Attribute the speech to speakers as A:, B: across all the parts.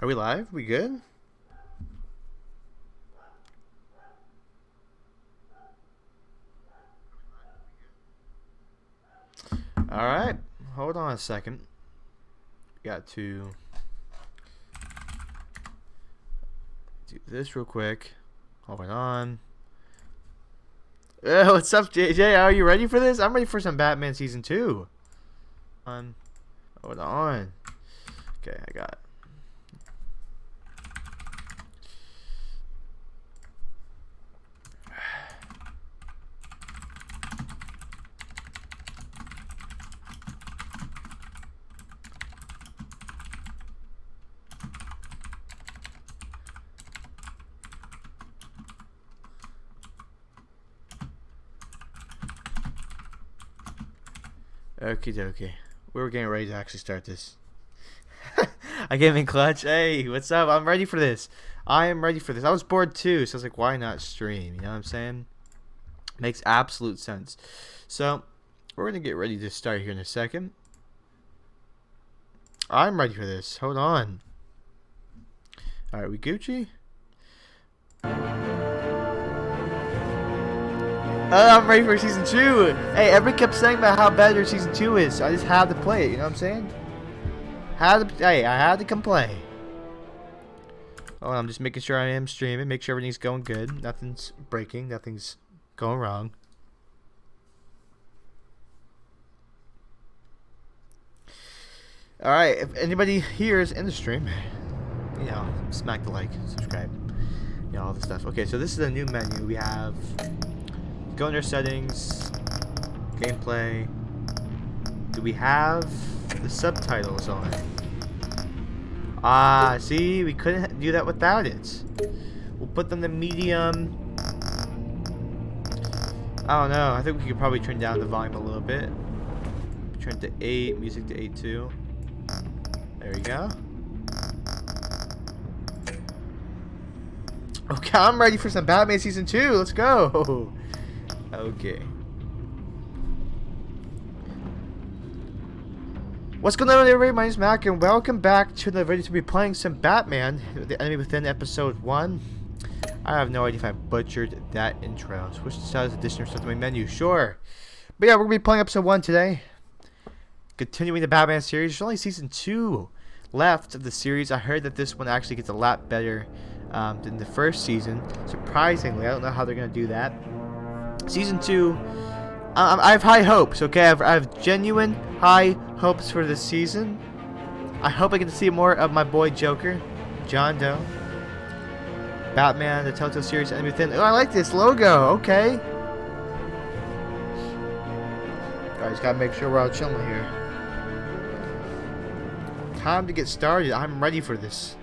A: Are we live? We good? Alright. Hold on a second. Got to do this real quick. Hold on. What's up, JJ? Are you ready for this? I'm ready for some Batman Season 2. Hold on. Okay, I got it. Okie dokie. We were getting ready to actually start this. I came in clutch. Hey, what's up? I'm ready for this. I am ready for this. I was bored too, so I was like, why not stream? You know what I'm saying? Makes absolute sense. So, we're going to get ready to start here in a second. I'm ready for this. Hold on. Alright, we Gucci? I'm ready for Season 2. Hey, everybody kept saying about how better Season 2 is. So I just had to play it, you know what I'm saying? I had to come play. Oh, I'm just making sure I am streaming. Make sure everything's going good. Nothing's breaking. Nothing's going wrong. Alright, if anybody here is in the stream, you know, smack the like, subscribe, you know, all the stuff. Okay, so this is a new menu. We have go under settings, gameplay. Do we have the subtitles on? Ah, see, we couldn't do that without it. We'll put them to medium. I don't know. I think we could probably turn down the volume a little bit. Turn it to 8, music to 8 too. There we go. Okay, I'm ready for some Batman Season 2. Let's go. Okay. What's going on, everybody? My name's Mac, and welcome back to the video to be playing some Batman, The Enemy Within Episode 1. I have no idea if I butchered that intro. Switch to status addition or something to my menu. Sure. But yeah, we're going to be playing Episode 1 today. Continuing the Batman series. There's only Season 2 left of the series. I heard that this one actually gets a lot better than the first season. Surprisingly, I don't know how they're going to do that. Season 2, I have high hopes, okay? I have genuine high hopes for this season. I hope I get to see more of my boy Joker, John Doe, Batman, the Telltale series, and everything. Oh, I like this logo, okay. I just gotta make sure we're all chilling here. Time to get started. I'm ready for this.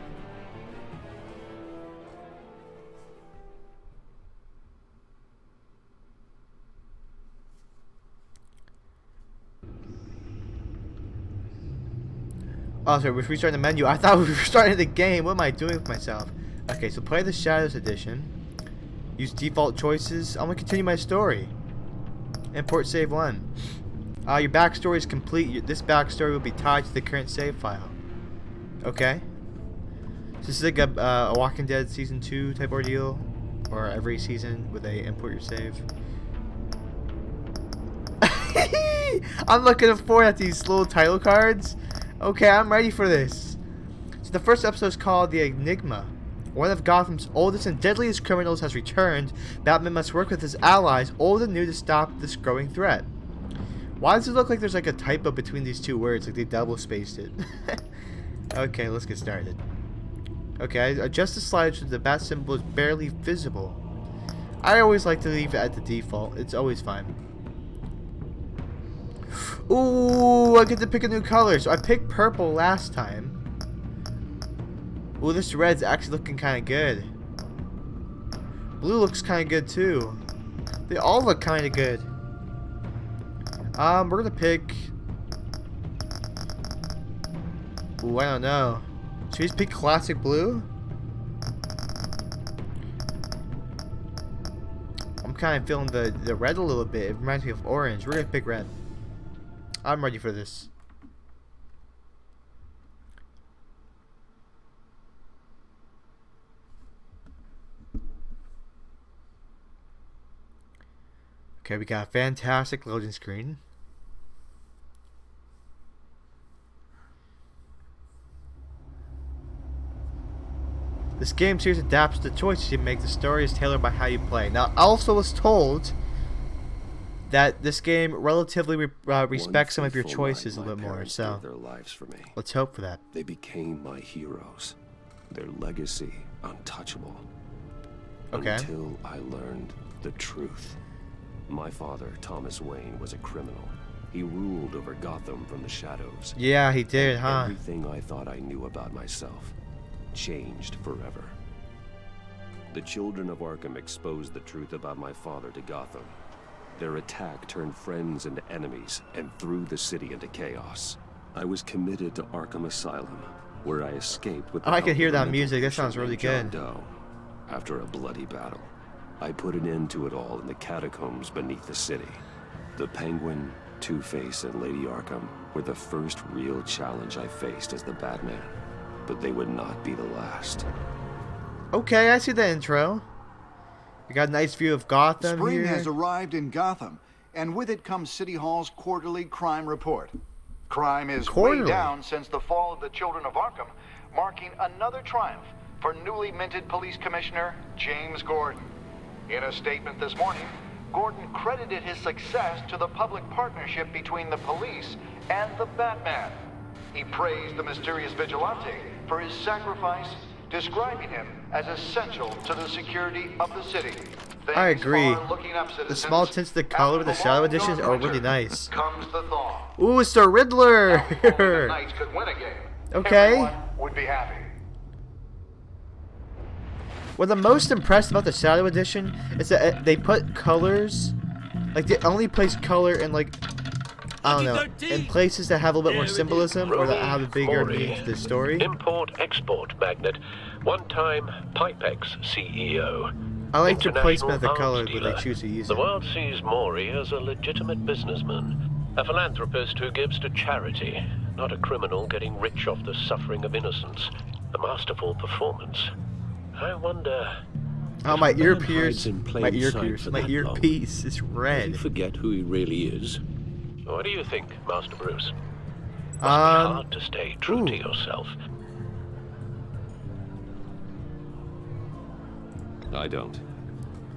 A: Oh, sorry, we're restarting the menu. I thought we were starting the game. What am I doing with myself? Okay, so play the Shadows edition. Use default choices. I'm going to continue my story. Import save 1. Your backstory is complete. This backstory will be tied to the current save file. Okay. So this is like a Walking Dead Season 2 type ordeal. Or every season where they import your save. I'm looking forward at these little title cards. Okay, I'm ready for this. So the first episode is called The Enigma. One of Gotham's oldest and deadliest criminals has returned. Batman must work with his allies, old and new, to stop this growing threat. Why does it look like there's like a typo between these two words? Like they double spaced it. Okay, let's get started. Okay, I adjust the slide so the bat symbol is barely visible. I always like to leave it at the default. It's always fine. Ooh, I get to pick a new color. So I picked purple last time. Ooh, this red's actually looking kind of good. Blue looks kind of good too. They all look kind of good. We're gonna pick. Ooh, I don't know. Should we just pick classic blue? I'm kind of feeling the red a little bit. It reminds me of orange. We're gonna pick red. I'm ready for this. Okay, we got a fantastic loading screen. This game series adapts to the choices you make. The story is tailored by how you play. Now, I also was told that this game relatively respects some of your choices a little bit more. So,
B: their lives for me.
A: Let's hope for that.
B: They became my heroes. Their legacy untouchable.
A: Okay.
B: Until I learned the truth. My father, Thomas Wayne, was a criminal. He ruled over Gotham from the shadows.
A: Yeah, he did, huh?
B: Everything I thought I knew about myself changed forever. The children of Arkham exposed the truth about my father to Gotham. Their attack turned friends into enemies and threw the city into chaos. I was committed to Arkham Asylum, where I escaped with the
A: I can
B: help
A: hear
B: of a
A: that
B: mental
A: music. That
B: patient
A: sounds really
B: named John
A: good.
B: Doe. After a bloody battle, I put an end to it all in the catacombs beneath the city. The Penguin, Two-Face, and Lady Arkham were the first real challenge I faced as the Batman, but they would not be the last.
A: Okay, I see the intro. We got a nice view of Gotham
C: Spring
A: here.
C: has arrived in Gotham, and with it comes City Hall's quarterly crime report. Crime is way down since the fall of the Children of Arkham, marking another triumph for newly minted Police Commissioner James Gordon. In a statement this morning, Gordon credited his success to the public partnership between the police and the Batman. He praised the mysterious vigilante for his sacrifice, describing him as essential to the security of the city.
A: I agree.
C: The
A: The small tints of the color of the shadow editions are really nice.
C: Comes the thaw.
A: Ooh, it's the Riddler!
C: The Knights could win a game.
A: Okay.
C: Everyone would be happy.
A: What I'm most impressed about the Shadow Edition is that they put colors, like they only place color in like, I don't know, in places that have a little bit more symbolism or that have a bigger meaning to the story.
D: Import-export magnate, one-time Pipex CEO.
A: I like the
D: International
A: placement of the
D: arms
A: colors when they
D: dealer.
A: choose to use
D: The
A: it.
D: world sees Maury as a legitimate businessman, a philanthropist who gives to charity, not a criminal getting rich off the suffering of innocence. A masterful performance. I wonder.
A: Oh, my
D: Man hides
A: earpiece!
D: in plain
A: My
D: sight
A: earpiece!
D: for
A: My
D: that long.
A: earpiece is
D: Does he
A: red.
D: forget who he really is? What do you think, Master Bruce? Must be hard to stay true to yourself.
B: I don't.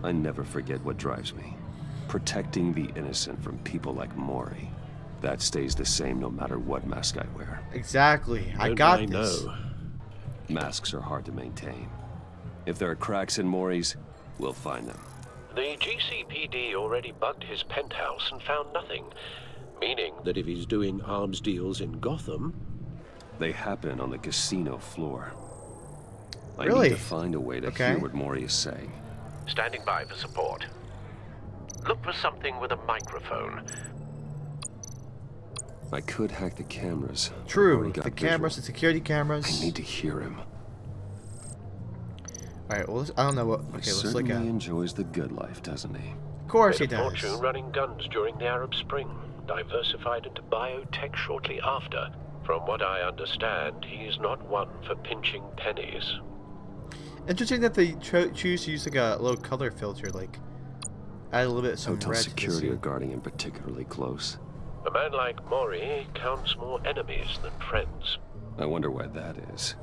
B: I never forget what drives me. Protecting the innocent from people like Maury. That stays the same no matter what mask I wear.
A: Exactly. I
D: Don't
A: got
D: I
A: this.
D: know.
B: Masks are hard to maintain. If there are cracks in Maury's, we'll find them.
D: The GCPD already bugged his penthouse and found nothing, meaning that if he's doing arms deals in Gotham...
B: They happen on the casino floor. I
A: Really?
B: need to find a way to hear what Maury is saying.
D: Standing by for support. Look for something with a microphone.
B: I could hack the cameras. I've
A: True.
B: already got
A: The cameras, the
B: visual.
A: security cameras.
B: I need to hear him.
A: Alright, well, I don't know what. Okay, let's look
B: Certainly
A: at.
B: enjoys the good life, doesn't he?
A: Of course he
D: Made a
A: does.
D: fortune running guns during the Arab Spring. Diversified into biotech shortly after. From what I understand, he's not one for pinching pennies.
A: Interesting that they choose to use like a little color filter, like add a little bit of some
B: Hotel
A: red to
B: security
A: this.
B: are guarding him particularly close.
D: A man like Maury counts more enemies than friends.
B: I wonder why that is.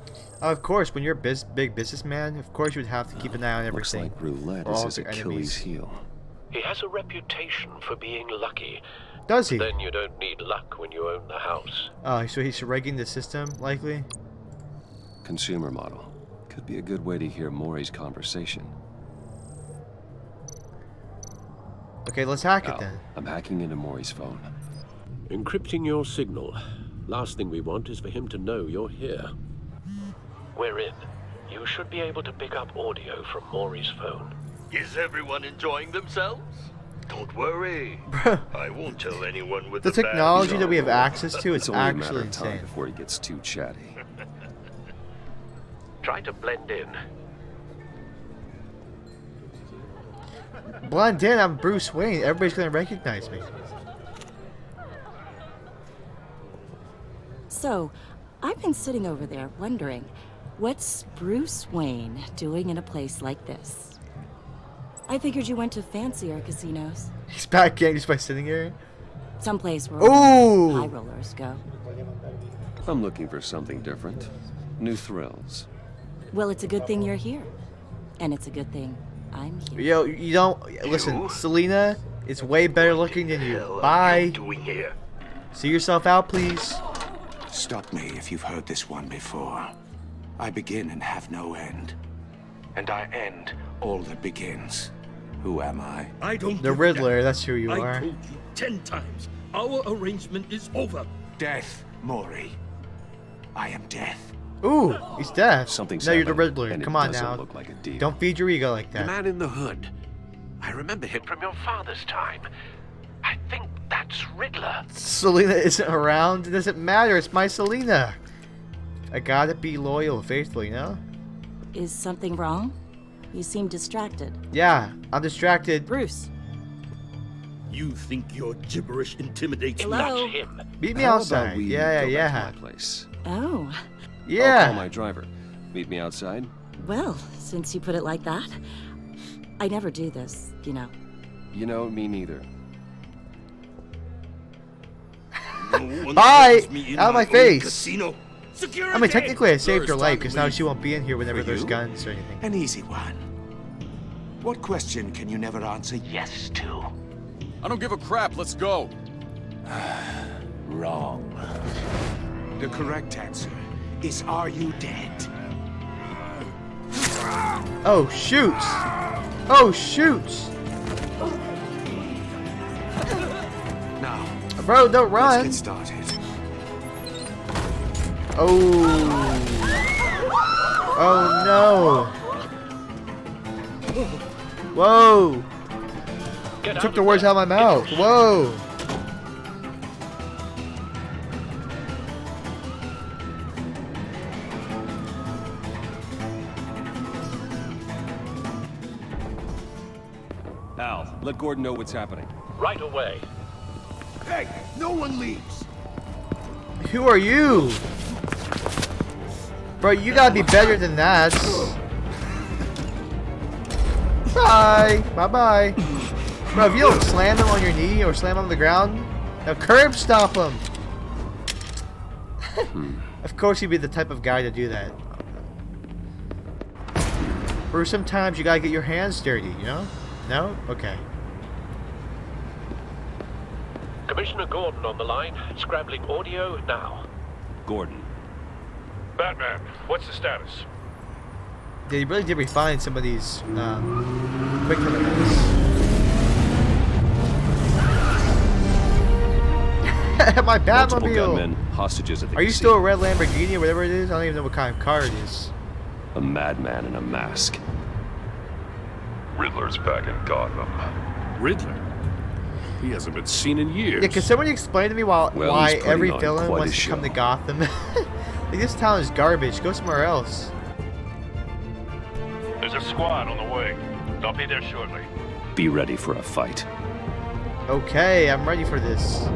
A: Of course, when you're a big businessman, of course you would have to keep an eye on
B: Looks
A: everything.
B: like roulette
A: or
B: is
A: all
B: his
A: of your
B: Achilles
A: enemies.
B: heel.
D: He has a reputation for being lucky.
A: Does he?
D: Then you don't need luck when you own the house.
A: Oh, so he's rigging the system, likely?
B: Consumer model. Could be a good way to hear Maury's conversation.
A: Okay, let's hack it
B: Al,
A: then.
B: I'm hacking into Maury's phone.
D: Encrypting your signal. Last thing we want is for him to know you're here. We're in. You should be able to pick up audio from Maury's phone.
E: Is everyone enjoying themselves? Don't worry. I won't tell anyone with
A: The
E: the bad
A: technology that we have
E: job.
A: access to is
B: It's only a matter
A: actually
B: of time
A: insane.
B: before he gets too chatty.
D: Try to blend in.
A: Blend in, I'm Bruce Wayne. Everybody's gonna recognize me.
F: So, I've been sitting over there wondering, what's Bruce Wayne doing in a place like this? I figured you went to fancier casinos.
A: He's back again just by sitting here.
F: Someplace where
A: Ooh!
F: high rollers go.
B: I'm looking for something different. New thrills.
F: Well, it's a good thing you're here. And it's a good thing I'm here.
A: Yo, you don't... Listen, Selena is way better looking than you.
E: Hell are
A: Bye.
E: you doing here?
A: See yourself out, please.
G: Stop me if you've heard this one before. I begin and have no end. And I end all that begins. Who am I?
E: I don't
A: The
E: give
A: Riddler,
E: that.
A: that's who you
E: I
A: are.
E: told you 10 times. Our arrangement is over.
G: Death, Maury. I am death.
A: Ooh, he's deaf.
B: Something's
A: No, you're the
B: happening,
A: Riddler.
B: and it
A: Come on
B: doesn't
A: now.
B: look like a deal.
A: Don't feed your ego like
D: The
A: that.
D: man in the hood. I remember him from your father's time. I think that's Riddler.
A: Selena isn't around. It doesn't matter. It's my Selena. I gotta be loyal, faithful, you know?
F: Is something wrong? You seem distracted.
A: Yeah, I'm distracted.
F: Bruce.
E: You think your gibberish intimidates me?
F: Hello?
D: That's him.
A: Meet me
B: How about
A: outside.
B: we
A: Yeah,
B: go
A: yeah,
B: back to my place?
F: Oh.
B: I'll call
A: yeah.
B: my driver. Meet me outside.
F: Well, since you put it like that, I never do this, you know.
B: You know, me neither.
E: No one
A: Bye!
E: threatens me in
A: Out of my
E: own
A: face.
E: Casino. Security!
A: I mean, technically, I saved
G: First,
A: your life
G: I'm
A: because now
G: leaving.
A: she won't be in here whenever
G: For
A: there's
G: you?
A: guns or anything.
G: An easy one. What question can you never answer
D: Yes, too.
H: I don't give a crap. Let's go.
G: wrong? The correct answer is, are you dead?
A: Oh, shoot! Oh, shoot!
G: Now,
A: Bro, don't
G: let's
A: run!
G: get started.
A: Oh. Oh, no. Whoa.
D: Get
A: Took
D: out
A: the
D: of
A: words
D: there.
A: out of my mouth. Whoa.
B: Al, let Gordon know what's happening.
D: Right away.
G: Hey, no one leaves.
A: Who are you? Bro, you gotta be better than that. Bye. Bye-bye. Bro, if you don't slam him on your knee or slam him on the ground, now curb stop him. Of course he'd be the type of guy to do that. Or sometimes you gotta get your hands dirty, you know? No? Okay.
D: Commissioner Gordon on the line. Scrambling audio now.
B: Gordon.
I: Batman, what's the status?
A: They really did refine some of these quick events. My
B: Multiple
A: Batmobile!
B: gunmen, hostages at the
A: Are you
B: casino.
A: still a red Lamborghini or whatever it is? I don't even know what kind of car it is.
B: A madman in a mask.
I: Riddler's back in Gotham.
E: Riddler? He hasn't been seen in years.
A: Yeah, can somebody explain to me why
B: Well, he's putting
A: every
B: on
A: villain
B: quite a
A: wants to come to
B: show.
A: Gotham? Like, this town is garbage. Go somewhere else.
I: There's a squad on the way. They'll be there shortly.
B: Be ready for a fight.
A: Okay, I'm ready for this.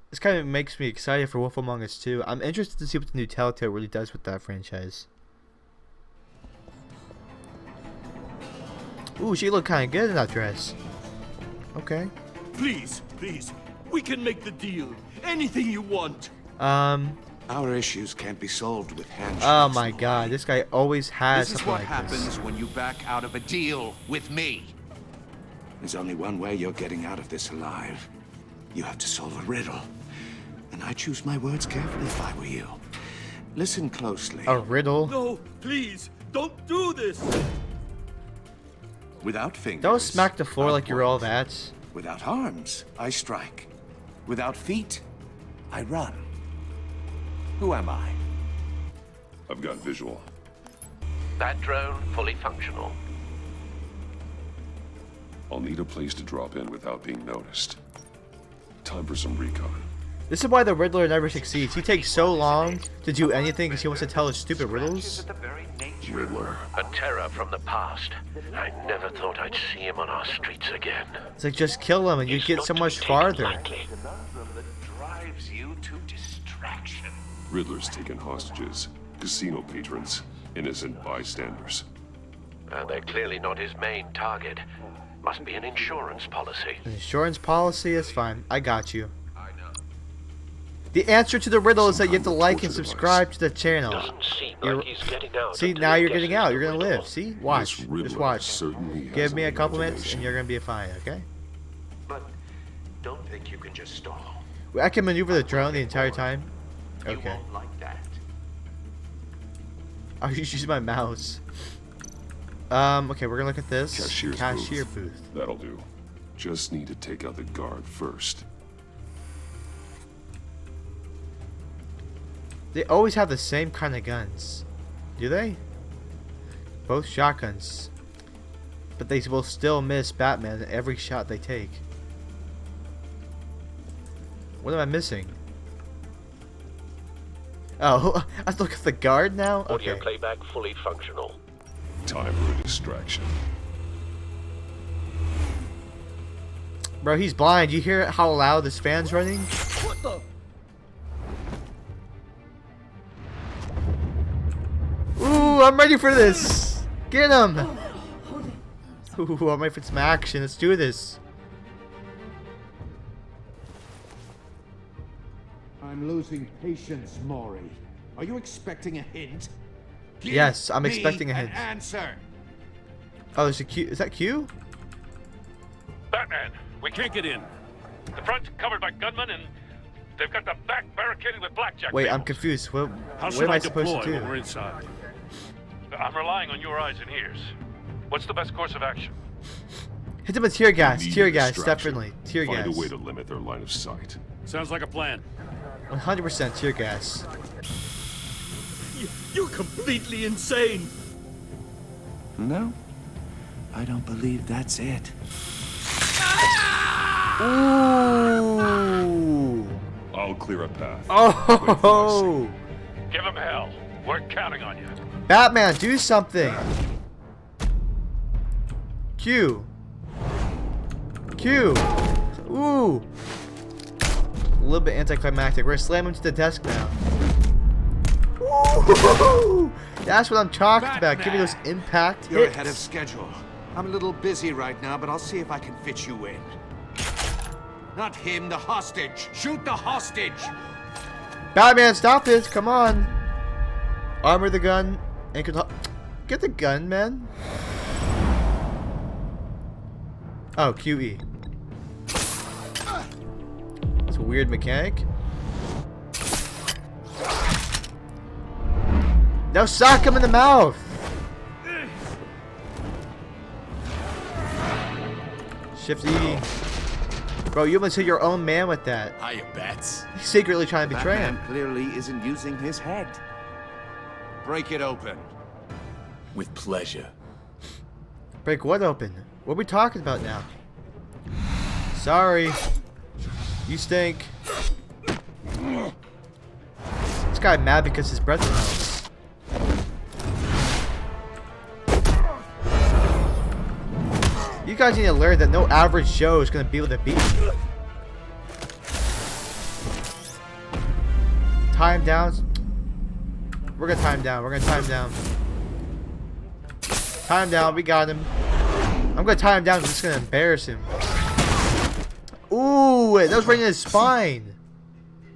A: This kind of makes me excited for Wolf Among Us 2. I'm interested to see what the new Telltale really does with that franchise. Ooh, she looked kind of good in that dress. Okay.
E: Please, please. We can make the deal. Anything you want.
G: Our issues can't be solved with handshakes.
A: Oh my god, this guy always has
J: This is
A: something
J: what
A: like
J: happens
A: this.
J: when you back out of a deal with me.
G: There's only one way you're getting out of this alive. You have to solve a riddle. And I choose my words carefully if I were you. Listen closely.
A: A riddle?
E: No, please. Don't do this.
G: Without fingers,
A: Don't smack the floor
G: I
A: like you're all
G: point.
A: that.
G: Without arms, I strike. Without feet, I run. Who am I?
I: I've got visual.
D: That drone fully functional.
I: I'll need a place to drop in without being noticed. Time for some recon.
A: This is why the Riddler never succeeds. He takes so long to do anything because he wants to tell his stupid riddles.
I: Riddler.
D: A terror from the past. I never thought I'd see him on our streets again.
A: It's like, just kill him and you'd
D: He's
A: get
D: not
A: so
D: to
A: much
D: be taken
A: farther.
D: lightly.
J: Drives you to distraction.
I: Riddler's taken hostages. casino patrons, innocent bystanders.
D: They're clearly not his main target. Must be an insurance policy.
A: An insurance policy is fine. I got you. The answer to the riddle is that you have to like and subscribe to the channel.
D: Doesn't seem like he's getting out.
A: See, now you're getting out. You're gonna live. See? Watch.
I: This Riddler
A: Just watch.
I: certainly has
A: Give me a
I: an
A: couple minutes
I: imagination.
A: and you're gonna be fine, okay?
J: But don't think you can just stall.
A: I can maneuver the drone the entire time.
J: You
A: Okay.
J: won't like that.
A: I'll just use my mouse. Okay, we're gonna look at this.
I: Cashier's
A: Cashier
I: booth.
A: booth.
I: That'll do. Just need to take out the guard first.
A: They always have the same kind of guns. Do they? Both shotguns. But they will still miss Batman in every shot they take. What am I missing? Oh, I have to look at the guard now?
D: Audio
A: Okay.
D: playback fully functional.
I: Time for a distraction.
A: Bro, he's blind. You hear how loud this fan's running?
H: What the?
A: Ooh, I'm ready for this. Get him. Ooh, I'm ready for some action. Let's do this.
J: I'm losing patience, Maury. Are you expecting a hint? Give
A: Yes, I'm
J: me
A: expecting a
J: an
A: hint.
J: answer.
A: Oh, there's a Q. Is that Q?
K: Batman, we can't get in. The front's covered by gunmen, and they've got the back barricaded with blackjack.
A: Wait, I'm
K: tables.
A: confused. What
K: How
A: am
K: should
A: I
K: I
A: supposed
K: deploy
A: to
K: when we're
A: do?
K: inside? I'm relying on your eyes and ears. What's the best course of action?
A: Hit them with tear gas.
I: Need
A: Tear
I: a
A: gas,
I: distraction.
A: definitely. Tear
I: Find
A: gas.
I: a way to limit their line of sight.
K: Sounds like a plan.
A: 100% tear gas.
E: You're completely insane.
G: No, I don't believe that's it.
A: Ooh.
I: I'll clear a path.
A: Oh.
K: Give him hell. We're counting on you.
A: Batman, do something. Q. Q. Ooh. A little bit anticlimactic. We're gonna slam him to the desk now. Ooh. That's what I'm talking about. Give me those impact
J: You're
A: hits.
J: ahead of schedule. I'm a little busy right now, but I'll see if I can fit you in. Not him, the hostage. Shoot the hostage.
A: Batman, stop this. Come on. Armor the gun. And get the gun, man. Oh, QE. It's a weird mechanic. Now sock him in the mouth. Shift E. Bro, you almost hit your own man with that.
H: Hiya, Bats.
A: He's secretly trying to betray him.
J: Batman clearly isn't using his head. Break it open.
H: With pleasure.
A: Break what open? What are we talking about now? Sorry. You stink. This guy mad because his breath smells. You guys need to learn that no average Joe is gonna be able to beat me. Time down. We're gonna time down. We're gonna time down. Time down. We got him. I'm gonna tie him down. I'm just gonna embarrass him. Ooh, that was right in his spine.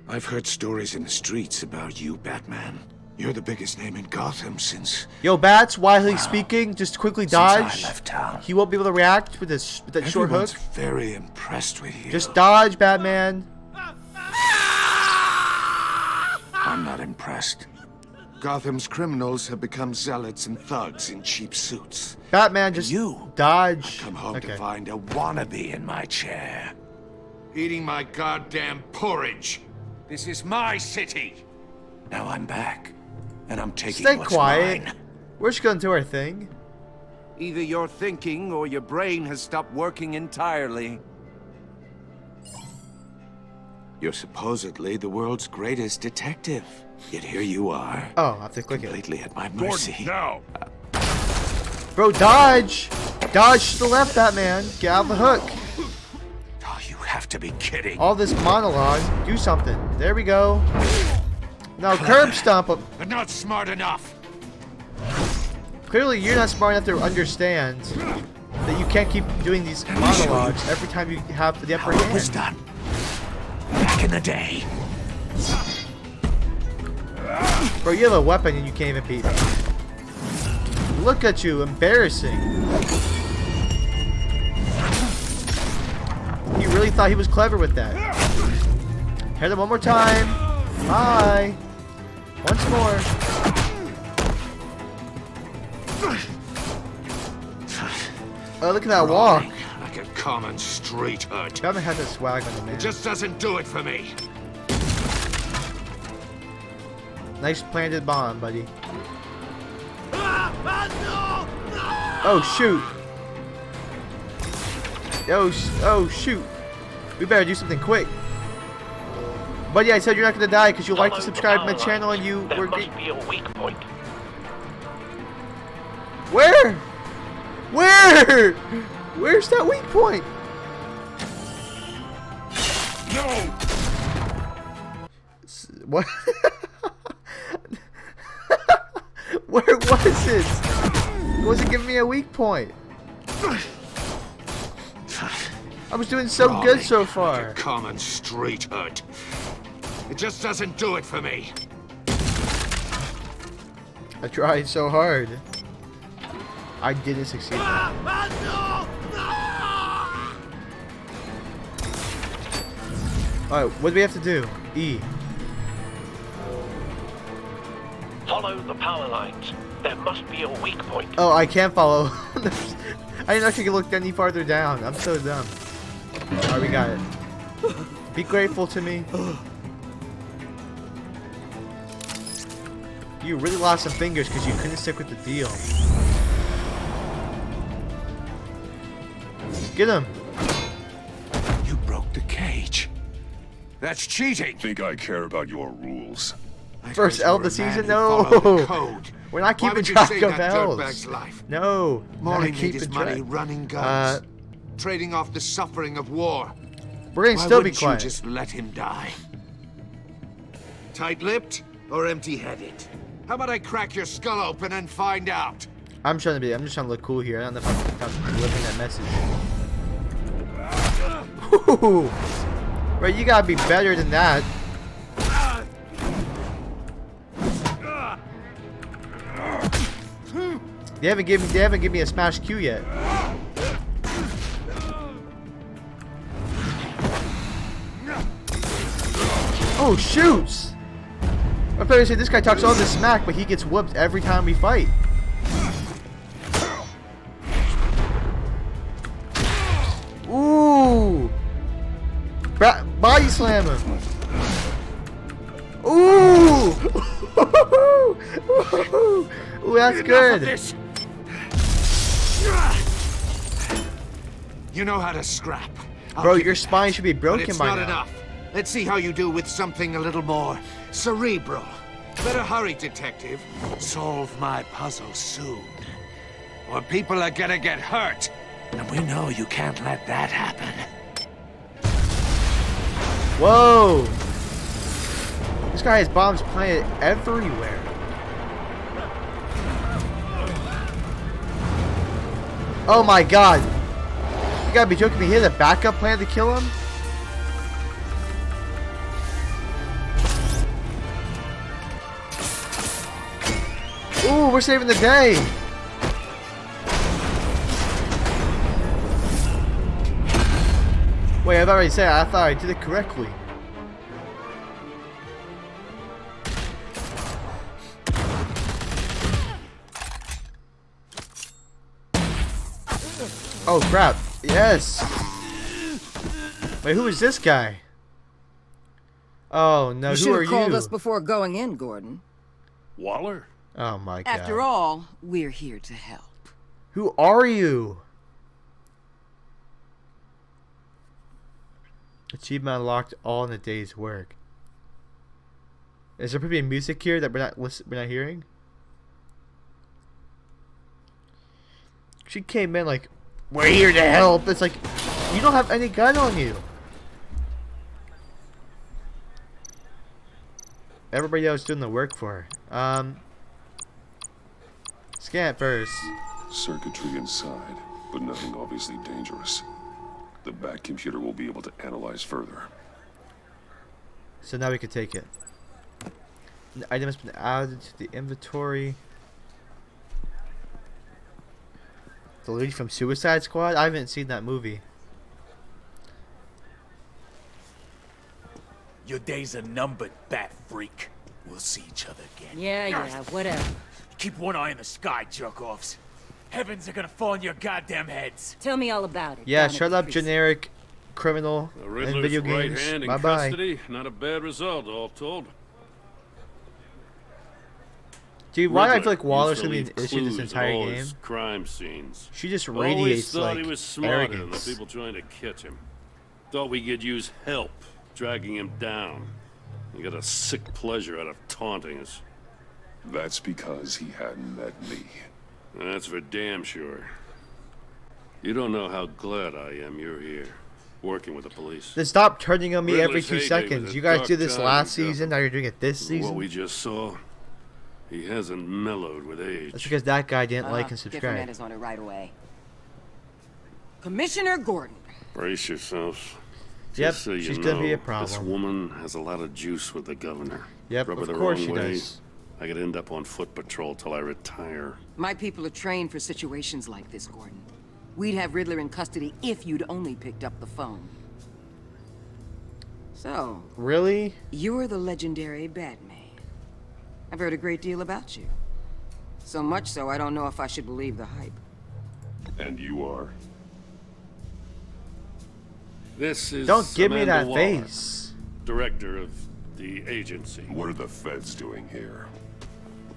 G: I've heard stories in the streets about you, Batman. You're the biggest name in Gotham since...
A: Yo, Bats, while he's speaking, just quickly dodge.
G: Since I left town.
A: He won't be able to react with this with that short hook.
G: Everyone's very impressed with you.
A: Just dodge, Batman.
G: I'm not impressed. Gotham's criminals have become zealots and thugs in cheap suits.
A: Batman, just
G: you
A: dodge.
G: Come home to find a wannabe in my chair. Eating my goddamn porridge. This is my city. Now I'm back. And I'm taking
A: Stay
G: what's
A: quiet.
G: mine.
A: We're just gonna do our thing.
J: Either you're thinking or your brain has stopped working entirely.
G: You're supposedly the world's greatest detective. Yet here you are.
A: Oh, I have to click it.
G: Completely at my mercy.
K: Now.
A: Bro, dodge! Dodge to the left, Batman. Get out of the hook.
G: Oh, you have to be kidding.
A: All this monologue. Do something. There we go. No, curb stomp him.
J: But not smart enough.
A: Clearly, you're not smart enough to understand that you can't keep doing these monologues every time you have the upper hand.
G: It was done back in the day.
A: Bro, you have a weapon and you can't even beat me. Look at you, embarrassing. He really thought he was clever with that. Hit him one more time. Bye. Once more. Oh, look at that walk.
J: Like a common street hood.
A: Batman had that swag on the man.
J: It just doesn't do it for me.
A: Nice planted bomb, buddy. Oh shoot! Oh shoot! We better do something quick. Buddy, I said you're not gonna die because you like to subscribe to my channel and you
D: There
A: were.
D: must be a weak point.
A: Where? Where? Where's that weak point?
J: No.
A: What? Where was it? It wasn't giving me a weak point. I was doing so good so far.
J: Like a common street hood. It just doesn't do it for me.
A: I tried so hard. I didn't succeed. Alright, what do we have to do? E.
D: Follow the power lines. There must be a weak point.
A: Oh, I can't follow. I didn't actually look any farther down. I'm so dumb. Alright, we got it. Be grateful to me. You really lost some fingers because you couldn't stick with the deal. Get him.
J: You broke the cage. That's cheating.
I: Think I care about your rules?
A: First L of the season? No. We're not keeping track of L's. No.
J: Maury
A: not
J: made his
A: keeping
J: money
A: track.
J: running guns, trading off the suffering of war.
A: We're gonna
J: Why
A: still be
J: wouldn't
A: quiet.
J: you just let him die? Tight-lipped or empty-headed? How about I crack your skull open and find out?
A: I'm just trying to look cool here. I don't know if I'm delivering that message. Ooh. Right, you gotta be better than that. They haven't given me a smash Q yet. Oh shoots! I thought you said this guy talks all this smack, but he gets whooped every time we fight. Ooh! Body slam him! Ooh! Ooh, that's good.
J: You know how to scrap.
A: Bro, your spine should be broken
J: but it's
A: by
J: not
A: now.
J: enough. Let's see how you do with something a little more cerebral. Better hurry, detective. Solve my puzzle soon. Or people are gonna get hurt. And we know you can't let that happen.
A: Whoa! This guy has bombs planted everywhere. Oh my god! You gotta be joking me. He has a backup plan to kill him? Ooh, we're saving the day! Wait, I've already said I thought I did it correctly. Oh crap! Yes. Wait, who is this guy? Oh no,
F: You
A: who
F: should
A: are
F: have called
A: you?
F: us before going in, Gordon.
K: Waller?
A: Oh my god.
L: After all, we're here to help.
A: Who are you? Achievement unlocked, all in a day's work. Is there probably music here that we're not hearing? She came in like, we're here to help. It's like, you don't have any gun on you. Everybody else doing the work for her. Scan it first.
I: Circuitry inside, but nothing obviously dangerous. The back computer will be able to analyze further.
A: So now we can take it. The item has been added to the inventory. The lady from Suicide Squad? I haven't seen that movie.
H: Your days are numbered, bat freak. We'll see each other again.
F: Yeah, whatever.
H: Keep one eye in the sky, jerk-offs. Heavens are gonna fall on your goddamn heads.
F: Tell me all about it.
A: Yeah,
F: down at
A: shut
F: the
A: up,
F: precinct.
A: generic criminal
K: The
A: in
K: Riddler's
A: video
K: right
A: games.
K: hand in
A: Bye-bye.
K: custody. Not a bad result, all told.
A: Dude, why do I
K: Riddler
A: feel like Waller's
K: used to
A: gonna be an
K: leave
A: issue this
K: clues at
A: entire
K: all
A: game?
K: his crime scenes.
A: She just
K: Always
A: radiates
K: thought
A: like
K: he was smarter than the
A: arrogance.
K: people trying to catch him. Thought we could use help, dragging him down. He got a sick pleasure out of taunting us.
I: That's because he hadn't met me.
K: That's for damn sure. You don't know how glad I am you're here, working with the police.
A: Then stop turning on me every
K: Riddler's
A: 2
K: heyday was
A: seconds.
K: a
A: You guys
K: dark
A: did this
K: time
A: last
K: in Gotham.
A: season, now you're doing it this
K: What
A: season?
K: we just saw, he hasn't mellowed with age.
A: That's because that guy didn't like and
L: Different
A: subscribe.
L: man is on it right away. Commissioner Gordon.
K: Brace yourselves.
A: Yep,
K: Just so you
A: she's
K: know,
A: gonna be a
K: this
A: problem.
K: woman has a lot of juice with the governor.
A: Yep,
K: Rub her
A: of
K: the
A: course
K: wrong
A: she
K: way,
A: does.
K: I could end up on foot patrol till I retire.
L: My people are trained for situations like this, Gordon. We'd have Riddler in custody if you'd only picked up the phone. So,
A: Really?
L: you're the legendary Batman. I've heard a great deal about you. So much so, I don't know if I should believe the hype.
I: And you are?
K: This is
A: Don't give me
K: Amanda
A: that
K: Waller,
A: face.
K: director of the agency.
I: What are the feds doing here?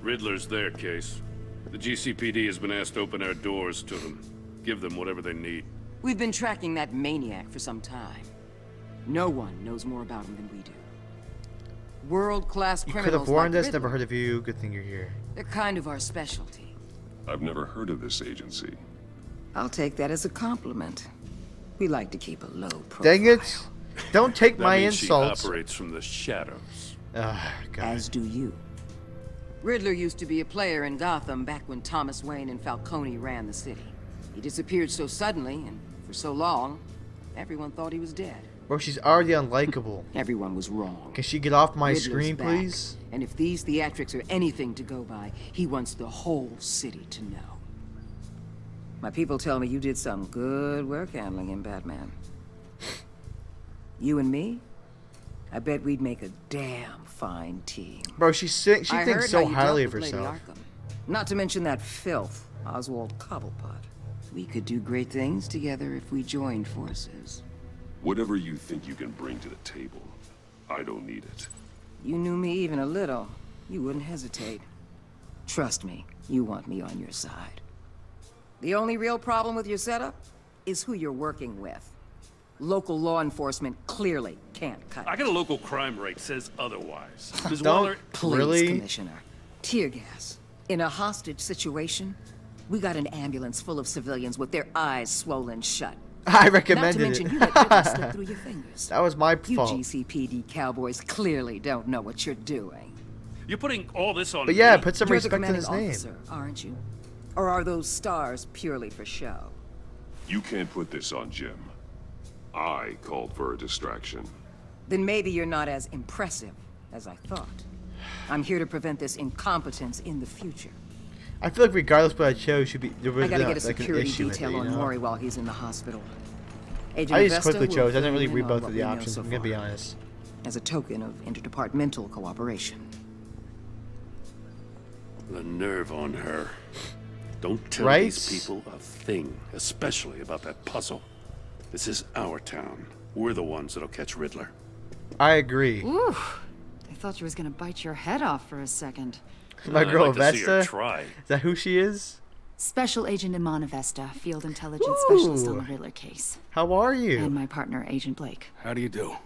K: Riddler's their case. The GCPD has been asked to open our doors to them. Give them whatever they need.
L: We've been tracking that maniac for some time. No one knows more about him than we do. World-class
A: You
L: criminals
A: could have warned
L: like
A: us,
L: Riddler,
A: never heard of you. Good thing you're here.
L: they're kind of our specialty.
I: I've never heard of this agency.
L: I'll take that as a compliment. We like to keep a low profile.
A: Dang it! Don't take
K: That
A: my
K: means
A: insults.
K: She operates from the shadows.
A: Ah, God.
L: As do you. Riddler used to be a player in Gotham back when Thomas Wayne and Falcone ran the city. He disappeared so suddenly and for so long, everyone thought he was dead.
A: Bro, she's already unlikable.
L: Everyone was wrong.
A: Can she get off my
L: Riddler's
A: screen,
L: back.
A: please?
L: And if these theatrics are anything to go by, he wants the whole city to know. My people tell me you did some good work handling him, Batman. You and me? I bet we'd make a damn fine team.
A: Bro, she
L: I
A: thinks
L: heard
A: so
L: how you
A: highly
L: dealt
A: of
L: with Lady
A: herself.
L: Arkham. Not to mention that filth, Oswald Cobblepot. We could do great things together if we joined forces.
I: Whatever you think you can bring to the table, I don't need it.
L: You knew me even a little, you wouldn't hesitate. Trust me, you want me on your side. The only real problem with your setup is who you're working with. Local law enforcement clearly can't cut
K: I
L: it.
K: got a local crime rate says otherwise. Ms.
A: Don't-
K: Waller,
L: Please,
A: Really?
L: Commissioner. Tear gas. In a hostage situation, we got an ambulance full of civilians with their eyes swollen shut.
A: I
L: Not to
A: recommended
L: mention
A: it.
L: you let Riddler slip through your fingers.
A: That was my
L: You
A: fault.
L: GCPD cowboys clearly don't know what you're doing.
K: you're putting all this on
A: But yeah,
K: me.
A: put some
L: You're the
A: respect in his
L: commanding
A: name.
L: officer, aren't you? Or are those stars purely for show?
I: You can't put this on Jim. I called for a distraction.
L: Then maybe you're not as impressive as I thought. I'm here to prevent this incompetence in the future.
A: I feel like regardless what I chose, should be there was
L: I gotta
A: not,
L: get a
A: like, an
L: security
A: issue with
L: detail
A: it, you
L: on
A: know?
L: Maury while he's in the hospital. Agent
A: I just
L: Vesta
A: quickly
L: will
A: chose. I didn't
L: fill
A: really
L: you
A: read
L: in on
A: both
L: what
A: of
L: we
A: the
L: know
A: options.
L: so
A: I'm gonna be
L: far,
A: honest.
L: as a token of interdepartmental cooperation.
K: The nerve on her. Don't tell
A: Right?
K: these people a thing, especially about that puzzle. This is our town. We're the ones that'll catch Riddler.
A: I agree.
M: Ooh, I thought you was gonna bite your head off for a second.
A: My
K: I'd
A: girl
K: like to see her
A: Vesta.
K: try.
A: Is that who she is?
M: Special Agent Imana Vesta, Field Intelligence Specialist on the Riddler case.
A: How are you?
M: And my partner, Agent Blake.
H: How do you do?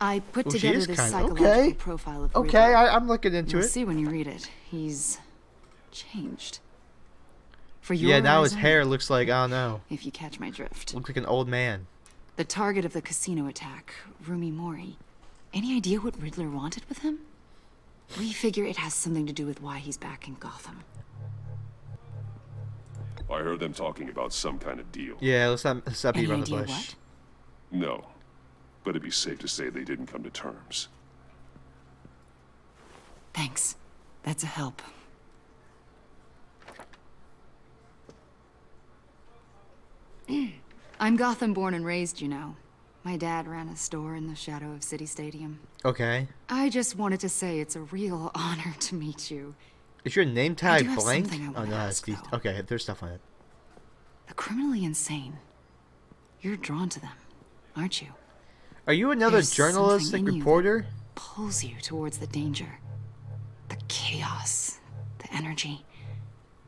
M: I put
A: Well, she
M: together
A: is
M: this
A: kind of
M: psychological
A: okay.
M: profile of
A: Okay,
M: Riddler.
A: I'm looking into
M: You'll
A: it.
M: see when you read it. He's changed. For your
A: Yeah, now his
M: eyes
A: hair
M: only,
A: looks like, I don't know,
M: if you catch my drift.
A: looks like an old man.
M: The target of the casino attack, Rumi Mori. Any idea what Riddler wanted with him? We figure it has something to do with why he's back in Gotham.
I: I heard them talking about some kind of deal.
A: Yeah, let's not beat around the
M: idea
A: bush.
M: what?
I: No, but it'd be safe to say they didn't come to terms.
M: Thanks. That's a help. I'm Gotham born and raised, you know. My dad ran a store in the shadow of City Stadium.
A: Okay.
M: I just wanted to say it's a real honor to meet you.
A: Is your name
M: I
A: tag
M: do have
A: blank?
M: something I
A: Oh
M: wanna
A: no,
M: ask,
A: it's
M: though.
A: okay. There's stuff on it.
M: The criminally insane. You're drawn to them, aren't you?
A: Are you another
M: There's
A: journalistic
M: something in you
A: reporter?
M: Pulls you towards the danger. The chaos. The energy.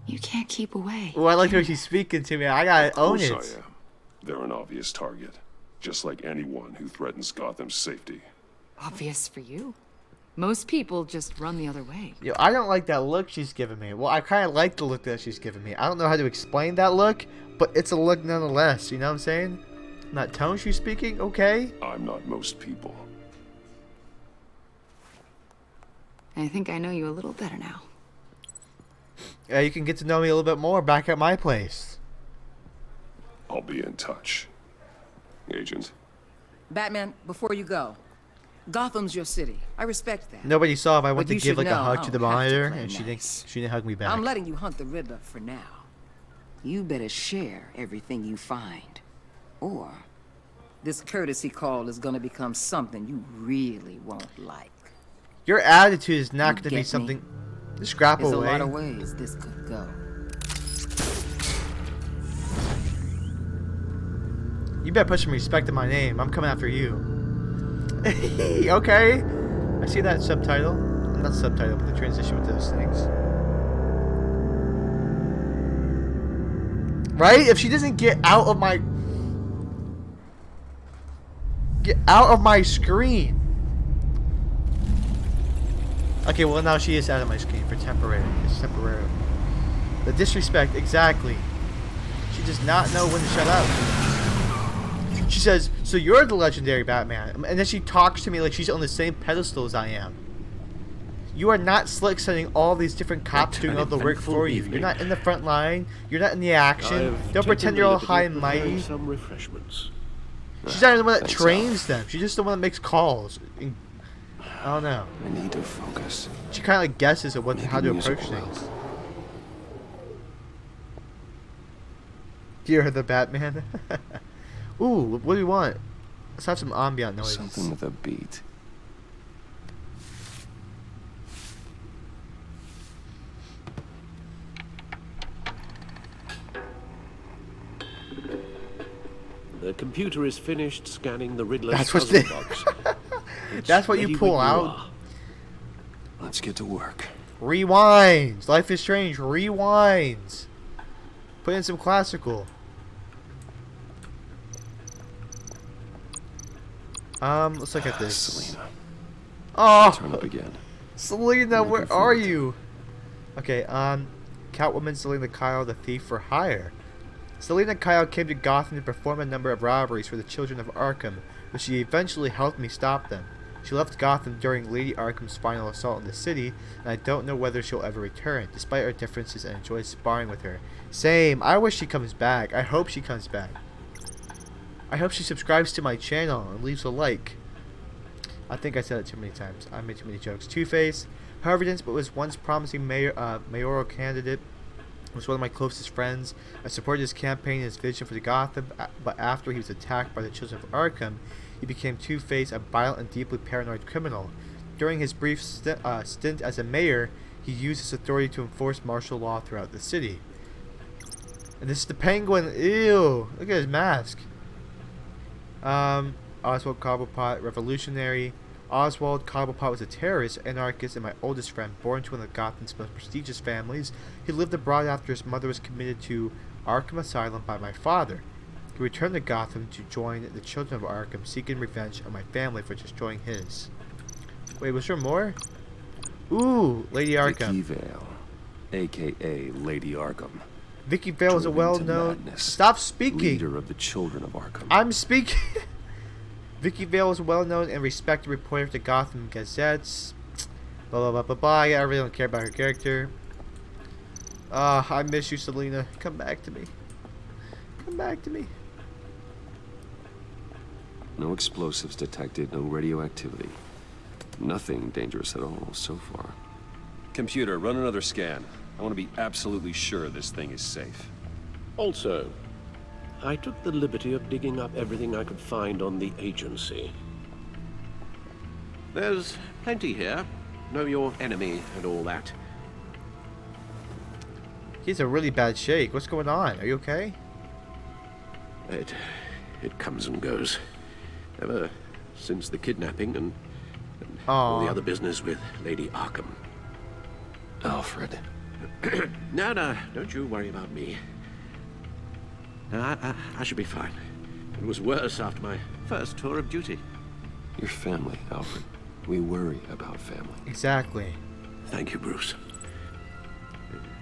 M: You can't keep away.
A: Oh, I like the way she's speaking to me. I gotta own
I: Of
A: it.
I: course I am. They're an obvious target, just like anyone who threatens Gotham's safety.
M: Obvious for you. Most people just run the other way.
A: Yo, I don't like that look she's giving me. Well, I kind of like the look that she's giving me. I don't know how to explain that look, but it's a look nonetheless. You know what I'm saying? And that tone she's speaking, okay?
I: I'm not most people.
M: I think I know you a little better now.
A: Yeah, you can get to know me a little bit more back at my place.
I: I'll be in touch. Agent.
L: Batman, before you go, Gotham's your city. I respect that.
A: Nobody saw if I went
L: But
A: to
L: you
A: give
L: should
A: like a
L: know
A: hug
L: I
A: to the
L: don't have to
A: monitor,
L: play
A: and she
L: nice.
A: didn't hug me back.
L: I'm letting you hunt the Riddler for now. You better share everything you find. Or this courtesy call is gonna become something you really won't like.
A: Your attitude is not
L: You
A: going to be
L: get me?
A: something. Just scrap
L: There's
A: away.
L: a lot of ways this could go.
A: You better put some respect in my name. I'm coming after you. Okay. I see that subtitle. Not subtitle, but the transition with those things. Right? If she doesn't get out of my... Get out of my screen. Okay, well now she is out of my screen for temporary. It's temporary. The disrespect, exactly. She does not know when to shut up. She says, so you're the legendary Batman. And then she talks to me like she's on the same pedestal as I am. You are not slick sending all these different cops doing all the work for you. You're not in the front line. You're not in the action. Don't pretend you're all high and mighty.
D: Some refreshments.
A: She's not the one that trains them. She's just the one that makes calls. I don't know.
B: I need to focus.
A: She kind of like guesses at how to approach things. You're the Batman. Ooh, what do we want? Let's have some ambient noise.
B: Something with a beat.
D: The computer is finished scanning the Riddler's
A: That's what
D: puzzle
A: they-
D: box.
A: That's what you
D: Ready
A: pull
D: when
A: out.
D: are.
B: Let's get to work.
A: Rewinds. Life is Strange. Rewinds. Put in some classical. Let's look at this.
B: Selena.
A: Oh,
B: Turn up again.
A: Selena,
B: I'm
A: where
B: looking
A: are
B: forward to
A: you? Okay, Catwoman Selena Kyle, the thief for hire. Selena Kyle came to Gotham to perform a number of robberies for the children of Arkham, but she eventually helped me stop them. She left Gotham during Lady Arkham's final assault in the city, and I don't know whether she'll ever return. Despite our differences, I enjoy sparring with her. Same. I wish she comes back. I hope she comes back. I hope she subscribes to my channel and leaves a like. I think I said it too many times. I made too many jokes. Two-Face. Harvey Dent was once promising mayoral candidate. Was one of my closest friends. I supported his campaign and his vision for the Gotham, but after he was attacked by the children of Arkham, he became Two-Face, a violent and deeply paranoid criminal. During his brief stint as a mayor, he used his authority to enforce martial law throughout the city. And this is the Penguin. Ew! Look at his mask. Oswald Cobblepot, revolutionary. Oswald Cobblepot was a terrorist, anarchist, and my oldest friend, born to one of Gotham's most prestigious families. He lived abroad after his mother was committed to Arkham Asylum by my father. He returned to Gotham to join the children of Arkham, seeking revenge on my family for destroying his. Wait, was there more? Ooh, Lady Arkham.
B: Vicky Vale, a.k.a. Lady Arkham.
A: Vicky Vale is a
B: Driven to
A: well-known...
B: madness.
A: Stop speaking!
B: Leader of the children of Arkham.
A: I'm speaking... Vicky Vale is a well-known and respected reporter for the Gotham Gazettes. Blah, blah, blah, blah, blah. I really don't care about her character. I miss you, Selena. Come back to me. Come back to me.
B: No explosives detected, no radioactivity. Nothing dangerous at all so far. Computer, run another scan. I want to be absolutely sure this thing is safe.
D: Also, I took the liberty of digging up everything I could find on the agency. There's plenty here. Know your enemy and all that.
A: He's a really bad shake. What's going on? Are you okay?
D: It comes and goes. Ever since the kidnapping and all the other business with Lady Arkham.
B: Alfred.
D: No, don't you worry about me. No, I should be fine. It was worse after my first tour of duty.
B: Your family, Alfred. We worry about family.
A: Exactly.
D: Thank you, Bruce.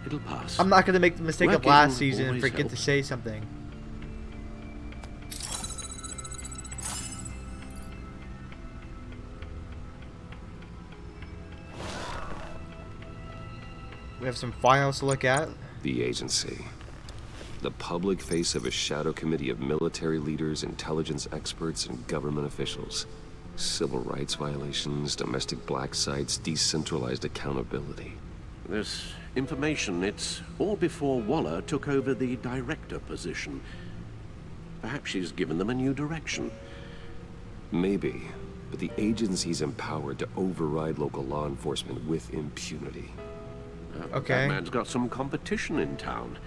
D: It'll pass.
A: I'm not going to make the mistake of
D: Working
A: last season and
D: always
A: forget to
D: helps.
A: say something. We have some files to look at.
B: The agency. The public face of a shadow committee of military leaders, intelligence experts, and government officials. Civil rights violations, domestic black sites, decentralized accountability.
D: This information, it's all before Waller took over the director position. Perhaps she's given them a new direction.
B: Maybe, but the agency's empowered to override local law enforcement with impunity.
A: Okay.
D: That man's got some competition in town.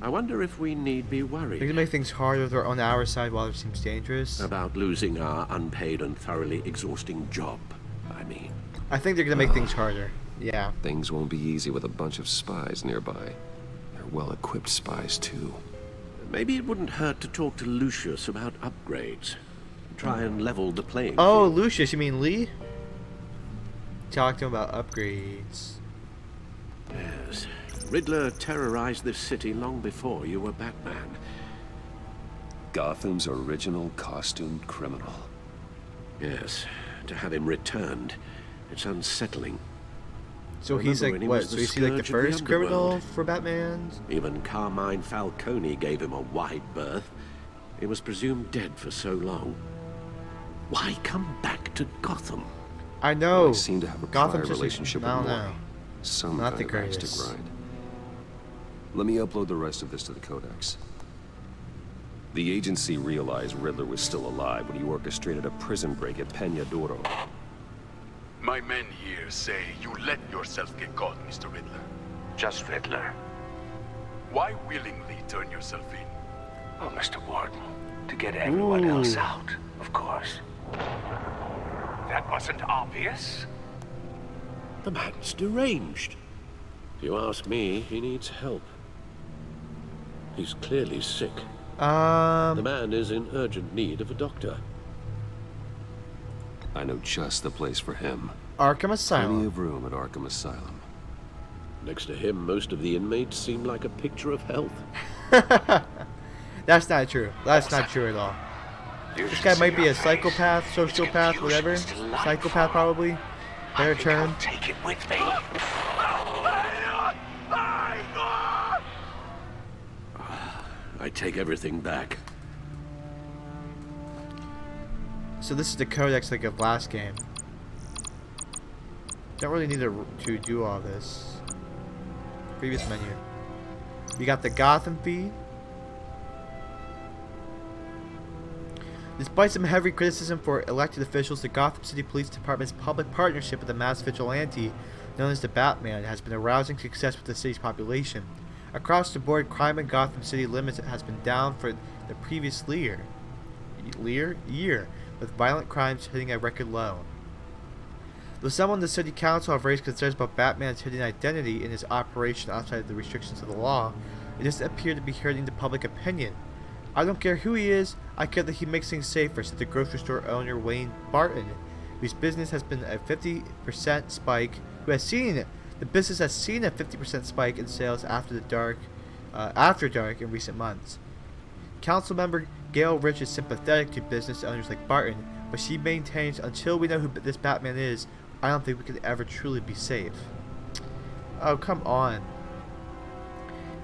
D: I wonder if we need be worried.
A: They're going to make things harder with on our side while it seems dangerous.
D: About losing our unpaid and thoroughly exhausting job, I mean.
A: I think they're going to make things harder. Yeah.
B: Things won't be easy with a bunch of spies nearby. They're well-equipped spies, too.
D: Maybe it wouldn't hurt to talk to Lucius about upgrades. Try and level the playing
A: Oh,
D: field.
A: Lucius, you mean Lee? Talk to him about upgrades.
D: Yes. Riddler terrorized this city long before you were Batman.
B: Gotham's original costumed criminal.
D: Yes. To have him returned, it's unsettling.
A: So he's like, what? So is he like the
D: scourge of the
A: first criminal
D: underworld.
A: for Batman?
D: Even Carmine Falcone gave him a wide berth. He was presumed dead for so long. Why come back to Gotham?
A: I know.
B: I seem to have a
A: Gotham's
B: prior
A: just
B: relationship
A: I
B: with
A: don't
B: Mori.
A: know.
B: Some
A: Not the
B: kind of axe to
A: greatest.
B: grind. Let me upload the rest of this to the Codex. The agency realized Riddler was still alive when he orchestrated a prison break at Peñadoro.
N: My men here say you let yourself get caught, Mr. Riddler.
G: Just Riddler.
N: Why willingly turn yourself in?
G: Oh, Mr. Warden, to get everyone else out, of course. That wasn't obvious.
D: The man's deranged. If you ask me, he needs help. He's clearly sick. The man is in urgent need of a doctor.
B: I know just the place for him.
A: Arkham Asylum.
B: Plenty of room at Arkham Asylum.
D: Next to him, most of the inmates seem like a picture of health.
A: That's not true. That's not true at all. This guy might be a psychopath, sociopath, whatever. Psychopath, probably. Better term.
G: Take it with me.
D: I take everything back.
A: So this is the codex like of last game. Don't really need to do all this. Previous menu. We got the Gotham feed. Despite some heavy criticism for elected officials, the Gotham City Police Department's public partnership with the mass vigilante known as the Batman has been a rousing success with the city's population. Across the board, crime in Gotham City limits has been down for the previous year, with violent crimes hitting a record low. Though some on the city council have raised concerns about Batman's hidden identity in his operation outside of the restrictions of the law, it doesn't appear to be hurting the public opinion. I don't care who he is, I care that he makes things safer, said the grocery store owner Wayne Barton, whose business has been a 50% spike, the business has seen a 50% spike in sales after dark in recent months. Councilmember Gail Rich is sympathetic to business owners like Barton, but she maintains until we know who this Batman is, I don't think we could ever truly be safe. Oh, come on.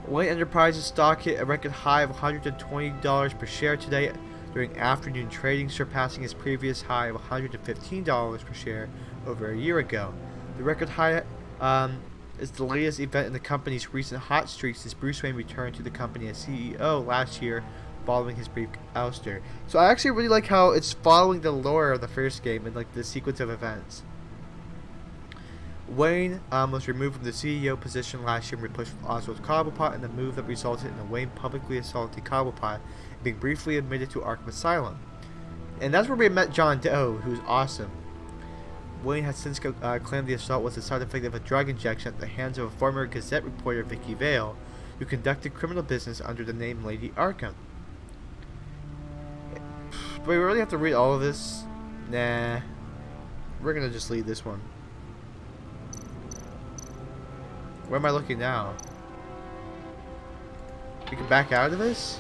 A: Wayne Enterprises stock hit a record high of $120 per share today during afternoon trading, surpassing its previous high of $115 per share over a year ago. The record high is the latest event in the company's recent hot streak since Bruce Wayne returned to the company as CEO last year following his brief ouster. So I actually really like how it's following the lore of the first game and like the sequence of events. Wayne was removed from the CEO position last year and replaced with Oswald Cobblepot in the move that resulted in Wayne publicly assaulting Cobblepot and being briefly admitted to Arkham Asylum. And that's where we met John Doe, who's awesome. Wayne has since claimed the assault was a side effect of a drug injection at the hands of a former Gazette reporter, Vicky Vale, who conducted criminal business under the name Lady Arkham. Do we really have to read all of this? Nah. We're gonna just leave this one. Where am I looking now? We can back out of this?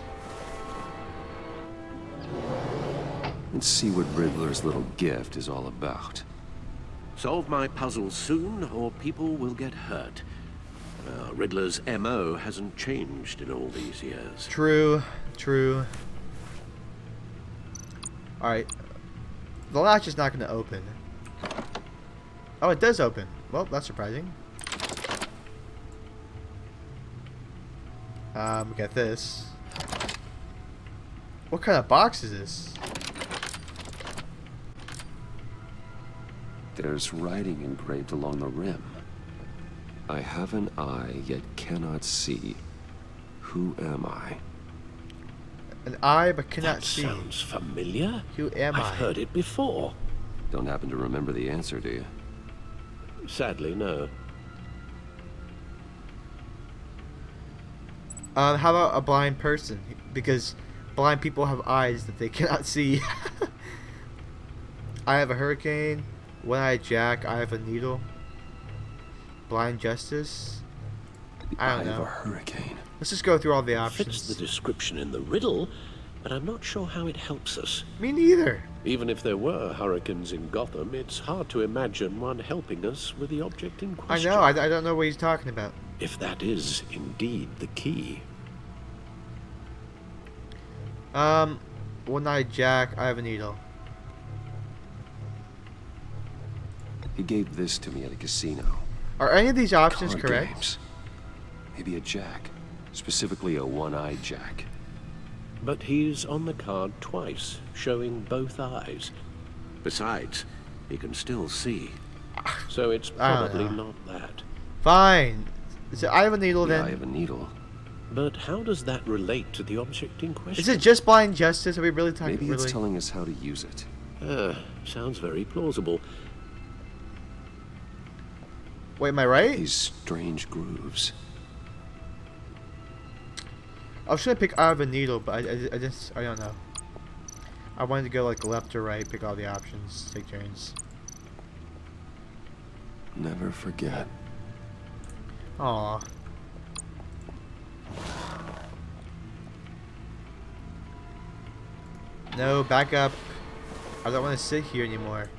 B: Let's see what Riddler's little gift is all about.
D: Solve my puzzle soon, or people will get hurt. Riddler's MO hasn't changed in all these years.
A: True, true. Alright. The latch is not going to open. Oh, it does open. Well, that's surprising. We got this. What kind of box is this?
B: There's writing engraved along the rim. I have an eye, yet cannot see. Who am I?
A: An eye, but cannot see.
D: That sounds familiar.
A: Who am I?
D: I've heard it before.
B: Don't happen to remember the answer, do you?
D: Sadly, no.
A: How about a blind person? Because blind people have eyes that they cannot see. I have a hurricane. One-eyed Jack. I have a needle. Blind Justice. I don't know.
B: I have a hurricane.
A: Let's just go through all the options.
D: Fits the description in the riddle, but I'm not sure how it helps us.
A: Me neither.
D: Even if there were hurricanes in Gotham, it's hard to imagine one helping us with the object in question.
A: I know. I don't know what he's talking about.
D: If that is indeed the key.
A: One-eyed Jack. I have a needle.
B: He gave this to me at a casino.
A: Are any of these options
B: Card
A: correct?
B: games. Maybe a jack. Specifically a one-eyed jack.
D: But he's on the card twice, showing both eyes. Besides, he can still see. So it's probably not that.
A: Fine. So I have a needle then.
B: I have a needle.
D: But how does that relate to the object in question?
A: Is it just blind justice? Are we really talking?
B: Maybe it's telling us how to use it.
D: Sounds very plausible.
A: Wait, am I right?
B: These strange grooves.
A: I was trying to pick I have a needle, but I don't know. I wanted to go like left or right, pick all the options, take turns.
B: Never forget.
A: Aw. No, back up. I don't want to sit here anymore.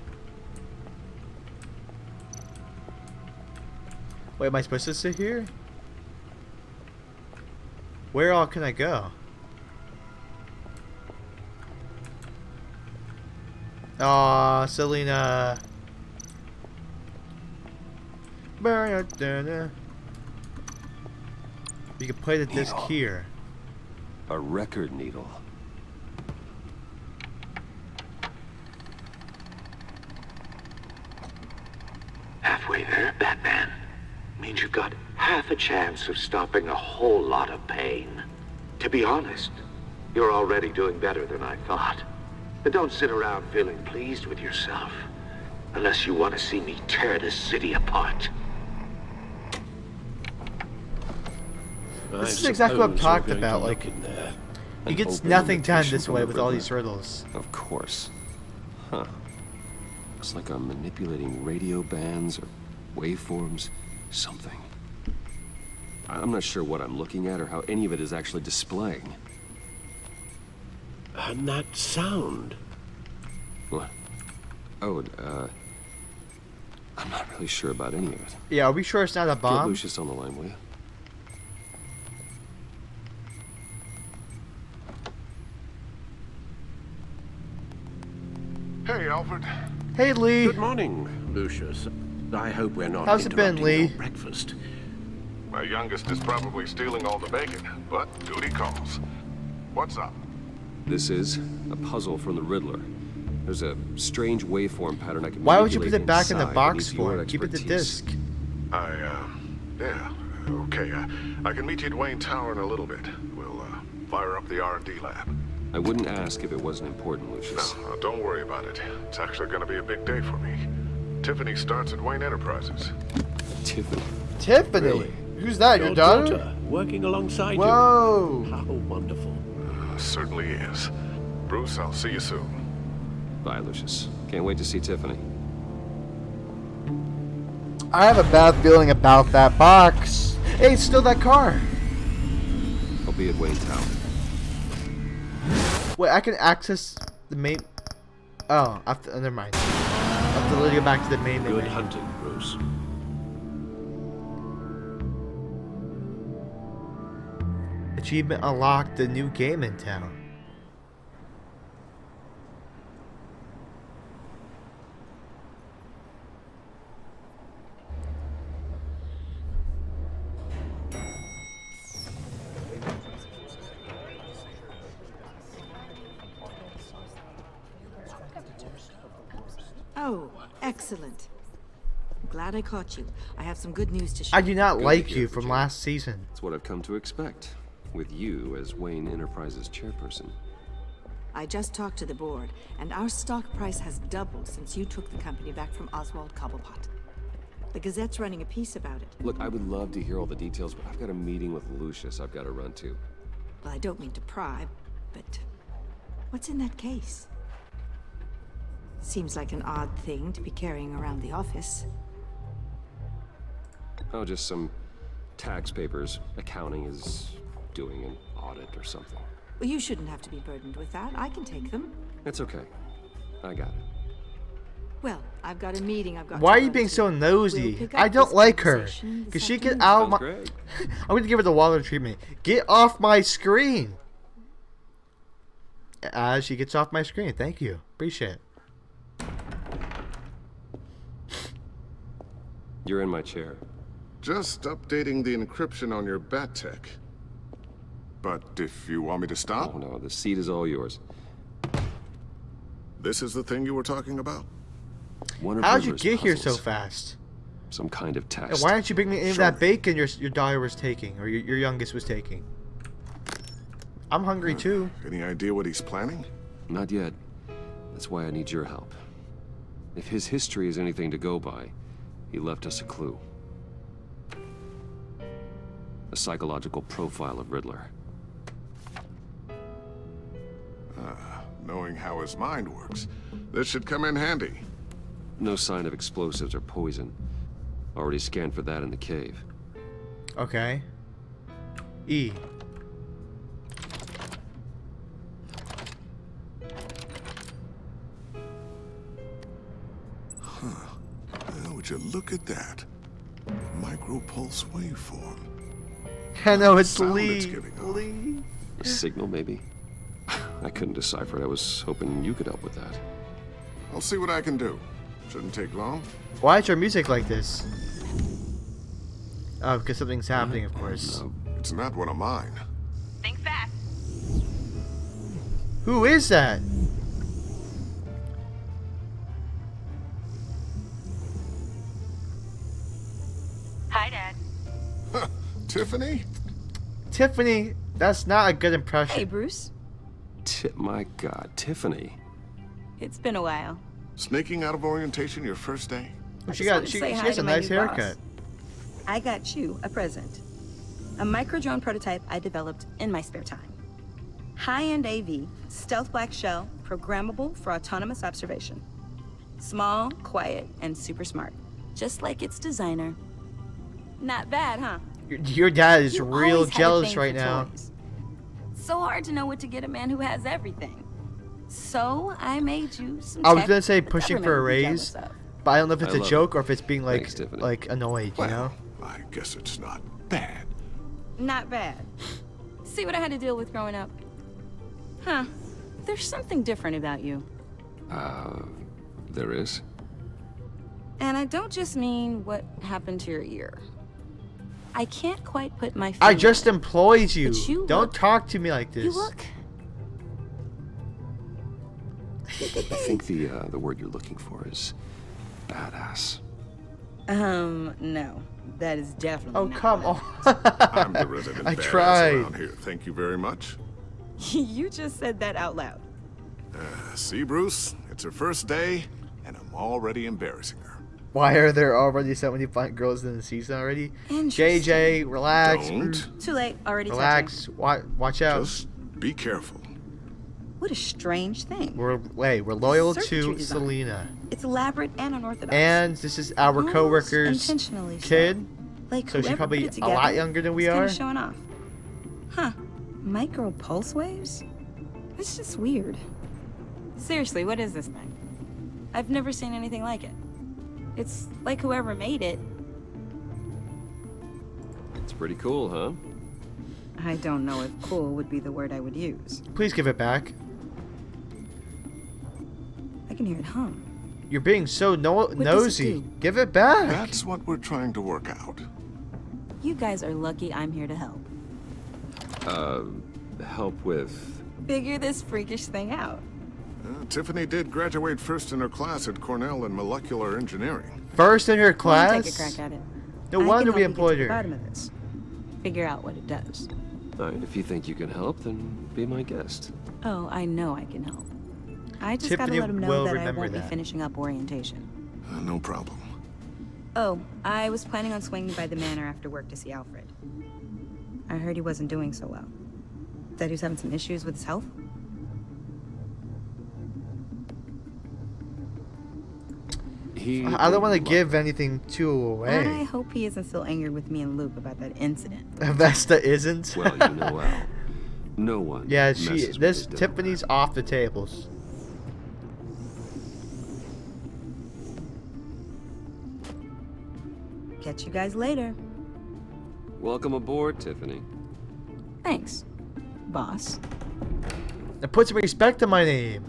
A: Wait, am I supposed to sit here? Where all can I go? Aw, Selena. You can play the disc here.
B: A record needle.
O: Halfway there, Batman. Means you've got half a chance of stopping a whole lot of pain. To be honest, you're already doing better than I thought. But don't sit around feeling pleased with yourself. Unless you want to see me tear this city apart.
A: This is exactly what I'm talking about, like, he gets nothing done this way with all these riddles.
B: Of course. Huh. Looks like I'm manipulating radio bands or waveforms. Something. I'm not sure what I'm looking at or how any of it is actually displaying.
D: And that sound.
B: What? Oh, really sure about any of it.
A: Yeah, are we sure it's not a
B: Get
A: bomb?
B: Lucius on the line, will you?
P: Hey, Alfred.
A: Hey, Lee.
D: Good morning, Lucius. I hope we're not
A: How's it been,
D: interrupting
A: Lee?
D: your breakfast.
P: My youngest is probably stealing all the bacon, but duty calls. What's up?
B: This is a puzzle from the Riddler. There's a strange waveform pattern I can
A: Why would you put
B: manipulate
A: it back in the
B: inside. It
A: box
B: needs your
A: for? Keep it the
B: expertise.
A: disc.
P: Yeah, okay. I can meet you at Wayne Tower in a little bit. We'll, fire up the R&D lab.
B: I wouldn't ask if it wasn't important, Lucius.
P: No, don't worry about it. It's actually gonna be a big day for me. Tiffany starts at Wayne Enterprises.
B: Tiffany?
A: Tiffany?
D: Really?
A: Who's that, your daughter?
D: Working alongside
A: Whoa.
D: you. How wonderful.
P: Certainly is. Bruce, I'll see you soon.
B: Bye, Lucius. Can't wait to see Tiffany.
A: I have a bad feeling about that box. Hey, it's still that car.
B: I'll be at Wayne Tower.
A: Wait, I can access the main... Oh, I have to, never mind. I have to literally go back to the main menu.
D: Good hunting, Bruce.
A: Achievement unlocked, the new game in town.
Q: Oh, excellent. I'm glad I caught you. I have some good news to share.
A: I do not
B: Good
A: like
B: to hear
A: you
B: from
A: from
B: you.
A: last season.
B: That's what I've come to expect, with you as Wayne Enterprises chairperson.
Q: I just talked to the board, and our stock price has doubled since you took the company back from Oswald Cobblepot. The Gazette's running a piece about it.
B: Look, I would love to hear all the details, but I've got a meeting with Lucius I've got to run to.
Q: Well, I don't mean to pry, but what's in that case? Seems like an odd thing to be carrying around the office.
B: Oh, just some tax papers. Accounting is doing an audit or something.
Q: Well, you shouldn't have to be burdened with that. I can take them.
B: It's okay. I got it.
Q: Well, I've got a meeting I've got
A: Why
Q: to
A: are you
Q: run
A: being
Q: to.
A: so nosy?
Q: We'll pick up
A: I don't
Q: this
A: like her.
Q: conversation
A: Because
Q: this
A: she get
Q: afternoon.
A: out of my...
B: Sounds great.
A: I'm going to give her the Waller treatment. Get off my screen. As she gets off my screen. Thank you. Appreciate it.
B: You're in my chair.
P: Just updating the encryption on your bat tech. But if you want me to stop...
B: Oh, no, the seat is all yours.
P: This is the thing you were talking about?
B: One of
A: How'd you
B: Riddler's
A: get here so
B: puzzles.
A: fast?
B: Some kind of
A: And
B: test.
A: why didn't you bring me any of
P: Show
A: that
P: me.
A: bacon your daughter was taking? Or your youngest was taking? I'm hungry too.
P: Any idea what he's planning?
B: Not yet. That's why I need your help. If his history is anything to go by, he left us a clue. A psychological profile of Riddler.
P: Knowing how his mind works, this should come in handy.
B: No sign of explosives or poison. Already scanned for that in the cave.
A: Okay. E.
P: Would you look at that? Micropulse waveform.
A: I know it's
P: Sound
A: Lee.
P: it's giving off.
A: Lee.
B: A signal, maybe? I couldn't decipher it. I was hoping you could help with that.
P: I'll see what I can do. Shouldn't take long.
A: Why is your music like this? Oh, because something's happening, of course.
P: It's not one of mine.
R: Think fast.
A: Who is that?
R: Hi, Dad.
P: Tiffany?
A: Tiffany, that's not a good impression.
R: Hey, Bruce.
B: My God, Tiffany.
R: It's been a while.
P: Sneaking out of orientation your first day?
A: She
R: just wanted to
A: she
R: say hi
A: has
R: to
A: a
R: my
A: nice
R: new boss.
A: haircut.
R: I got you a present. A micro-drone prototype I developed in my spare time. High-end AV, stealth black shell, programmable for autonomous observation. Small, quiet, and super smart. Just like its designer. Not bad, huh?
A: Your dad is
R: You
A: real
R: always had a
A: jealous
R: thing
A: right
R: for
A: now.
R: toys. So hard to know what to get a man who has everything. So I made you some
A: I was
R: tech
A: gonna say
R: the
A: pushing
R: government
A: for a
R: would be
A: raise,
R: jealous of.
A: But I don't know if it's
B: I
A: a
B: love
A: joke
B: it.
A: or if it's being like
B: Thanks, Tiffany.
A: like annoyed, you know?
P: I guess it's not bad.
R: Not bad. See what I had to deal with growing up? Huh. There's something different about you.
B: There is?
R: And I don't just mean what happened to your ear. I can't quite put my finger
A: I just employed you.
R: But you
A: Don't
R: look-
A: talk to me like this.
R: You look...
B: I think the word you're looking for is badass.
R: No. That is definitely
A: Oh,
R: not
A: come
R: what
A: on.
P: I'm the resident
A: I
P: badass
A: tried.
P: around here. Thank you very much.
R: You just said that out loud.
P: See, Bruce, it's her first day, and I'm already embarrassing her.
A: Why are there already so many fine girls in the season already? JJ, relax.
P: Don't.
R: Too late. Already
A: Relax. Watch out.
P: Just be careful.
R: What a strange thing.
A: We're loyal
R: Circuitry
A: to
R: design.
A: Selena.
R: It's elaborate and unorthodox.
A: And this is our
R: Almost
A: coworker's
R: intentionally so.
A: kid.
R: Like
A: So she's
R: whoever
A: probably
R: put it
A: a lot
R: together
A: younger than we
R: is kinda
A: are.
R: showing off. Huh. Micro pulse waves? It's just weird. Seriously, what is this thing? I've never seen anything like it. It's like whoever made it.
B: It's pretty cool, huh?
R: I don't know if cool would be the word I would use.
A: Please give it back.
R: I can hear it hum.
A: You're being so
R: does it
A: nosy.
R: do?
A: Give it back.
P: That's what we're trying to work out.
R: You guys are lucky I'm here to help.
B: Help with...
R: Figure this freakish thing out.
P: Tiffany did graduate first in her class at Cornell in molecular engineering.
A: First in her
R: Let me
A: class?
R: take a crack at it.
A: No
R: I
A: wonder
R: can
A: we
R: help you
A: employed
R: get to the
A: her.
R: bottom of this. Figure out what it does.
B: All right, if you think you can help, then be my guest.
R: Oh, I know I can help. I just
A: Tiffany
R: gotta let him know
A: will
R: that I
A: remember
R: won't
A: that.
R: be finishing up orientation.
P: No problem.
R: Oh, I was planning on swinging by the manor after work to see Alfred. I heard he wasn't doing so well. That he was having some issues with his health.
A: I don't want to give anything too
R: I
A: away.
R: hope he isn't still angered with me and Luke about that incident.
A: Vesta isn't.
B: Well, you know Al. No one
A: Yeah,
B: messes with
A: this
B: his dead.
A: Tiffany's off the tables.
R: Catch you guys later.
B: Welcome aboard, Tiffany.
R: Thanks, boss.
A: And put some respect on my name.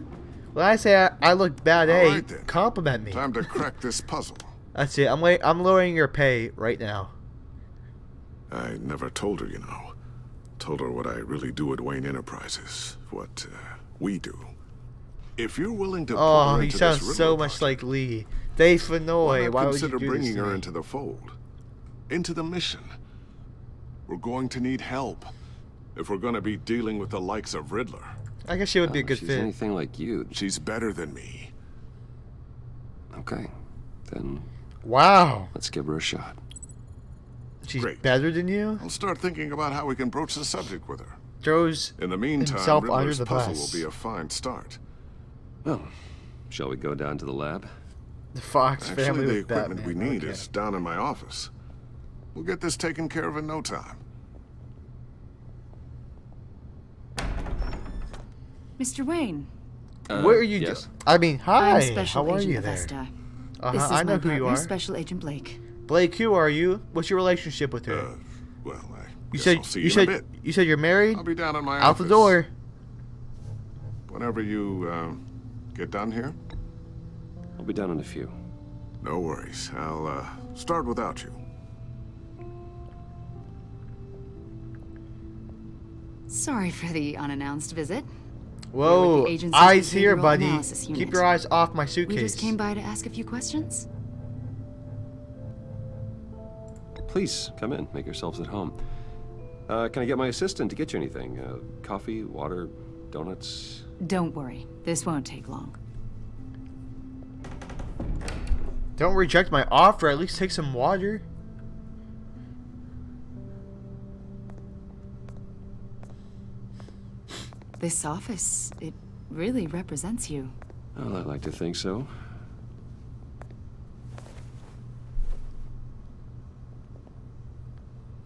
A: When I say I look bad,
P: All
A: A,
P: right, then.
A: compliment me.
P: Time to crack this puzzle.
A: That's it. I'm lowering your pay right now.
P: I never told her, you know. Told her what I really do at Wayne Enterprises. What we do. If you're willing to put
A: Oh,
P: her
A: he
P: into
A: sounds
P: this
A: so
P: Riddler
A: much like Lee. Dave Fenoy. Why would you
P: consider
A: do this
P: bringing
A: to
P: her
A: me?
P: into the fold? Into the mission. We're going to need help if we're going to be dealing with the likes of Riddler.
A: I guess she would be a good
B: she's
A: fit.
B: anything like you.
P: She's better than me.
B: Okay, then
A: Wow.
B: let's give her a shot.
A: She's
P: Great.
A: better than you?
P: I'll start thinking about how we can broach the subject with her.
A: Throws
P: In the meantime,
A: himself under
P: Riddler's
A: the
P: puzzle
A: bus.
P: will be a fine start.
B: Well, shall we go down to the lab?
A: The Fox
P: Actually,
A: family
P: the
A: with
P: equipment
A: Batman.
P: we need
A: Okay.
P: is down in my office. We'll get this taken care of in no time.
M: Mr. Wayne,
A: What are you
B: yes.
A: doing? I mean, hi.
M: I'm Special
A: How are
M: Agent
A: you there?
M: Vesta. This is
A: I know
M: my
A: who you
M: partner,
A: are.
M: Special Agent Blake.
A: Blake, who are you? What's your relationship with her?
P: Well, I
A: you
P: guess
A: said
P: I'll see
A: you
P: you
A: said
P: in a bit.
A: you said you're married.
P: I'll be down in my
A: Out
P: office.
A: the door.
P: Whenever you get done here.
B: I'll be down in a few.
P: No worries. I'll start without you.
M: Sorry for the unannounced visit.
A: Whoa,
M: the agency's
A: eyes here,
M: behavioral
A: buddy.
M: analysis
A: Keep
M: unit.
A: your eyes off my
M: We
A: suitcase.
M: just came by to ask a few questions.
B: Please, come in. Make yourselves at home. Can I get my assistant to get you anything? Coffee, water, donuts?
M: Don't worry, this won't take long.
A: Don't reject my offer. At least take some water.
M: This office, it really represents you.
B: Well, I'd like to think so.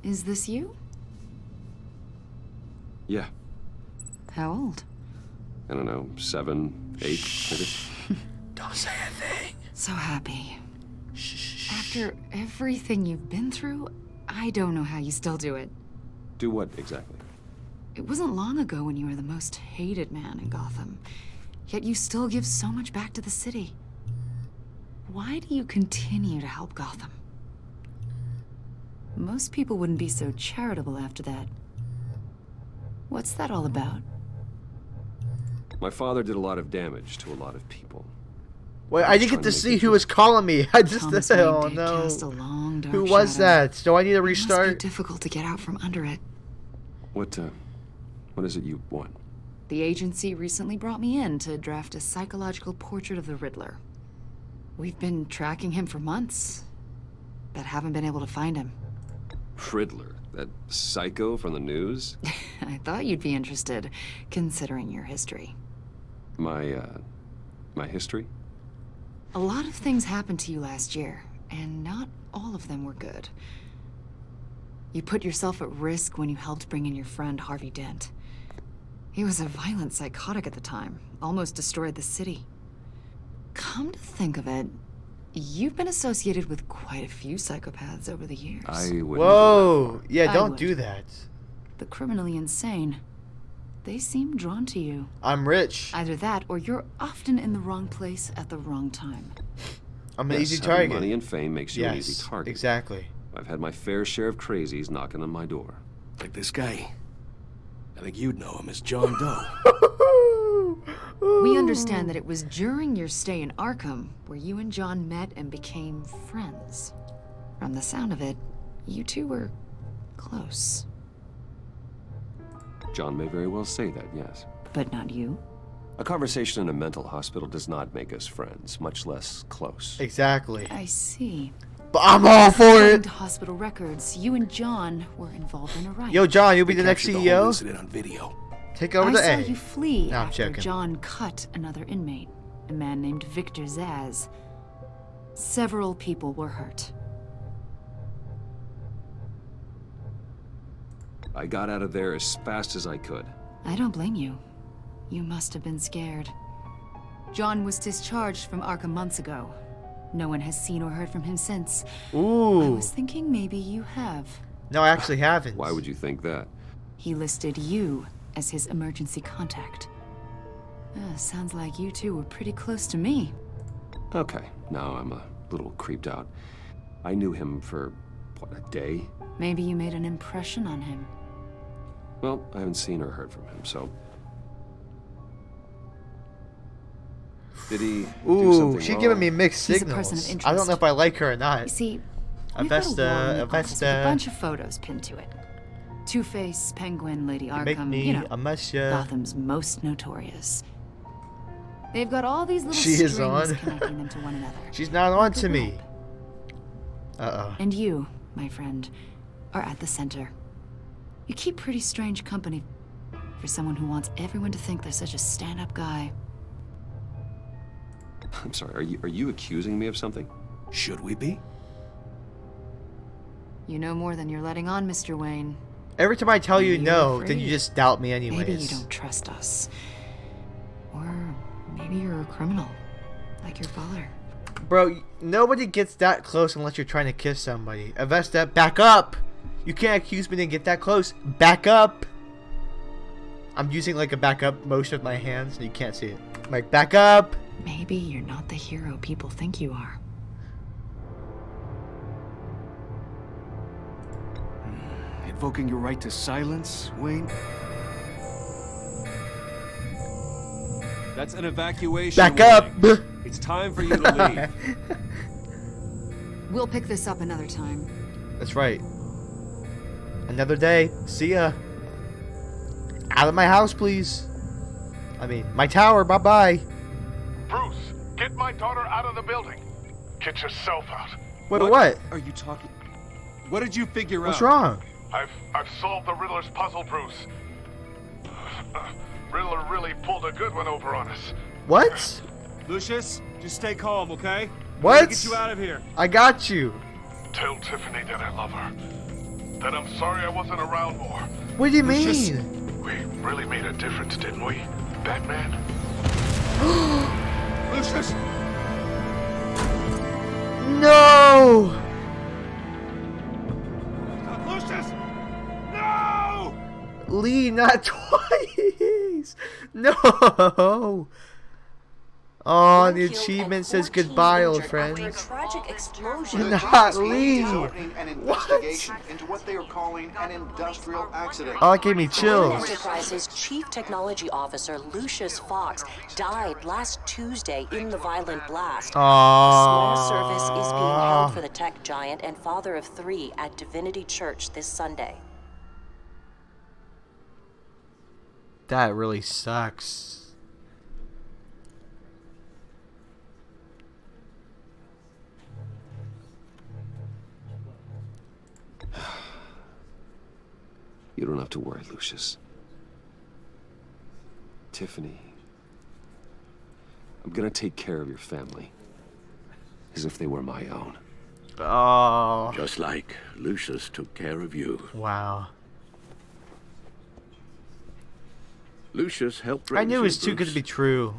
M: Is this you?
B: Yeah.
M: How old?
B: I don't know, 7, 8, maybe?
A: Don't say a thing.
M: So happy. After everything you've been through, I don't know how you still do it.
B: Do what exactly?
M: It wasn't long ago when you were the most hated man in Gotham. Yet you still give so much back to the city. Why do you continue to help Gotham? Most people wouldn't be so charitable after that. What's that all about?
B: My father did a lot of damage to a lot of people.
A: Wait, I didn't get to see who was calling me. I just oh no. Who was that? Do I need to restart?
M: It must be difficult to get out from under it.
B: What is it you want?
M: The agency recently brought me in to draft a psychological portrait of the Riddler. We've been tracking him for months, but haven't been able to find him.
B: Riddler? That psycho from the news?
M: I thought you'd be interested, considering your history.
B: My history?
M: A lot of things happened to you last year, and not all of them were good. You put yourself at risk when you helped bring in your friend Harvey Dent. He was a violent psychotic at the time, almost destroyed the city. Come to think of it, you've been associated with quite a few psychopaths over the years.
A: Whoa! Yeah, don't do that.
M: The criminally insane. They seem drawn to you.
A: I'm rich.
M: Either that, or you're often in the wrong place at the wrong time.
A: I'm an easy target.
B: Money and fame makes you an easy target.
A: Exactly.
B: I've had my fair share of crazies knocking on my door.
S: Like this guy. I think you'd know him as John Doe.
M: We understand that it was during your stay in Arkham where you and John met and became friends. From the sound of it, you two were close.
B: John may very well say that, yes.
M: But not you?
B: A conversation in a mental hospital does not make us friends, much less close.
A: Exactly.
M: I see.
A: But I'm all for it.
M: According to hospital records, you and John were involved in a riot.
A: Yo, John, you'll be the next CEO?
S: Incident on video.
A: Take over the A.
M: I saw you flee
A: No, I'm
M: after
A: joking.
M: John cut another inmate, a man named Victor Zaz. Several people were hurt.
B: I got out of there as fast as I could.
M: I don't blame you. You must have been scared. John was discharged from Arkham months ago. No one has seen or heard from him since.
A: Ooh.
M: I was thinking maybe you have.
A: No, I actually haven't.
B: Why would you think that?
M: He listed you as his emergency contact. Sounds like you two were pretty close to me.
B: Okay, now I'm a little creeped out. I knew him for, what, a day?
M: Maybe you made an impression on him.
B: Well, I haven't seen or heard from him, so... Did he do something
A: she's
B: wrong?
A: giving me mixed
M: He's a
A: signals.
M: person of interest.
A: I don't know if I like her or not.
M: You see, we've got a wall in the office with a bunch of photos pinned to it. Two-Face, Penguin, Lady
A: Make
M: Arkham,
A: me
M: you know,
A: a monsieur.
M: Gotham's most notorious. They've got all these little
A: She is
M: strings
A: on.
M: connecting them to one another.
A: She's not on to me.
M: And you, my friend, are at the center. You keep pretty strange company for someone who wants everyone to think they're such a stand-up guy.
B: I'm sorry, are you accusing me of something?
S: Should we be?
M: You know more than you're letting on, Mr. Wayne.
A: Every time I tell you
M: Maybe
A: no,
M: you're
A: then you
M: afraid.
A: just doubt me anyways.
M: Maybe you don't trust us. Or maybe you're a criminal, like your father.
A: Bro, nobody gets that close unless you're trying to kiss somebody. Avesta, back up! You can't accuse me to get that close. Back up! I'm using like a backup motion with my hands and you can't see it. I'm like, back up!
M: Maybe you're not the hero people think you are.
S: Invoking your right to silence, Wayne?
B: That's an evacuation.
A: Back up!
B: It's time for you to leave.
M: We'll pick this up another time.
A: That's right. Another day. See ya. Out of my house, please. I mean, my tower. Bye-bye.
T: Bruce, get my daughter out of the building. Get yourself out.
A: Wait, what?
B: Are you talking? What did you figure out?
A: What's wrong?
T: I've solved the Riddler's puzzle, Bruce. Riddler really pulled a good one over on us.
A: What?
B: Lucius, just stay calm, okay?
A: What?
B: I'm gonna get you out of here.
A: I got you.
T: Tell Tiffany that I love her. That I'm sorry I wasn't around more.
A: What do you
T: Lucius,
A: mean?
T: we really made a difference, didn't we, Batman?
S: Lucius!
A: No!
J: Lucius! No!
A: Lee, not twice! No! Oh, the achievement says goodbye, old friends.
C: Tragic
A: explosion. Not Lee!
C: An investigation into what they are calling an industrial accident.
A: Oh, it gave me chills.
U: Enterprise's Chief Technology Officer Lucius Fox died last Tuesday in the violent blast. A small service is being held for the tech giant and father of 3 at Divinity Church this Sunday.
A: That really sucks.
B: You don't have to worry, Lucius. Tiffany, I'm gonna take care of your family as if they were my own.
A: Oh.
O: Just like Lucius took care of you.
A: Wow.
O: Lucius helped raise
A: I knew it was
O: you,
A: too good to be true.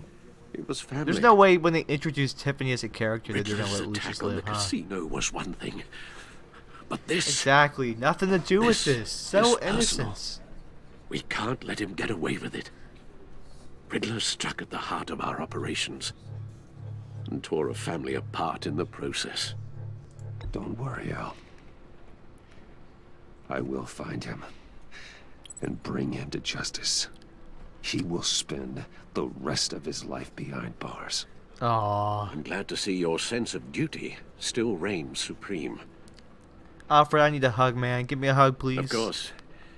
O: It was family.
A: There's no way when they introduced Tiffany as a character they didn't
O: Riddler's
A: let Lucius
O: attack on
A: live,
O: the
A: huh?
O: casino was one thing, but this...
A: Exactly. Nothing to do with this. So
O: is personal.
A: innocent.
O: We can't let him get away with it. Riddler struck at the heart of our operations and tore a family apart in the process.
B: Don't worry, Al. I will find him and bring him to justice. He will spend the rest of his life behind bars.
A: Aww.
O: I'm glad to see your sense of duty still reigns supreme.
A: Alfred, I need a hug, man. Give me a hug, please.
O: Of course.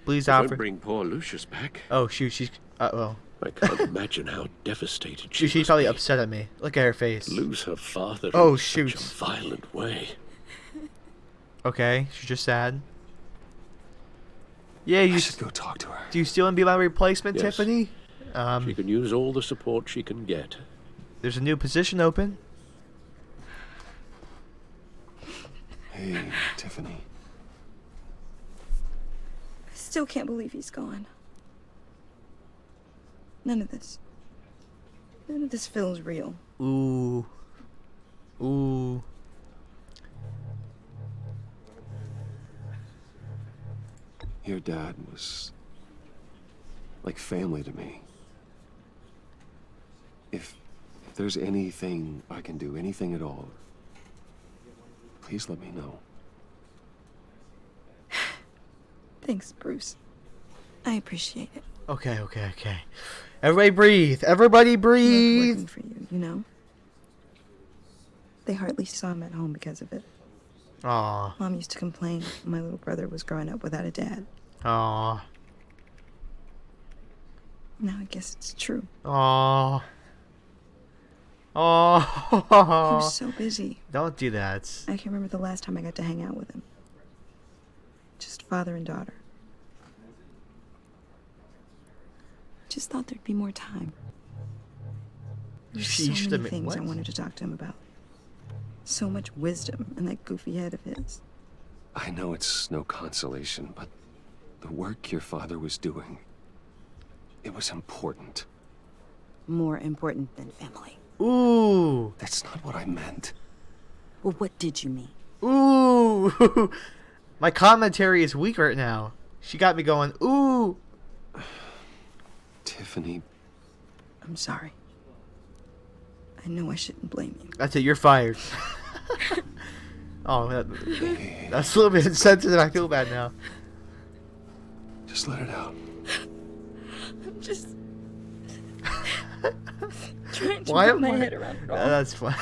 A: Please,
O: It won't
A: Alfred.
O: bring poor Lucius back.
A: Oh, shoot. She's... Uh-oh.
O: I can't imagine how devastated
A: She's probably upset at me. Look at her face.
O: lose her father
A: Oh,
O: in
A: shoot.
O: such a violent way.
A: Okay, she's just sad. Yeah, you
B: should go talk to her.
A: Do you still want to be my replacement,
O: Yes.
A: Tiffany?
O: She can use all the support she can get.
A: There's a new position open.
B: Hey, Tiffany.
R: I still can't believe he's gone. None of this feels real.
A: Ooh. Ooh.
B: Your dad was like family to me. If there's anything I can do, anything at all, please let me know.
R: Thanks, Bruce. I appreciate it.
A: Okay. Everybody breathe. Everybody breathe.
R: Working for you, you know? They hardly saw him at home because of it.
A: Aw.
R: Mom used to complain my little brother was growing up without a dad.
A: Aw.
R: Now I guess it's true.
A: Aw.
R: He
A: Aw.
R: was so busy.
A: Don't do that.
R: I can remember the last time I got to hang out with him. Just father and daughter. Just thought there'd be more time. There's so
A: Sheesh,
R: many things
A: what?
R: I wanted to talk to him about. So much wisdom in that goofy head of his.
B: I know it's no consolation, but the work your father was doing, it was important.
Q: More important than family.
A: Ooh.
B: That's not what I meant.
Q: Well, what did you mean?
A: Ooh. My commentary is weak right now. She got me going, ooh.
B: Tiffany.
R: I'm sorry. I know I shouldn't blame you.
A: That's it, you're fired. Oh, that's a little bit insensitive. I feel bad now.
B: Just let it out.
R: I'm just trying to
A: Why
R: get
A: am
R: my
A: I-
R: head around it all.
A: That's fine.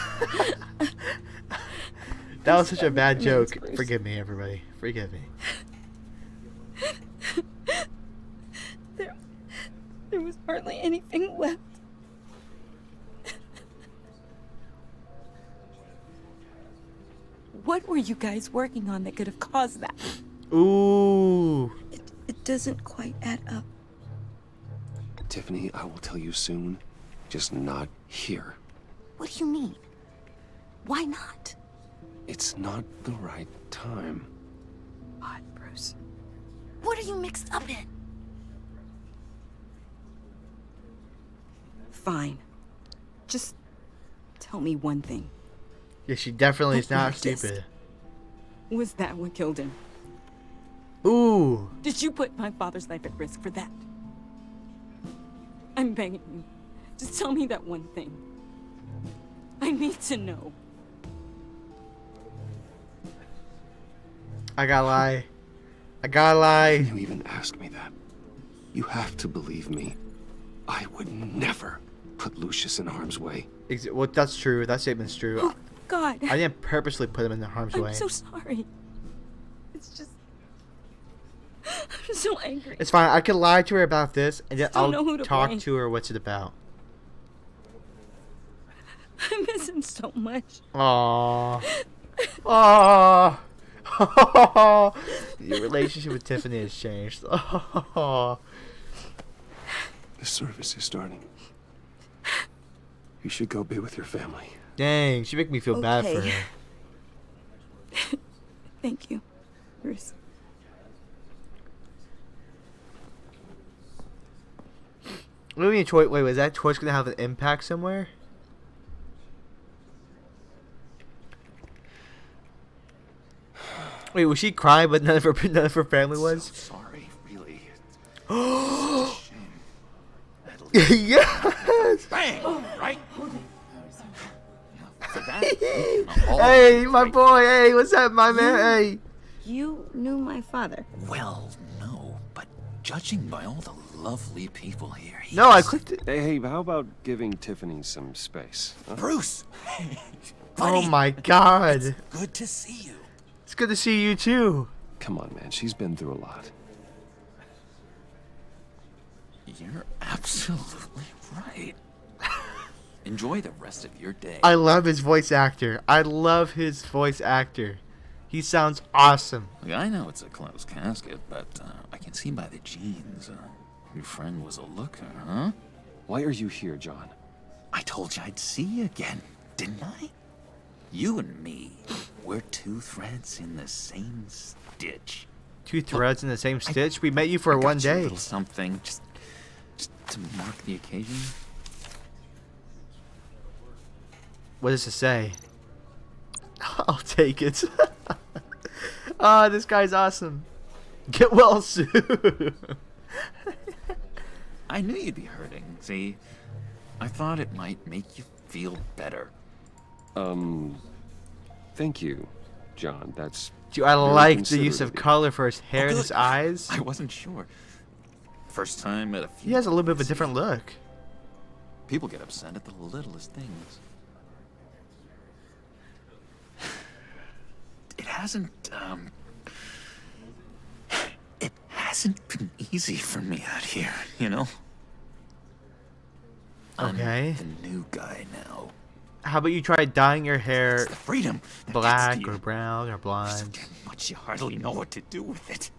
A: That was such a bad
R: Thanks,
A: joke.
R: Bruce.
A: Forgive me, everybody. Forgive me.
R: There was hardly anything left. What were you guys working on that could have caused that?
A: Ooh.
R: It doesn't quite add up.
B: Tiffany, I will tell you soon, just not here.
Q: What do you mean? Why not?
B: It's not the right time.
R: What, Bruce?
Q: What are you mixed up in?
R: Fine. Just tell me one thing.
A: Yeah, she definitely is not
R: Just-
A: stupid.
R: Was that what killed him?
A: Ooh.
R: Did you put my father's life at risk for that? I'm begging you. Just tell me that one thing. I need to know.
A: I gotta lie. I gotta lie.
B: You even ask me that. You have to believe me. I would never put Lucius in harm's way.
A: Well, that's true. That statement's true.
R: Oh, God.
A: I didn't purposely put him in harm's way.
R: I'm so sorry. It's just... I'm so angry.
A: It's fine. I can lie to her about this, and then
R: Just don't know who
A: I'll
R: to
A: talk
R: blame.
A: to her what's it about.
R: I miss him so much.
A: Aww. Aww. Your relationship with Tiffany has changed. Aww.
B: The service is starting. You should go be with your family.
A: Dang, she make me feel bad for
R: Okay.
A: her.
R: Thank you, Bruce.
A: What do you mean, Troy? Wait, was that torch gonna have an impact somewhere? Wait, was she crying, but none of her family was?
B: Sorry, really.
A: Yes.
N: Bang! Right?
A: Hey, my boy. Hey, what's up, my man? Hey.
R: You knew my father.
E: Well, no, but judging by all the lovely people here,
A: No, I clicked it.
B: Hey, how about giving Tiffany some space? Huh?
E: Bruce!
A: Oh my God.
E: Good to see you.
A: It's good to see you too.
B: Come on, man. She's been through a lot.
E: You're absolutely right. Enjoy the rest of your day.
A: I love his voice actor. I love his voice actor. He sounds awesome.
E: Look, I know it's a closed casket, but I can see by the jeans. Your friend was a looker, huh?
B: Why are you here, John?
E: I told you I'd see you again, didn't I? You and me, we're two threads in the same stitch.
A: Two threads in the same stitch? We met you for
E: I got
A: one
E: you a
A: day.
E: little something, just to mark the occasion.
A: What does it say? I'll take it. Ah, this guy's awesome. Get well soon.
E: I knew you'd be hurting, see? I thought it might make you feel better.
B: Thank you, John. That's
A: Dude, I
B: very
A: like the use
B: considerate
A: of
B: of you.
A: color for his hair and his eyes.
E: I wasn't sure. First time at a few.
A: He has a little bit of a different look.
E: People get upset at the littlest things. It hasn't been easy for me out here, you know?
A: Okay.
E: I'm the new guy now.
A: How about you try dyeing your hair
E: the freedom that
A: black
E: gets to
A: or
E: you.
A: brown or blonde?
E: Much you hardly know what to do with it.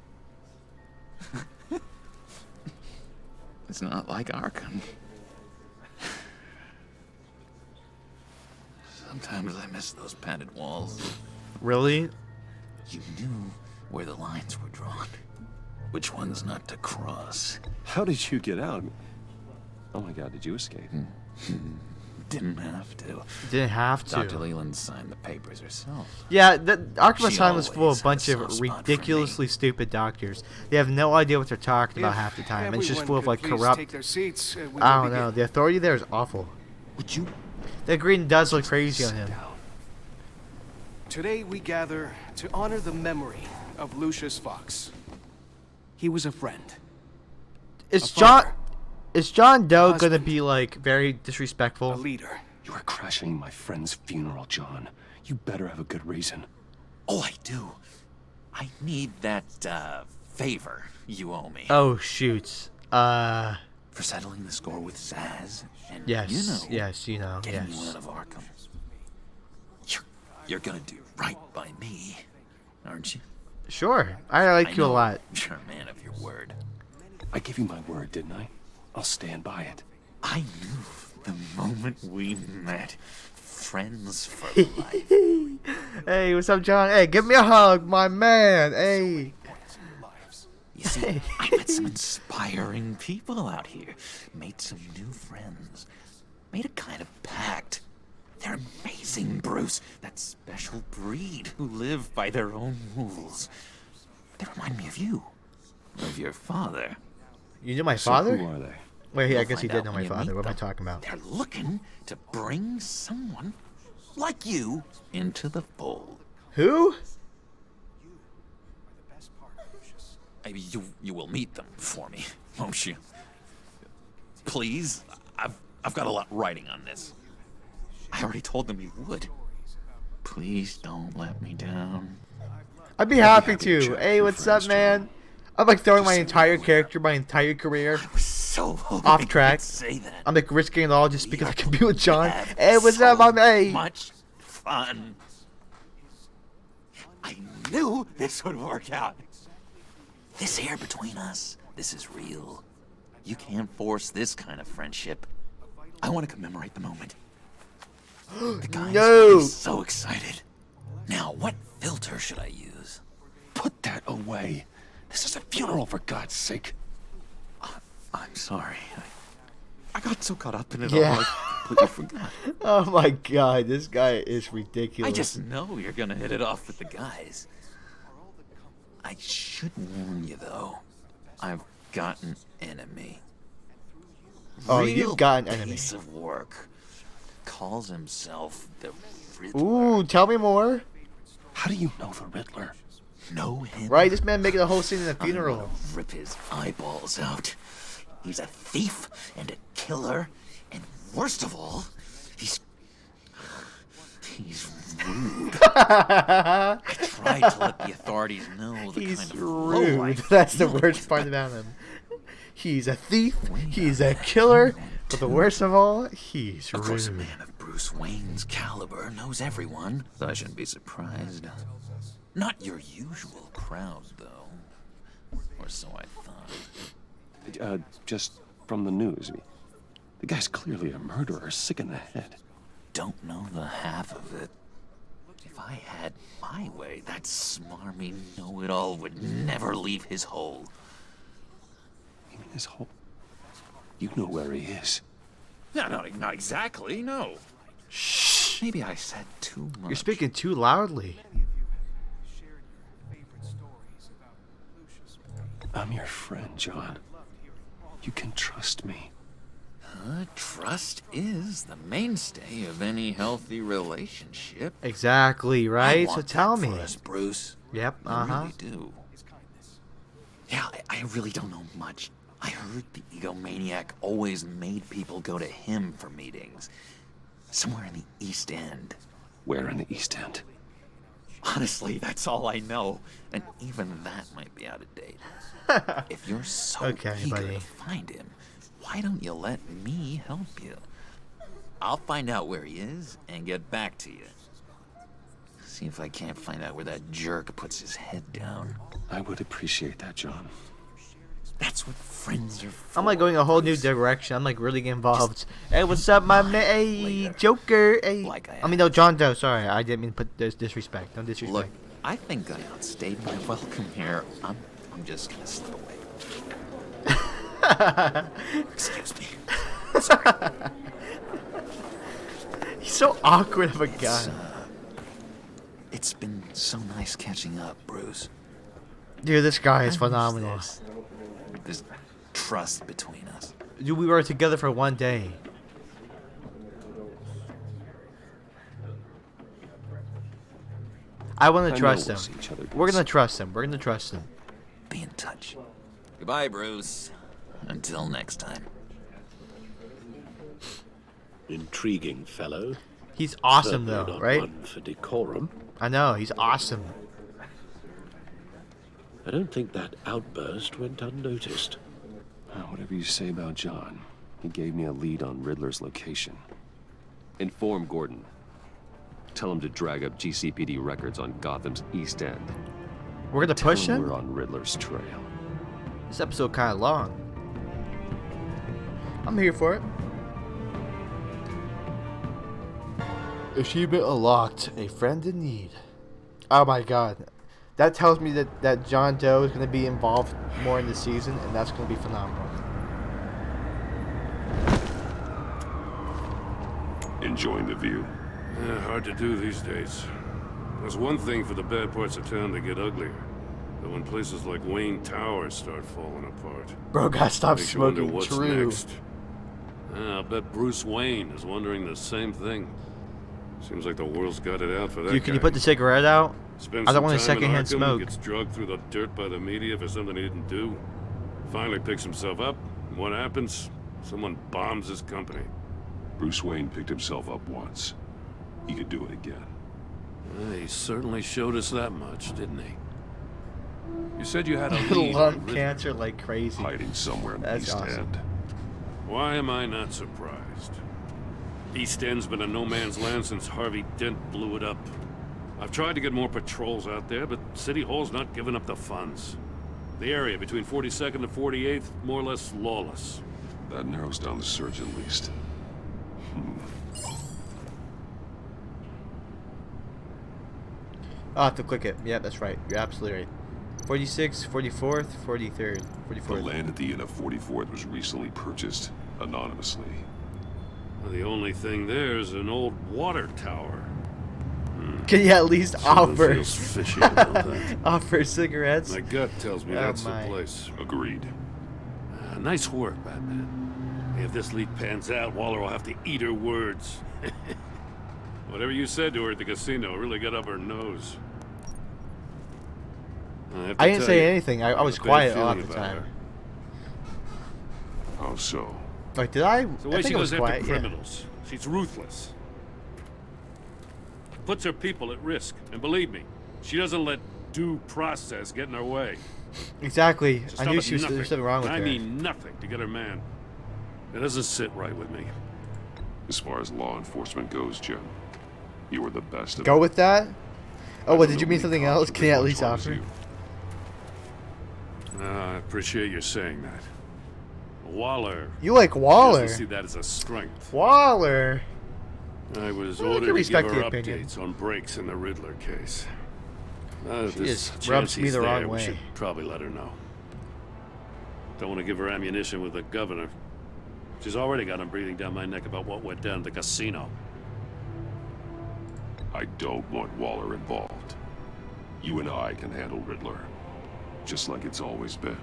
E: It's not like Arkham. Sometimes I miss those padded walls.
A: Really?
E: You knew where the lines were drawn. Which ones not to cross.
B: How did you get out? Oh my God, did you escape?
E: Didn't have to.
A: Didn't have to.
E: Dr. Leland signed the papers herself.
A: Yeah, Arkham
E: She
A: Asylum is full of
E: always
A: a bunch
E: had a
A: of
E: soft spot for
A: ridiculously stupid doctors. They have no idea what they're talking about half the time. It's just full of like corrupt.
J: Take their seats, we
A: I
J: will
A: don't know.
J: begin.
A: The authority there is awful.
E: Would you?
A: The green does look crazy on him.
S: Today we gather to honor the memory of Lucius Fox. He was a friend.
A: Is
S: A
A: John?
S: father.
A: Is John Doe gonna
S: husband.
A: be like very disrespectful?
S: A leader.
B: You are crashing my friend's funeral, John. You better have a good reason.
E: Oh, I do. I need that, favor you owe me.
A: Oh shoot.
E: For settling the score with Zaz. And
A: Yes.
E: you know,
A: Yes. You know.
E: getting
A: Yes.
E: you out of Arkham. You're gonna do right by me, aren't you?
A: Sure. I like you a
E: know
A: lot.
E: You're a man of your word.
B: I gave you my word, didn't I? I'll stand by it.
E: I knew the moment we met. Friends for life.
A: Hey, what's up, John? Hey, give me a hug, my man. Hey.
E: You see, I met some inspiring people out here. Made some new friends. Made a kind of pact. They're amazing, Bruce. That special breed who live by their own rules. They remind me of you. Of your father.
A: You knew my father?
B: Who are they?
A: Wait, yeah, I
E: You'll
A: guess he
E: find
A: did
E: out
A: know
E: when
A: my
E: you
A: father.
E: meet
A: What am I
E: them.
A: talking about?
E: They're looking to bring someone like you into the fold.
A: Who?
E: You will meet them for me, won't you? Please? I've got a lot riding on this. I already told them you would. Please don't let me down.
A: I'd be happy to. Hey, what's up, man? I'm like throwing my entire character, my entire career
E: so
A: off track.
E: Say that.
A: I'm like risking it all just because I can be with John. Hey, what's up, my man?
E: Much fun. I knew this would work out. This here between us, this is real. You can't force this kind of friendship. I want to commemorate the moment. The guys will be so excited. Now, what filter should I use?
B: Put that away. This is a funeral, for God's sake.
E: I'm sorry. I got so caught up in it
A: Yeah.
E: all, I completely forgot.
A: Oh my god, this guy is ridiculous.
E: I just know you're gonna hit it off with the guys. I should warn you, though. I've got an enemy.
A: Oh,
E: Real
A: you've got an enemy.
E: Piece of work. Calls himself the Riddler.
A: Ooh, tell me more.
B: How do you know the Riddler?
E: Know him?
A: Right, this man making a whole scene in a
E: I'm
A: funeral.
E: gonna rip his eyeballs out. He's a thief and a killer, and worst of all, he's rude. I tried to let the authorities know the
A: He's
E: kind of
A: rude.
E: lowlife
A: That's the
E: he
A: worst
E: lives
A: part
E: by.
A: about him. He's a thief. He's a killer. But the worst of all, he's
E: Of course, a
A: rude.
E: man of Bruce Wayne's caliber knows everyone, so I shouldn't be surprised. Not your usual crowd, though. Or so I thought.
B: Just from the news. The guy's clearly a murderer, sick in the head.
E: Don't know the half of it. If I had my way, that smarmy know-it-all would never leave his hole.
B: You mean his hole? You know where he is.
E: No, not exactly, no. Shh. Maybe I said too much.
A: You're speaking too loudly.
B: I'm your friend, John. You can trust me.
E: Trust is the mainstay of any healthy relationship.
A: Exactly,
E: I
A: right?
E: want
A: So tell
E: that
A: me.
E: for us, Bruce.
A: Yep,
E: I really do. Yeah, I really don't know much. I heard the egomaniac always made people go to him for meetings. Somewhere in the East End.
B: Where in the East End?
E: Honestly, that's all I know. And even that might be out of date. If you're so
A: Okay,
E: eager
A: buddy.
E: to find him, why don't you let me help you? I'll find out where he is and get back to you. See if I can't find out where that jerk puts his head down.
B: I would appreciate that, John.
E: That's what friends are for.
A: I'm like going a whole new direction. I'm like really getting involved. Hey, what's up, my man? Hey, Joker. Hey. I mean, no, John Doe. Sorry, I didn't mean to put this disrespect. No disrespect.
E: Look, I think I outstayed my welcome here. I'm just gonna slip away. Excuse me. Sorry.
A: He's so awkward of a guy.
E: It's been so nice catching up, Bruce.
A: Dude, this guy is
E: I miss
A: phenomenal.
E: This trust between us.
A: Dude, we were together for one day. I want
B: I
A: to
B: know
A: trust
B: we'll
A: him.
B: see each other,
A: We're
B: Bruce.
A: gonna trust him. We're gonna trust him.
E: Be in touch. Goodbye, Bruce. Until next time.
D: Intriguing fellow.
A: He's awesome,
D: Certainly
A: though,
D: not
A: right?
D: one for decorum.
A: I know, he's awesome.
D: I don't think that outburst went unnoticed.
B: Whatever you say about John, he gave me a lead on Riddler's location. Inform Gordon. Tell him to drag up GCPD records on Gotham's East End.
A: We're gonna push
B: Tell him
A: him?
B: we're on Riddler's trail.
A: This episode kind of long. I'm here for it. Achievement unlocked. A friend in need. Oh my god. That tells me that John Doe is going to be involved more in the season, and that's going to be phenomenal.
I: Enjoying the view?
K: Yeah, hard to do these days. There's one thing for the bad parts of town to get uglier. But when places like Wayne Tower start falling apart...
A: Bro, gotta stop
K: makes you wonder
A: smoking.
K: what's
A: True.
K: next. Yeah, I'll bet Bruce Wayne is wondering the same thing. Seems like the world's got it out for that
A: Dude, can you
K: guy.
A: put the cigarette out?
K: Spends
A: I don't
K: some
A: want a
K: time in
A: secondhand
K: Arkham,
A: smoke.
K: Gets drugged through the dirt by the media for something he didn't do. Finally picks himself up. And what happens? Someone bombs his company.
I: Bruce Wayne picked himself up once. He could do it again.
K: He certainly showed us that much, didn't he? You said you had a lead.
A: Lung cancer like crazy.
I: Hiding somewhere in the
A: That's
I: East
A: awesome.
I: End.
K: Why am I not surprised? East End's been a no man's land since Harvey Dent blew it up. I've tried to get more patrols out there, but City Hall's not giving up the funds. The area between 42nd and 48th, more or less lawless.
I: That narrows down the search at least.
A: I'll have to click it. Yeah, that's right. You're absolutely right. 46th, 44th, 43rd, 44th.
I: The land at the end of 44th was recently purchased anonymously.
K: Well, the only thing there is an old water tower.
A: Can you at least
K: Something
A: offer
K: feels fishy about that.
A: offer cigarettes?
K: My gut tells me
A: Oh,
K: that's
A: my.
K: the place.
I: Agreed.
K: Nice work, Batman. If this lead pans out, Waller will have to eat her words. Whatever you said to her at the casino really got up her nose.
A: I didn't say anything. I was
K: a bad
A: quiet all
K: feeling
A: the
K: about
A: time.
K: her.
I: How so?
A: Like, did I?
K: The
A: I
K: way
A: think
K: she
A: I was
K: goes
A: quiet.
K: after
A: Yeah.
K: criminals. She's ruthless. Puts her people at risk. And believe me, she doesn't let due process get in her way.
A: Exactly.
K: Just
A: I
K: stop
A: knew
K: at
A: she was
K: nothing.
A: there's something wrong with
K: I
A: her.
K: mean nothing to get her man. It doesn't sit right with me.
I: As far as law enforcement goes, Jim, you were the best of
A: Go
I: them.
A: with that? Oh, what, did you mean
I: Nobody
A: something
I: cops
A: else?
I: with
A: Can you at
I: as
A: least
I: much as
A: offer?
I: you.
K: I appreciate you saying that. Waller.
A: You like Waller?
K: Doesn't see that as a strength.
A: Waller.
K: I was
A: Well, I
K: ordered
A: can
K: to
A: respect
K: give her
A: the opinion.
K: updates on breaks in the Riddler case. If
A: She
K: there's
A: just
K: a
A: rubs
K: chance
A: me
K: he's
A: the wrong
K: there, we
A: way.
K: should probably let her know. Don't want to give her ammunition with the governor. She's already got him breathing down my neck about what went down at the casino.
I: I don't want Waller involved. You and I can handle Riddler, just like it's always been.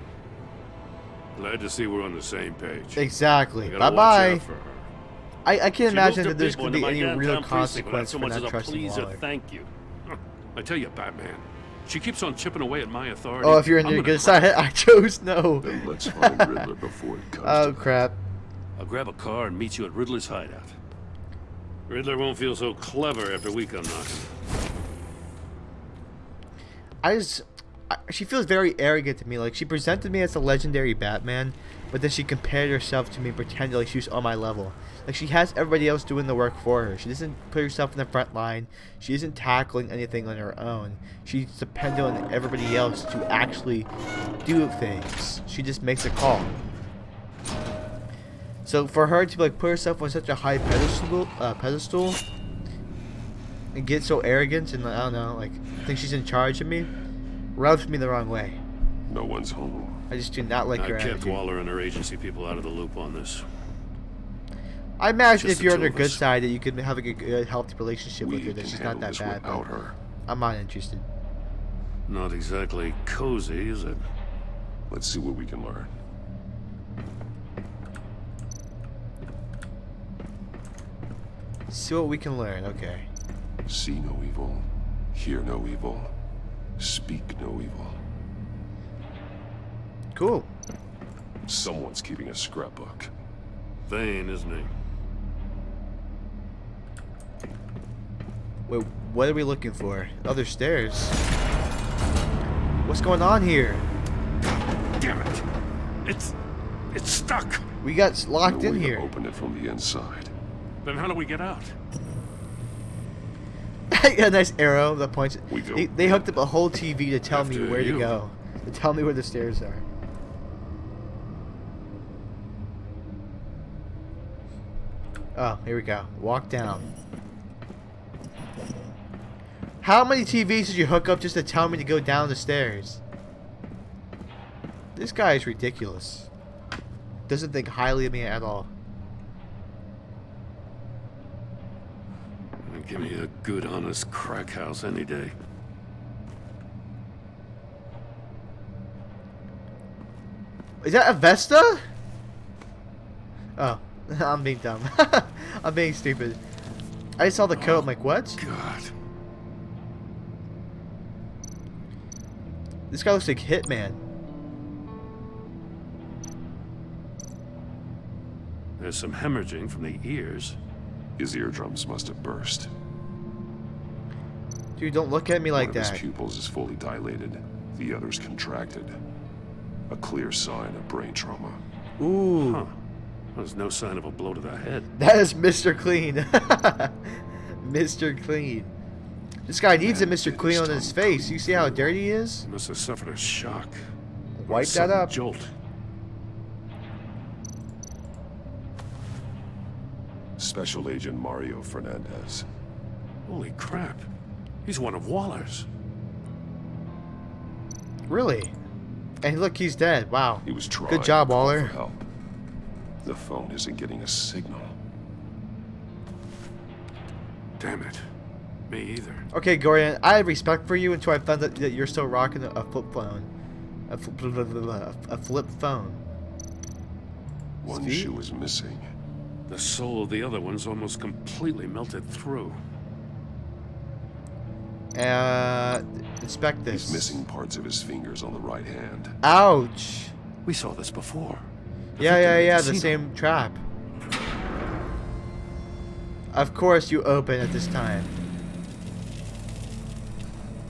K: Glad to see we're on the same page.
A: Exactly.
K: We gotta watch
A: Bye-bye.
K: out for her.
A: I can't
K: She
A: imagine
K: moved her
A: that there's
K: people
A: going to be
K: into my
A: any real
K: downtown precinct without
A: consequence
K: so
A: for
K: much
A: not
K: as a
A: trusting
K: please or
A: Waller.
K: thank you. I tell you, Batman, she keeps on chipping away at my authority.
A: Oh, if you're on
K: I'm
A: your
K: gonna
A: good side, I chose no.
I: Then let's find Riddler before it comes
A: Oh,
I: to
A: crap.
K: I'll grab a car and meet you at Riddler's hideout. Riddler won't feel so clever after we come knocking.
A: She feels very arrogant to me. Like, she presented me as a legendary Batman, but then she compared herself to me and pretended like she was on my level. Like, she has everybody else doing the work for her. She doesn't put herself in the front line. She isn't tackling anything on her own. She's dependent on everybody else to actually do things. She just makes a call. So for her to like put herself on such a high pedestal and get so arrogant and I don't know, like think she's in charge of me, rubs me the wrong way.
I: No one's home.
A: I just do not like
K: I
A: her
K: kept
A: attitude.
K: Waller and her agency people out of the loop on this.
A: I imagine
K: Just
A: if you're
K: the
A: on her
K: two of
A: good
K: us.
A: side that you could have a good, healthy relationship with her. That
I: can
A: she's not
I: handle
A: that
I: this
A: bad.
I: without
A: But
I: her.
A: I'm not interested.
K: Not exactly cozy, is it?
I: Let's see what we can learn.
A: See what we can learn. Okay.
I: See no evil, hear no evil, speak no evil.
A: Cool.
I: Someone's keeping a scrapbook.
K: Vain, isn't he?
A: Wait, what are we looking for? Other stairs. What's going on here?
K: Damn it! It's stuck.
A: We got locked
I: No
A: in
I: way to
A: here.
I: open it from the inside.
K: Then how do we get out?
A: A nice arrow that points.
I: We go
A: They hooked up a whole TV to tell me
K: After
A: where to
K: you.
A: go. To tell me where the stairs are. Oh, here we go. Walk down. How many TVs did you hook up just to tell me to go down the stairs? This guy is ridiculous. Doesn't think highly of me at all.
K: I Give me a good, honest crack house any day.
A: Is that a Vesta? Oh, I'm being dumb. I'm being stupid. I saw the coat. I'm like, what?
K: God.
A: This guy looks like Hitman.
K: There's some hemorrhaging from the ears.
I: His eardrums must have burst.
A: Dude, don't look at me like that.
I: One of his pupils is fully dilated. The other's contracted. A clear sign of brain trauma.
A: Ooh.
K: Huh. There's no sign of a blow to the head.
A: That is Mr. Clean. Mr. Clean. This guy needs a Mr. Clean on his face. You see how dirty he is?
K: He must have suffered a shock.
A: Wipe that up.
K: Jolt.
I: Special Agent Mario Fernandez.
K: Holy crap. He's one of Waller's.
A: Really? And look, he's dead. Wow.
I: He was trying
A: Good job,
I: to call
A: Waller.
I: for help. The phone isn't getting a signal.
K: Damn it. Me either.
A: Okay, Gorian, I have respect for you until I found out that you're still rocking a flip phone. A flip phone.
I: One shoe is missing.
K: The soul of the other one's almost completely melted through.
A: Inspect this.
I: He's missing parts of his fingers on the right hand.
A: Ouch.
K: We saw this before.
A: Yeah, the same trap. Of course you open at this time.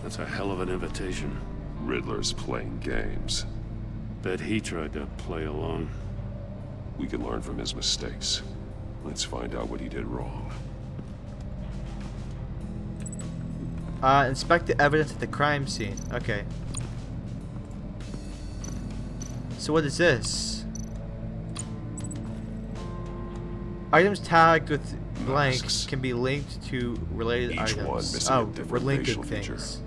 K: That's a hell of an invitation.
I: Riddler's playing games.
K: Bet he tried to play along.
I: We can learn from his mistakes. Let's find out what he did wrong.
A: Inspect the evidence at the crime scene. Okay. So what is this? Items tagged with blanks can be linked to related
I: Each one
A: items.
I: missing a different
A: we're linking
I: facial feature.
A: things.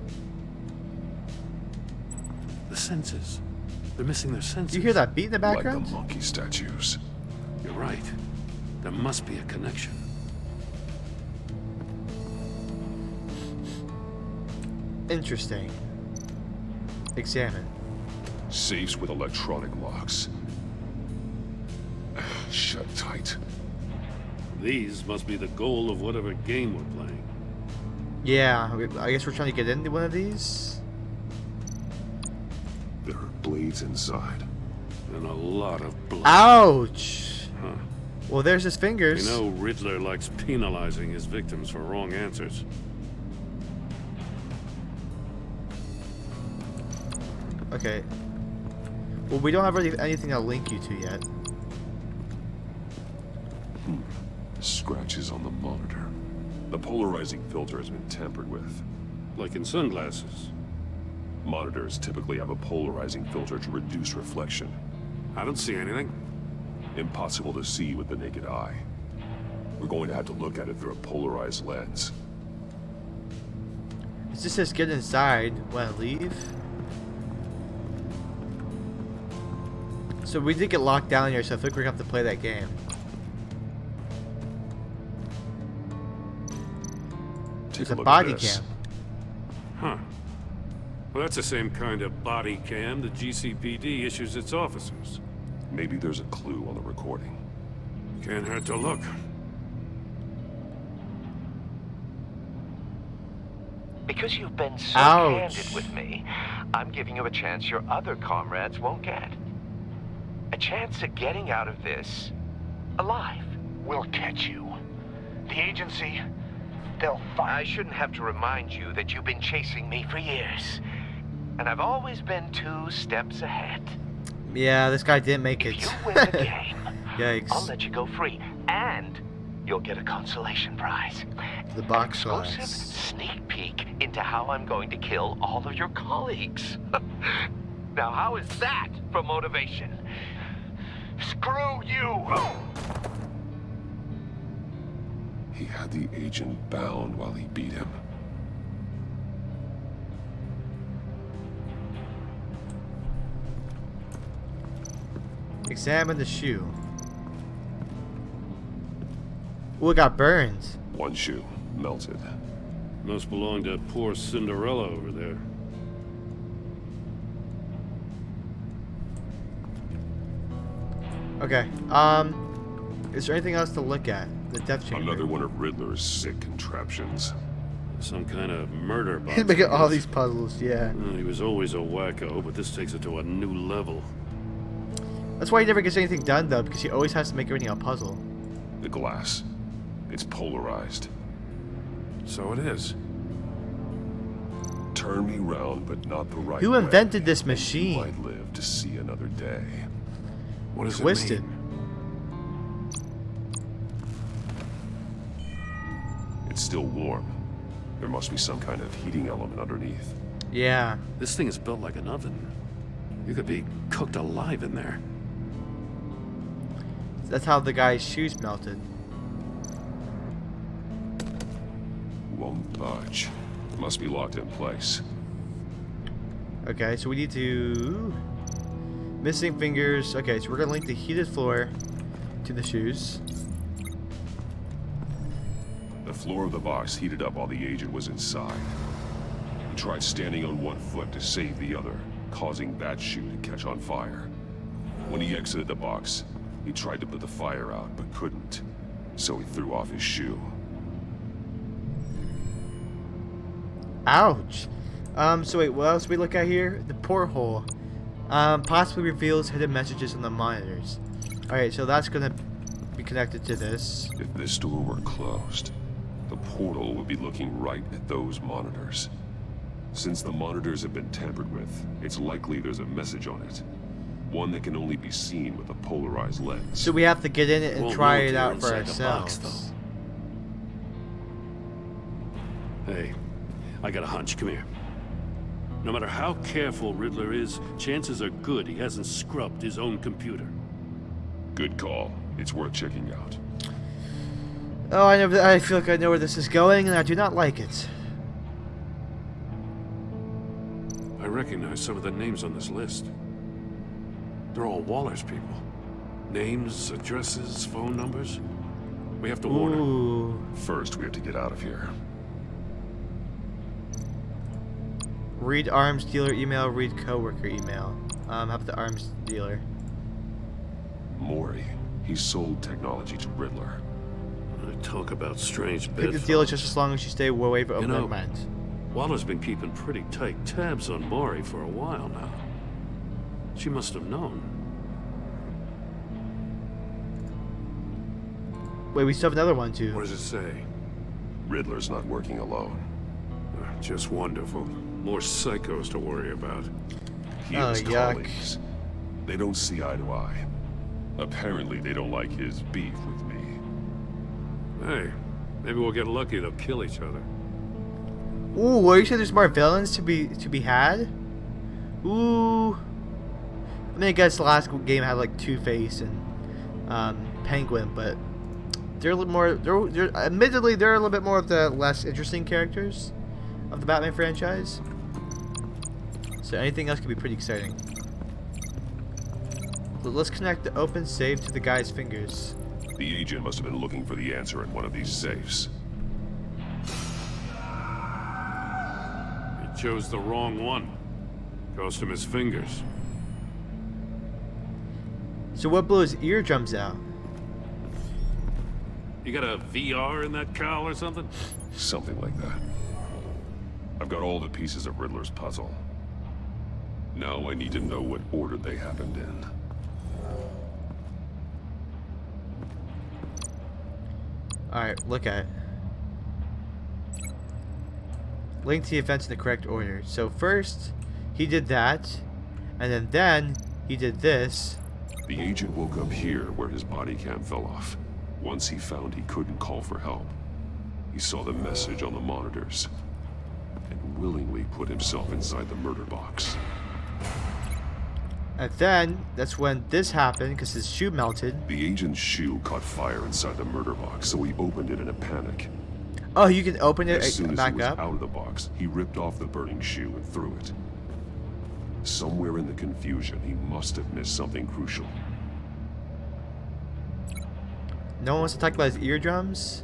K: The senses. They're missing their senses.
A: Do you hear that beat in the
I: Like
A: background?
I: the monkey statues.
K: You're right. There must be a connection.
A: Interesting. Examine.
I: Safes with electronic locks. Shut tight.
K: These must be the goal of whatever game we're playing.
A: Yeah, I guess we're trying to get into one of these.
I: There are blades inside.
K: And a lot of blood.
A: Ouch!
K: Huh.
A: Well, there's his fingers.
K: You know, Riddler likes penalizing his victims for wrong answers.
A: Okay. Well, we don't have really anything to link you to yet.
I: Scratches on the monitor. The polarizing filter has been tampered with.
K: Like in sunglasses.
I: Monitors typically have a polarizing filter to reduce reflection.
K: I don't see anything.
I: Impossible to see with the naked eye. We're going to have to look at it through a polarized lens.
A: It just says get inside. Want to leave? So we did get locked down here, so I think we're going to have to play that game. There's a body cam.
K: Huh. Well, that's the same kind of body cam the GCPD issues its officers.
I: Maybe there's a clue on the recording.
K: Can't hurt to look.
F: Because you've been so
A: Ouch.
F: candid with me, I'm giving you a chance your other comrades won't get. A chance at getting out of this alive.
T: We'll catch you. The agency, they'll find.
F: I shouldn't have to remind you that you've been chasing me for years. And I've always been 2 steps ahead.
A: Yeah, this guy didn't make it.
F: If you win the game,
A: Yikes.
F: I'll let you go free. And you'll get a consolation prize.
A: The box
F: Exclusive
A: glass.
F: sneak peek into how I'm going to kill all of your colleagues. Now, how is that for motivation?
T: Screw you!
I: He had the agent bound while he beat him.
A: Examine the shoe. Ooh, it got burned.
I: One shoe. melted.
K: Must belong to poor Cinderella over there.
A: Okay. Is there anything else to look at? The death chamber.
I: Another one of Riddler's sick contraptions.
K: Some kind of murder box.
A: Look at all these puzzles, yeah.
K: Well, he was always a wacko, but this takes it to a new level.
A: That's why he never gets anything done, though, because he always has to make everything a puzzle.
I: The glass. It's polarized.
G: So it is.
I: Turn me round, but not the right
A: Who
I: way.
A: invented this machine?
I: You might live to see another day.
G: What does
A: Twisted.
G: it mean?
I: It's still warm. There must be some kind of heating element underneath.
A: Yeah.
K: This thing is built like an oven. You could be cooked alive in there.
A: That's how the guy's shoes melted.
I: Won't budge. It must be locked in place.
A: Okay, so we need to... Missing fingers. Okay, so we're going to link the heated floor to the shoes.
I: The floor of the box heated up while the agent was inside. He tried standing on one foot to save the other, causing that shoe to catch on fire. When he exited the box, he tried to put the fire out, but couldn't. So he threw off his shoe.
A: Ouch. So wait, what else do we look at here? The porthole. Possibly reveals hidden messages on the monitors. Alright, so that's gonna be connected to this.
I: If this door were closed, the portal would be looking right at those monitors. Since the monitors have been tampered with, it's likely there's a message on it. One that can only be seen with a polarized lens.
A: So we have to get in it and
K: Won't
A: try
K: know
A: it
K: till
A: out
K: you're
A: for
K: inside the box,
A: ourselves.
K: Hey, I got a hunch. Come here. No matter how careful Riddler is, chances are good he hasn't scrubbed his own computer.
I: Good call. It's worth checking out.
A: Oh, I feel like I know where this is going, and I do not like it.
K: I recognize some of the names on this list. They're all Waller's people. Names, addresses, phone numbers. We have to warn her.
I: First, we have to get out of here.
A: Read arms dealer email, read coworker email. How about the arms dealer?
I: Mori. He sold technology to Riddler.
K: Talk about strange
A: Pick the
K: bedfellows.
A: deal just as long as you stay away from
K: You know,
A: mind.
K: Waller's been keeping pretty tight tabs on Maury for a while now. She must have known.
A: Wait, we still have another one too.
K: What does it say?
I: Riddler's not working alone.
K: Just wonderful. More psychos to worry about.
I: He and his colleagues. They don't see eye to eye. Apparently, they don't like his beef with me.
K: Hey, maybe we'll get lucky. They'll kill each other.
A: Ooh, what, you said there's more villains to be had? Ooh. I mean, I guess the last game had like Two-Face and Penguin, but they're a little more. They're admittedly they're a little bit more of the less interesting characters of the Batman franchise. So anything else could be pretty exciting. So let's connect the open safe to the guy's fingers.
I: The agent must have been looking for the answer in one of these safes.
K: He chose the wrong one. Cost him his fingers.
A: So what blew his eardrums out?
K: You got a VR in that cowl or something?
I: Something like that. I've got all the pieces of Riddler's puzzle. Now I need to know what order they happened in.
A: Alright, look at it. Link the events in the correct order. So first, he did that, and then he did this.
I: The agent woke up here where his body cam fell off. Once he found he couldn't call for help, he saw the message on the monitors and willingly put himself inside the murder box.
A: And then, that's when this happened, because his shoe melted.
I: The agent's shoe caught fire inside the murder box, so he opened it in a panic.
A: Oh, you can open it
I: As soon as
A: back
I: he was
A: up?
I: out of the box, he ripped off the burning shoe and threw it. Somewhere in the confusion, he must have missed something crucial.
A: No one wants to talk about his eardrums?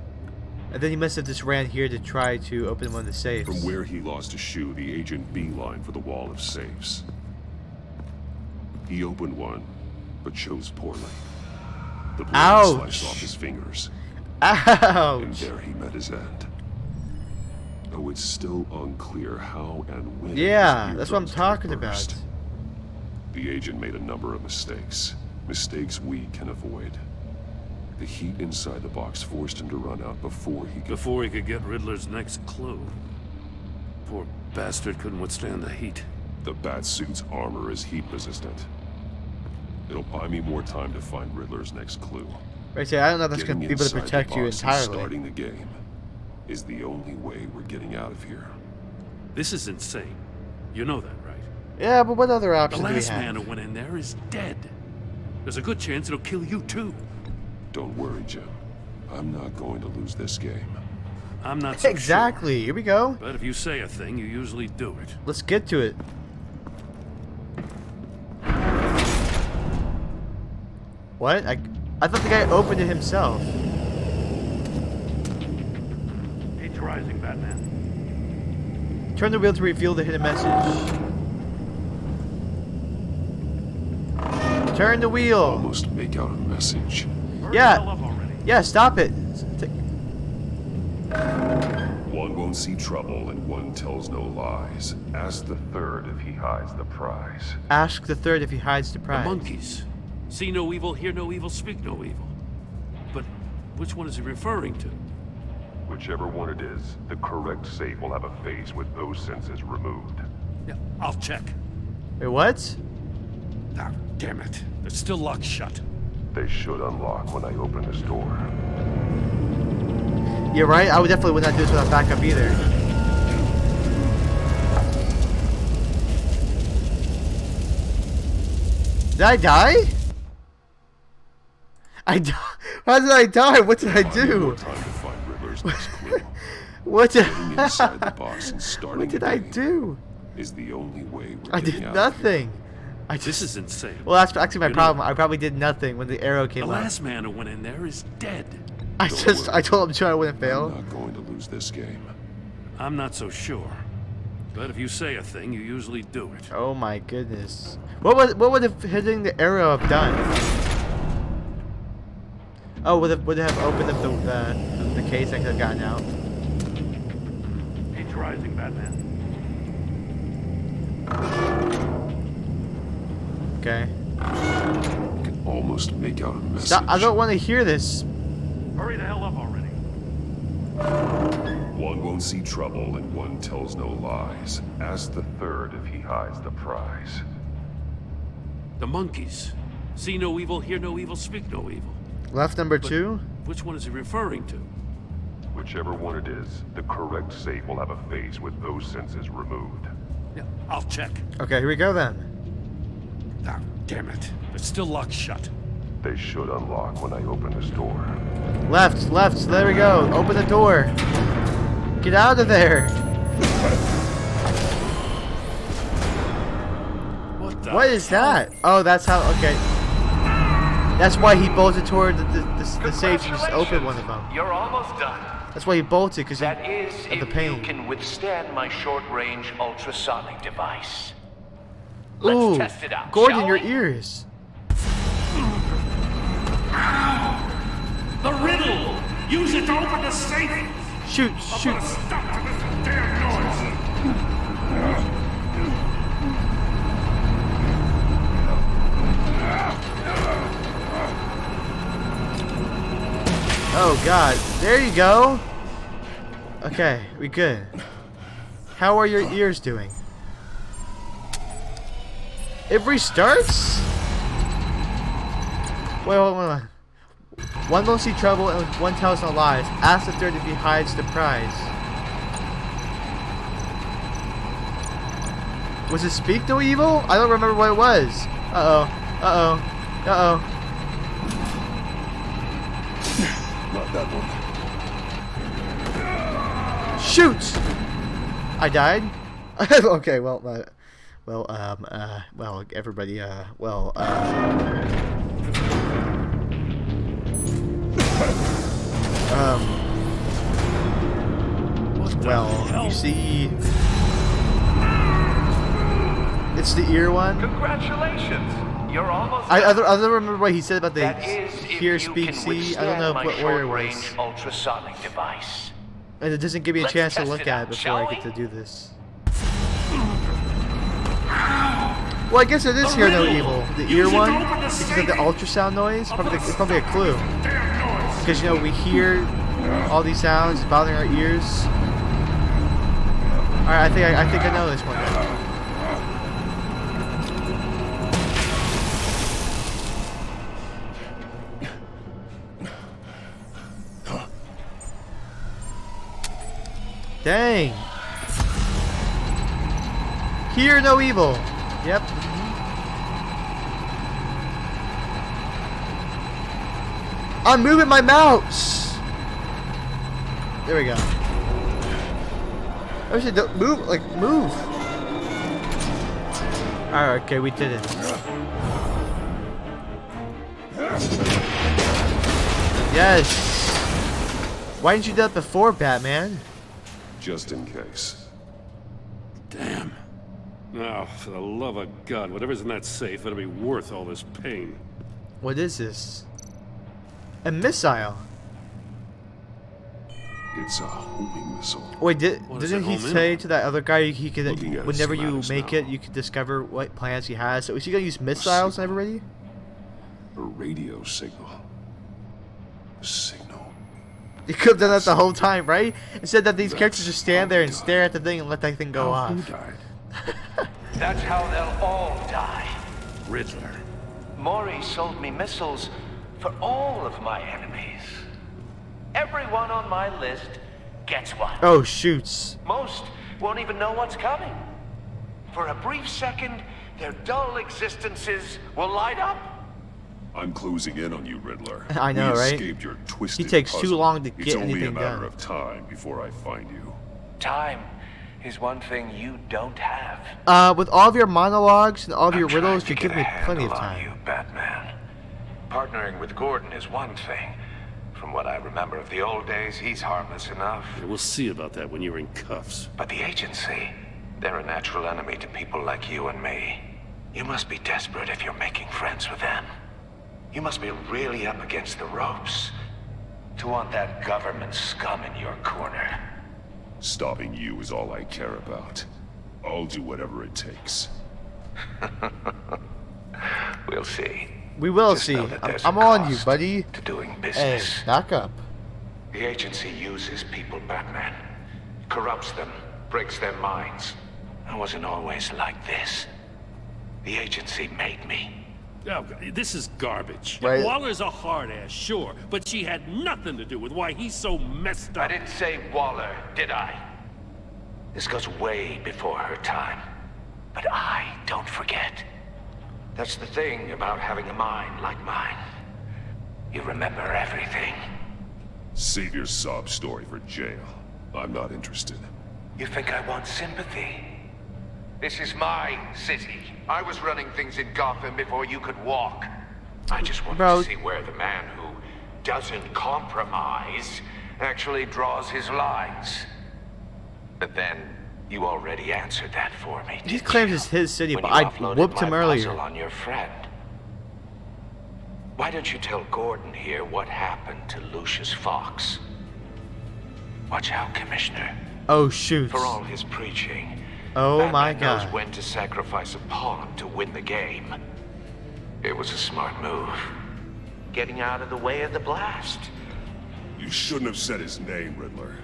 A: And then he must have just ran here to try to open one of the safes.
I: From where he lost a shoe, the agent beelined for the wall of safes. He opened one, but chose poorly. The blade sliced off his fingers.
A: Ouch!
I: And there he met his end. Though it's still unclear how and when.
A: Yeah, that's what I'm talking about.
I: The agent made a number of mistakes. Mistakes we can avoid. The heat inside the box forced him to run out before he could
K: get Riddler's next clue. Poor bastard couldn't withstand the heat.
I: The Batsuit's armor is heat resistant. It'll buy me more time to find Riddler's next clue.
A: Right, so I don't know if that's going to be able to protect you entirely.
I: Starting the game is the only way we're getting out of here.
K: This is insane. You know that, right?
A: Yeah, but what other options
K: do we have? The last man
A: have?
K: who went in there is dead. There's a good chance it'll kill you too.
I: Don't worry, Jim. I'm not going to lose this game.
K: I'm not so
A: exactly.
K: Sure.
A: Here we go.
K: But if you say a thing, you usually do it.
A: Let's get to it. What? I thought the guy opened it himself.
K: Heat's rising, Batman.
A: Turn the wheel to reveal the hidden message. Turn the wheel.
I: Almost make out a message.
A: Yeah. Yeah, stop it.
I: One won't see trouble and one tells no lies. Ask the third if he hides the prize.
A: Ask the third if he hides the prize.
K: The monkeys. See no evil, hear no evil, speak no evil. But which one is he referring to?
I: Whichever one it is, the correct safe will have a face with those senses removed.
K: Yeah, I'll check.
A: Wait, what?
K: Ah, damn it. They're still locked shut.
I: They should unlock when I open this door.
A: You're right, I would definitely would not do this without backup either. Did I die? How did I die? What did I do? What did what did I do?
I: Is the only way we're
A: I did nothing.
K: This is insane.
A: Well, that's actually my problem. I probably did nothing when the arrow came
K: out.
A: up.
K: The last man who went in there is dead.
A: I told him I wouldn't fail.
I: I'm not going to lose this game.
K: I'm not so sure. But if you say a thing, you usually do it.
A: Oh my goodness. What would hitting the arrow have done? Oh, would it have opened up the case I could have gotten out?
K: Heat's rising, Batman.
A: Okay.
I: I can almost make out a message.
A: Stop, I don't want to hear this.
K: Hurry the hell up already.
I: One won't see trouble and one tells no lies. Ask the third if he hides the prize.
K: The monkeys. See no evil, hear no evil, speak no evil.
A: Left number 2?
K: Which one is he referring to?
I: Whichever one it is, the correct safe will have a face with those senses removed.
K: Yeah, I'll check.
A: Okay, here we go then.
K: Ah, damn it. They're still locked shut.
I: They should unlock when I open this door.
A: Left, there we go. Open the door. Get out of there. What is that? Oh, that's how, okay. That's why he bolted toward the safe and just opened one of them.
F: You're almost done.
A: That's why he bolted, because
F: that is
A: of the pain.
F: You can withstand my short-range ultrasonic device.
A: Ooh,
F: Let's test it out,
A: Gordon,
F: shall
A: your
F: we?
A: ears.
K: The riddle! Use it to open the safe!
A: Shoot!
K: Stop to this damn noise!
A: Oh god, there you go. Okay, we good. How are your ears doing? It restarts? Wait, hold on. One won't see trouble and one tells no lies. Ask the third if he hides the prize. Was it speak no evil? I don't remember what it was. Uh-oh.
I: Not that one.
A: Shoot! I died? Okay, well, everybody, See, it's the ear one.
F: Congratulations. You're almost
A: I don't remember what he said about the
F: That is, if
A: hear,
F: you
A: speak,
F: can
A: see. I don't know
F: withstand
A: what
F: my
A: order it was.
F: short-range ultrasonic device.
A: And it doesn't give me a
F: Let's
A: chance to
F: test
A: look
F: it
A: at
F: out,
A: it before
F: shall
A: I
F: we?
A: get to do this. Well, I guess it is Hear No Evil. The ear one, because of the ultrasound noise. It's probably a clue. Because, you know, we hear all these sounds bothering our ears. Alright, I think I know this one now. Dang. Hear No Evil. Yep. I'm moving my mouse. There we go. I should move, like, move. Alright, okay, we did it. Yes. Why didn't you do that before, Batman?
I: Just in case.
K: Damn. Oh, for the love of God, whatever's in that safe better be worth all this pain.
A: What is this? A missile.
I: It's a homing missile.
A: Wait, didn't he say to that other guy he could,
I: Looking at
A: whenever you
I: schematics
A: make
I: now.
A: it, you could discover what plans he has? So is he gonna use missiles and everybody?
I: A radio signal. A signal.
A: He could have done that the whole time, right? Instead that these characters just stand there and stare at the thing and let that thing go off.
I: Who died?
F: That's how they'll all die.
K: Riddler.
F: Maury sold me missiles for all of my enemies. Everyone on my list gets one.
A: Oh, shoots.
F: Most won't even know what's coming. For a brief second, their dull existences will light up.
I: I'm closing in on you, Riddler.
A: I know,
I: we
A: right?
I: Escaped your twisted
A: He takes too
I: puzzle.
A: long to
I: It's
A: get
I: only
A: anything
I: a matter
A: done.
I: of time before I find you.
F: Time is one thing you don't have.
A: With all of your monologues and all of your
F: I'm trying
A: riddles,
F: to
A: you
F: get
A: give
F: a
A: me
F: handle
A: plenty of
F: on
A: time.
F: You, Batman. Partnering with Gordon is one thing. From what I remember of the old days, he's harmless enough.
K: Yeah, we'll see about that when you're in cuffs.
F: But the agency, they're a natural enemy to people like you and me. You must be desperate if you're making friends with them. You must be really up against the ropes to want that government scum in your corner.
I: Stopping you is all I care about. I'll do whatever it takes.
F: We'll see.
A: We will
F: Just
A: see.
F: know that there's a
A: I'm on you,
F: cost
A: buddy.
F: to doing
A: Hey,
F: business.
A: back up.
F: The agency uses people, Batman. Corrupts them, breaks their minds. I wasn't always like this. The agency made me.
K: Oh, this is garbage.
A: Right.
K: Waller's a hard ass, sure, but she had nothing to do with why he's so messed
F: I
K: up.
F: didn't say Waller, did I? This goes way before her time. But I don't forget. That's the thing about having a mind like mine. You remember everything.
I: Save your sob story for jail. I'm not interested.
F: You think I want sympathy? This is my city. I was running things in Gotham before you could walk. I just wanted
A: Bro.
F: to see where the man who doesn't compromise actually draws his lines. But then, you already answered that for me,
A: He
F: didn't
A: claims
F: you?
A: it's his city,
F: When
A: but
F: you
A: I
F: offloaded
A: whooped
F: my
A: him earlier.
F: puzzle on your friend. Why don't you tell Gordon here what happened to Lucius Fox? Watch out, Commissioner.
A: Oh, shoot.
F: For all his preaching,
A: Oh
F: Batman
A: my
F: knows
A: god.
F: when to sacrifice a pawn to win the game. It was a smart move. Getting out of the way of the blast.
I: You shouldn't have said his name, Riddler.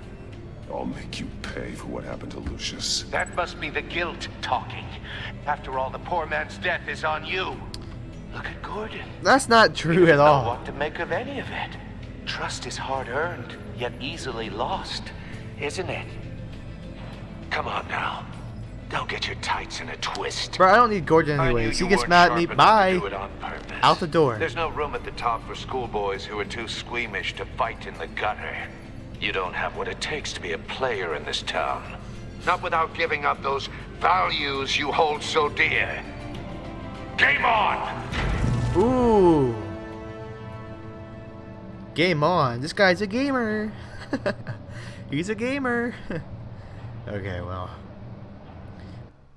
I: I'll make you pay for what happened to Lucius.
F: That must be the guilt talking. After all, the poor man's death is on you. Look at Gordon.
A: That's not true at
F: Know
A: all.
F: what to make of any of it. Trust is hard-earned, yet easily lost, isn't it? Come on now. Don't get your tights in a twist.
A: Bro, I don't need Gordon
F: I knew
A: anyways. He
F: you
A: gets
F: weren't
A: mad at me.
F: sharp enough to
A: Bye.
F: do it on purpose.
A: Out the door.
F: There's no room at the top for schoolboys who are too squeamish to fight in the gutter. You don't have what it takes to be a player in this town. Not without giving up those values you hold so dear. Game on!
A: Ooh. Game on. This guy's a gamer. He's a gamer. Okay, well.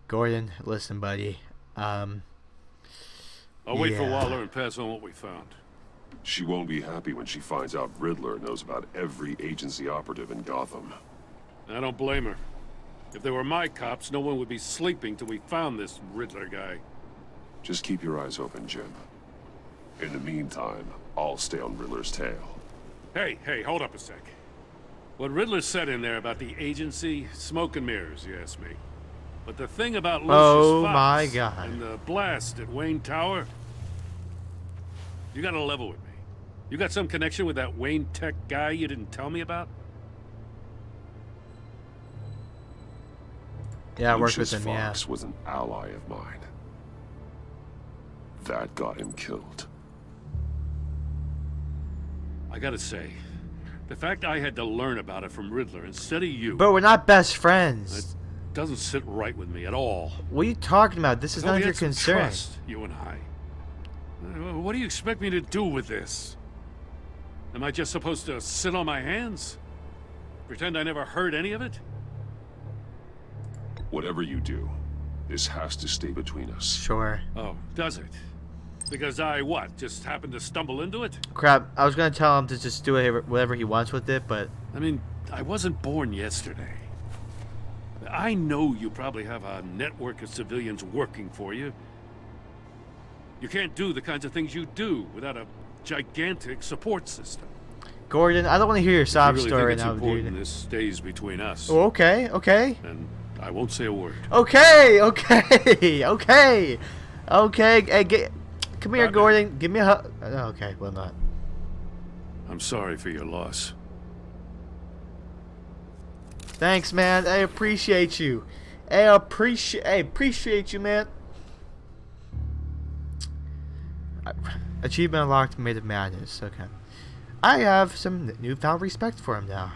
A: Gordon, listen, buddy.
K: I'll wait for
A: yeah.
K: Waller and pass on what we found.
I: She won't be happy when she finds out Riddler knows about every agency operative in Gotham.
K: I don't blame her. If they were my cops, no one would be sleeping till we found this Riddler guy.
I: Just keep your eyes open, Jim. In the meantime, I'll stay on Riddler's tail.
K: Hey, hold up a sec. What Riddler said in there about the agency, smoke and mirrors, you ask me. But the thing about Lucius Fox
A: my God.
K: and the blast at Wayne Tower, you gotta level with me. You got some connection with that Wayne Tech guy you didn't tell me about?
A: Yeah, I worked with
I: Lucius
A: him, yeah.
I: Fox was an ally of mine. That got him killed.
K: I gotta say, the fact I had to learn about it from Riddler instead of you...
A: But we're not best friends.
K: Doesn't sit right with me at all.
A: What are you talking about? This is none of your concern.
K: Trust, you and I. What do you expect me to do with this? Am I just supposed to sit on my hands? Pretend I never heard any of it?
I: Whatever you do, this has to stay between us.
A: Sure.
K: Oh, does it? Because I, what, just happened to stumble into it?
A: Crap, I was gonna tell him to just do whatever he wants with it, but...
K: I mean, I wasn't born yesterday. I know you probably have a network of civilians working for you. You can't do the kinds of things you do without a gigantic support system.
A: Gordon, I don't want to hear your sob
K: If you really
A: story
K: think
A: now,
K: it's important,
A: dude.
K: this stays between us.
A: Oh, okay, okay.
K: And I won't say a word.
A: Okay, okay, okay. Okay, hey, come here, Gordon. Give me a hug. Okay, well, not.
K: I'm sorry for your loss.
A: Thanks, man. I appreciate you. I appreciate you, man. Achievement unlocked, Made of Madness. Okay. I have some newfound respect for him now.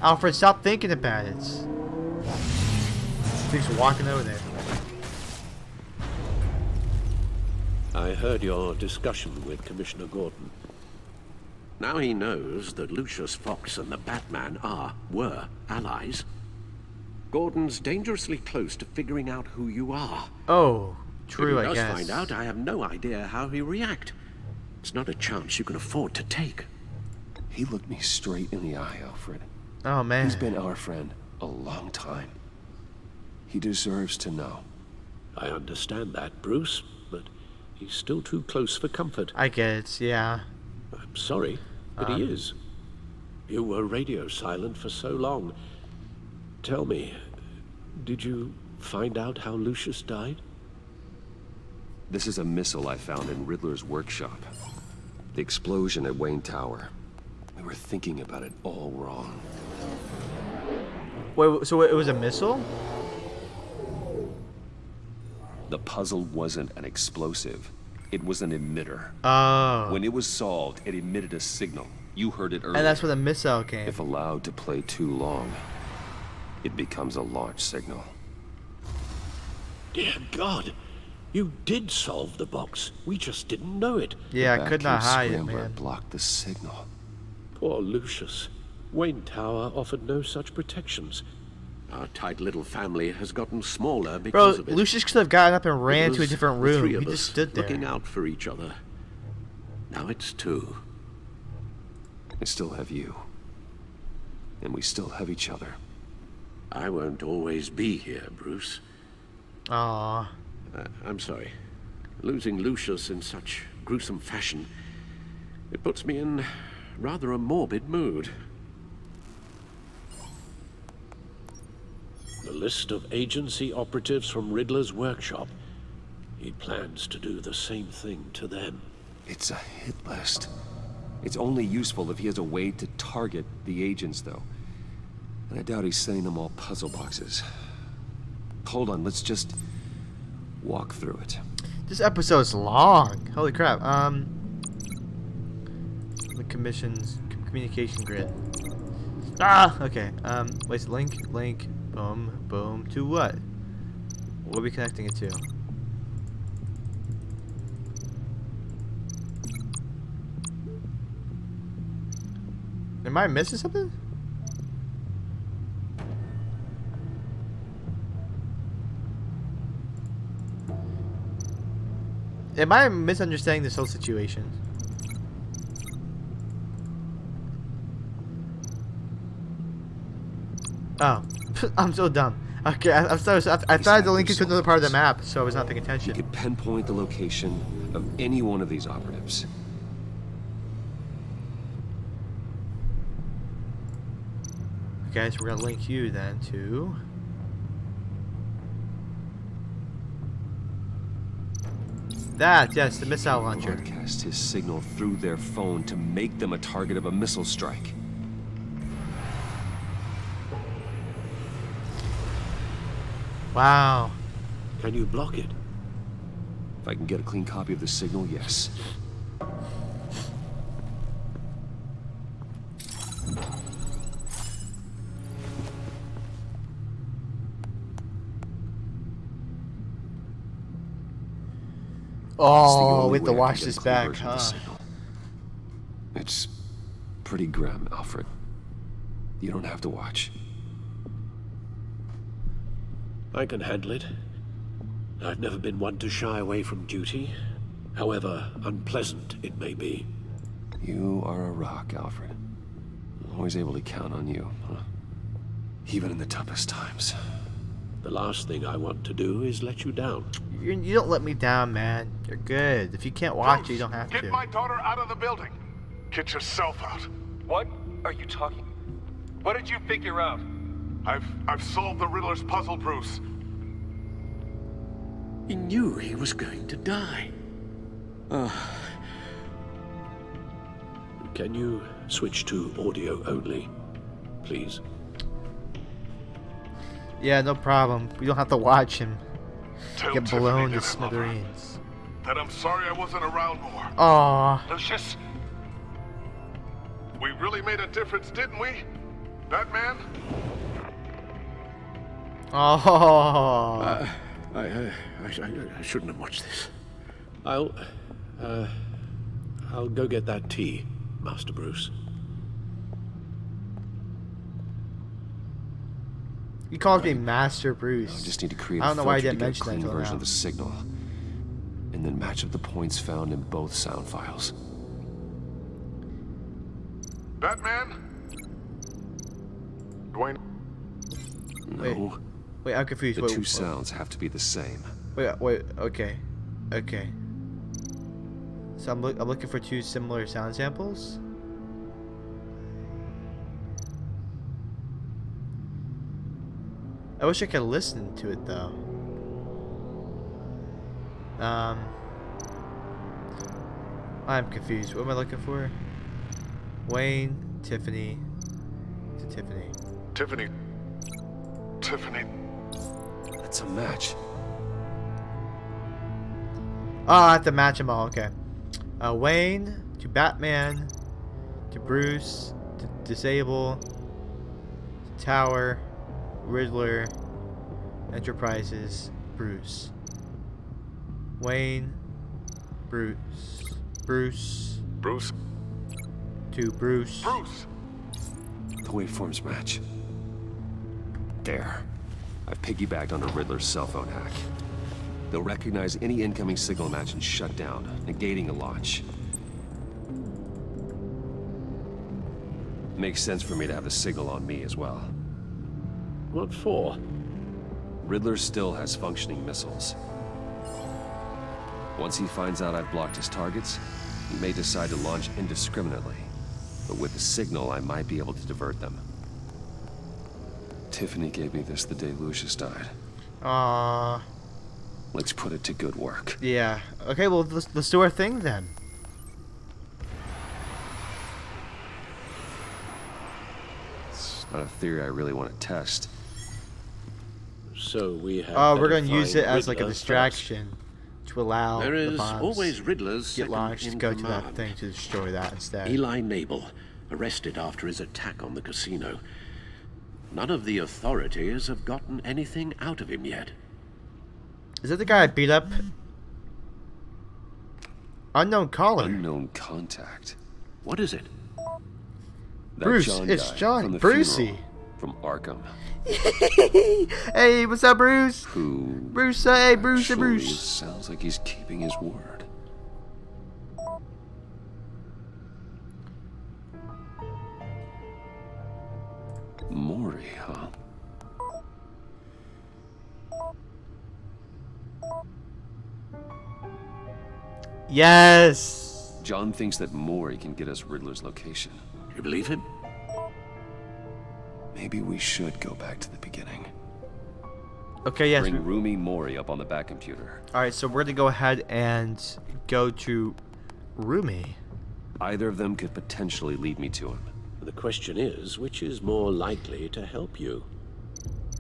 A: Alfred, stop thinking about it. He's walking over there.
D: I heard your discussion with Commissioner Gordon. Now he knows that Lucius Fox and the Batman were allies. Gordon's dangerously close to figuring out who you are.
A: Oh, true, I
D: guess. If he
A: guess.
D: does find out, I have no idea how he'll react. It's not a chance you can afford to take.
B: He looked me straight in the eye, Alfred.
A: Oh, man.
B: He's been our friend a long time. He deserves to know.
D: I understand that, Bruce, but he's still too close for comfort.
A: I get it, yeah.
D: I'm sorry, but he is. You were radio silent for so long. Tell me, did you find out how Lucius died?
B: This is a missile I found in Riddler's workshop. The explosion at Wayne Tower. We were thinking about it all wrong.
A: Wait, so it was a missile?
B: The puzzle wasn't an explosive. It was an emitter.
A: Oh.
B: When it was solved, it emitted a signal. You heard it earlier.
A: And that's where the missile came.
B: If allowed to play too long, it becomes a launch signal.
D: Dear God, you did solve the box. We just didn't know it.
A: Yeah, I could not hide it,
B: Scrambler
A: man.
B: blocked the signal.
D: Poor Lucius. Wayne Tower offered no such protections. Our tight little family has gotten smaller because of it.
A: Lucius could have gotten up and ran
D: It
A: to a
D: was
A: different
D: the
A: room.
D: three
A: He
D: of
A: just
D: us
A: stood there.
D: looking out for each other. Now it's two.
B: I still have you. And we still have each other.
D: I won't always be here, Bruce.
A: Aww.
D: I'm sorry. Losing Lucius in such gruesome fashion, it puts me in rather a morbid mood. The list of agency operatives from Riddler's workshop. He plans to do the same thing to them.
B: It's a hit list. It's only useful if he has a way to target the agents, though. And I doubt he's sending them all puzzle boxes. Hold on, let's just walk through it.
A: This episode's long. Holy crap. The commission's communication grid. Ah, okay. Wait, link, boom, boom. To what? What are we connecting it to? Am I missing something? Am I misunderstanding this whole situation? Oh, I'm so dumb. Okay, I thought I thought the link to another part of the map, so I was not paying attention.
B: You could pinpoint the location of any one of these operatives.
A: Okay, so we're gonna link you then to. That, yes, the missile launcher.
B: Broadcast his signal through their phone to make them a target of a missile strike.
A: Wow.
D: Can you block it?
B: If I can get a clean copy of the signal, yes.
A: Oh, we have to watch this back, huh?
B: It's pretty grim, Alfred. You don't have to watch.
D: I can handle it. I've never been one to shy away from duty, however unpleasant it may be.
B: You are a rock, Alfred. Always able to count on you, huh? Even in the toughest times.
D: The last thing I want to do is let you down.
A: You don't let me down, man. You're good. If you can't watch it, you don't have to.
T: Get my daughter out of the building. Get yourself out.
H: What are you talking? What did you figure out?
T: I've solved the Riddler's puzzle, Bruce.
D: He knew he was going to die. Can you switch to audio only, please?
A: Yeah, no problem. We don't have to watch him
T: Tell
A: get
T: Tiffany
A: blown to
T: that I love her.
A: smithereens.
T: That I'm sorry I wasn't around more.
A: Aww.
T: Lucius, we really made a difference, didn't we? Batman?
A: Oh.
D: I shouldn't have watched this. I'll go get that tea, Master Bruce.
A: He calls me Master Bruce.
B: I just need to create
A: I don't know why I didn't
B: a
A: mention that
B: clean
A: until
B: version
A: now.
B: of the signal, and then match up the points found in both sound files.
T: Batman? Dwayne?
B: No.
A: Wait, I'm confused.
B: The
A: Wait,
B: two sounds have to be the same.
A: Wait, okay. So I'm looking for two similar sound samples? I wish I could listen to it though. I'm confused. What am I looking for? Wayne, Tiffany, to Tiffany.
T: Tiffany.
B: That's a match.
A: Oh, I have to match them all. Okay. Wayne to Batman to Bruce to Disable to Tower, Riddler, Enterprises, Bruce. Wayne, Bruce to Bruce.
B: The waveforms match. There. I've piggybacked on a Riddler's cell phone hack. They'll recognize any incoming signal match and shut down, negating a launch. Makes sense for me to have the signal on me as well.
D: What for?
B: Riddler still has functioning missiles. Once he finds out I've blocked his targets, he may decide to launch indiscriminately. But with the signal, I might be able to divert them. Tiffany gave me this the day Lucius died.
A: Aww.
B: Let's put it to good work.
A: Yeah. Okay, well, let's do our thing then.
B: It's not a theory I really want to test.
D: So we have.
A: Oh, we're going to use it as like a
D: Riddler
A: distraction to allow
D: There
A: the
D: is
A: bombs
D: always Riddler's
A: get
D: second
A: launched to
D: in
A: go to that
D: command.
A: thing to destroy that instead.
D: Eli Nabel, arrested after his attack on the casino. None of the authorities have gotten anything out of him yet.
A: Is that the guy I beat up? Unknown caller.
B: Unknown contact.
D: What is it?
B: That
A: Bruce,
B: John
A: it's
B: guy
A: John.
B: from the
A: Brucey.
B: funeral, from Arkham.
A: Hey, what's up, Bruce?
B: Who?
A: Bruce, hey, Bruce, hey,
B: Actually,
A: Bruce.
B: Sounds like he's keeping his word.
A: Yes!
B: John thinks that Maury can get us Riddler's location.
S: You believe him?
B: Maybe we should go back to the beginning.
A: Okay, yes.
B: Bring Rumi Maury up on the back computer.
A: Alright, so we're gonna go ahead and go to Rumi.
B: Either of them could potentially lead me to him.
D: The question is, which is more likely to help you?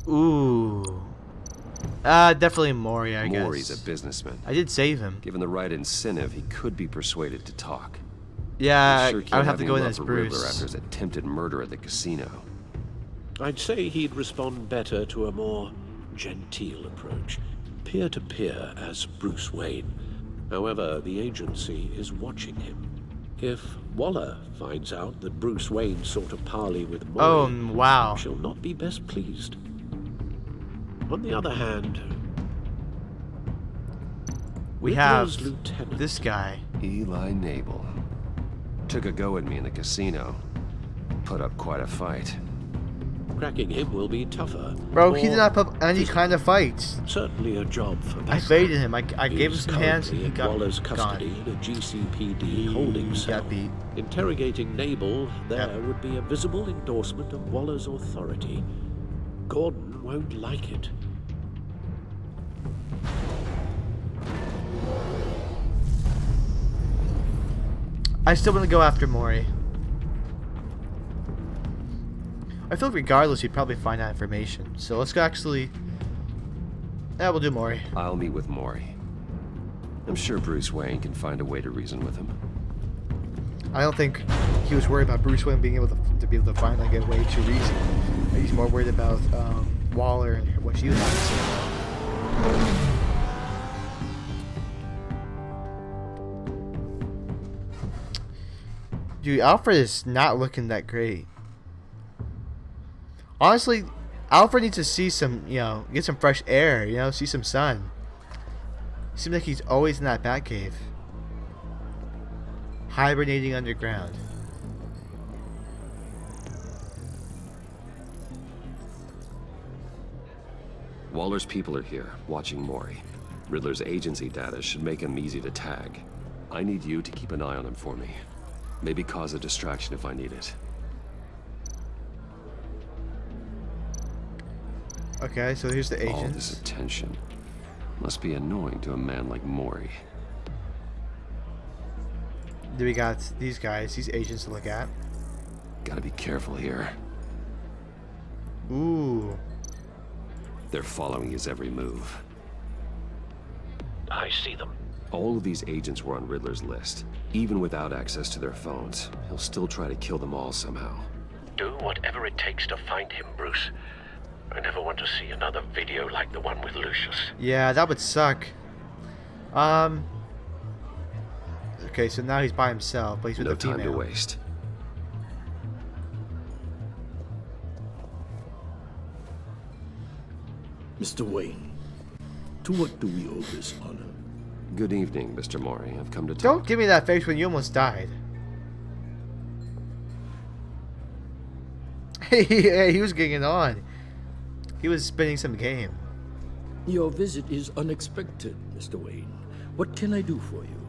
A: Ooh. Definitely Maury, I guess.
B: Maury's a businessman.
A: I did save him.
B: Given the right incentive, he could be persuaded to talk.
A: Yeah,
B: Sure
A: I would have to go in as
B: Riddler
A: Bruce.
B: after his attempted murder at the casino.
D: I'd say he'd respond better to a more genteel approach. Peer-to-peer as Bruce Wayne. However, the agency is watching him. If Waller finds out that Bruce Wayne sought a parley with Maury,
A: Oh, wow.
D: she'll not be best pleased. On the other hand,
A: We
D: Riddler's
A: have
D: lieutenant.
A: this guy.
B: Eli Nabel. Took a go at me in the casino. Put up quite a fight.
D: Cracking him will be tougher.
A: Bro, he
D: or
A: did not put up any kind of fights.
D: certainly a job for
A: I
D: that.
A: faded him. I gave him some hands. He
D: in
A: got
D: Waller's custody
A: gone.
D: in a GCPD holding cell.
A: got beat.
D: Interrogating Nabel there would be a visible endorsement of Waller's authority. Gordon won't like it.
A: I still want to go after Maury. I feel like regardless, he'd probably find out information. So let's go actually... Yeah, we'll do Maury.
B: I'll meet with Maury. I'm sure Bruce Wayne can find a way to reason with him.
A: I don't think he was worried about Bruce Wayne being able to be able to finally get way to reason. He's more worried about Waller and what she was having to say. Dude, Alfred is not looking that great. Honestly, Alfred needs to see some, get some fresh air, see some sun. Seems like he's always in that Batcave. Hibernating underground.
B: Waller's people are here, watching Maury. Riddler's agency data should make him easy to tag. I need you to keep an eye on him for me. Maybe cause a distraction if I need it.
A: Okay, so here's the agents.
B: All this attention must be annoying to a man like Maury.
A: Then we got these guys, these agents to look at.
B: Gotta be careful here.
A: Ooh.
B: They're following his every move.
D: I see them.
B: All of these agents were on Riddler's list. Even without access to their phones, he'll still try to kill them all somehow.
D: Do whatever it takes to find him, Bruce. I never want to see another video like the one with Lucius.
A: Yeah, that would suck. Okay, so now he's by himself, but he's with
B: No
A: the female.
B: time to waste.
S: Mr. Wayne, to what do we owe this honor?
B: Good evening, Mr. Maury. I've come to talk.
A: Don't give me that face when you almost died. Hey, he was getting it on. He was spinning some game.
S: Your visit is unexpected, Mr. Wayne. What can I do for you?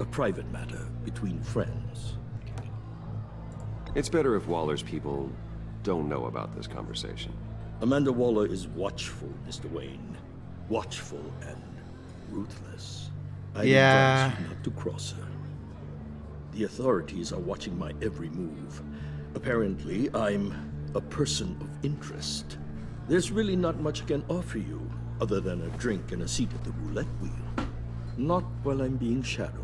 S: A private matter between friends.
B: It's better if Waller's people don't know about this conversation.
S: Amanda Waller is watchful, Mr. Wayne. Watchful and ruthless. I advise you not to cross her. The authorities are watching my every move. Apparently, I'm a person of interest. There's really not much I can offer you, other than a drink and a seat at the roulette wheel. Not while I'm being shadowed.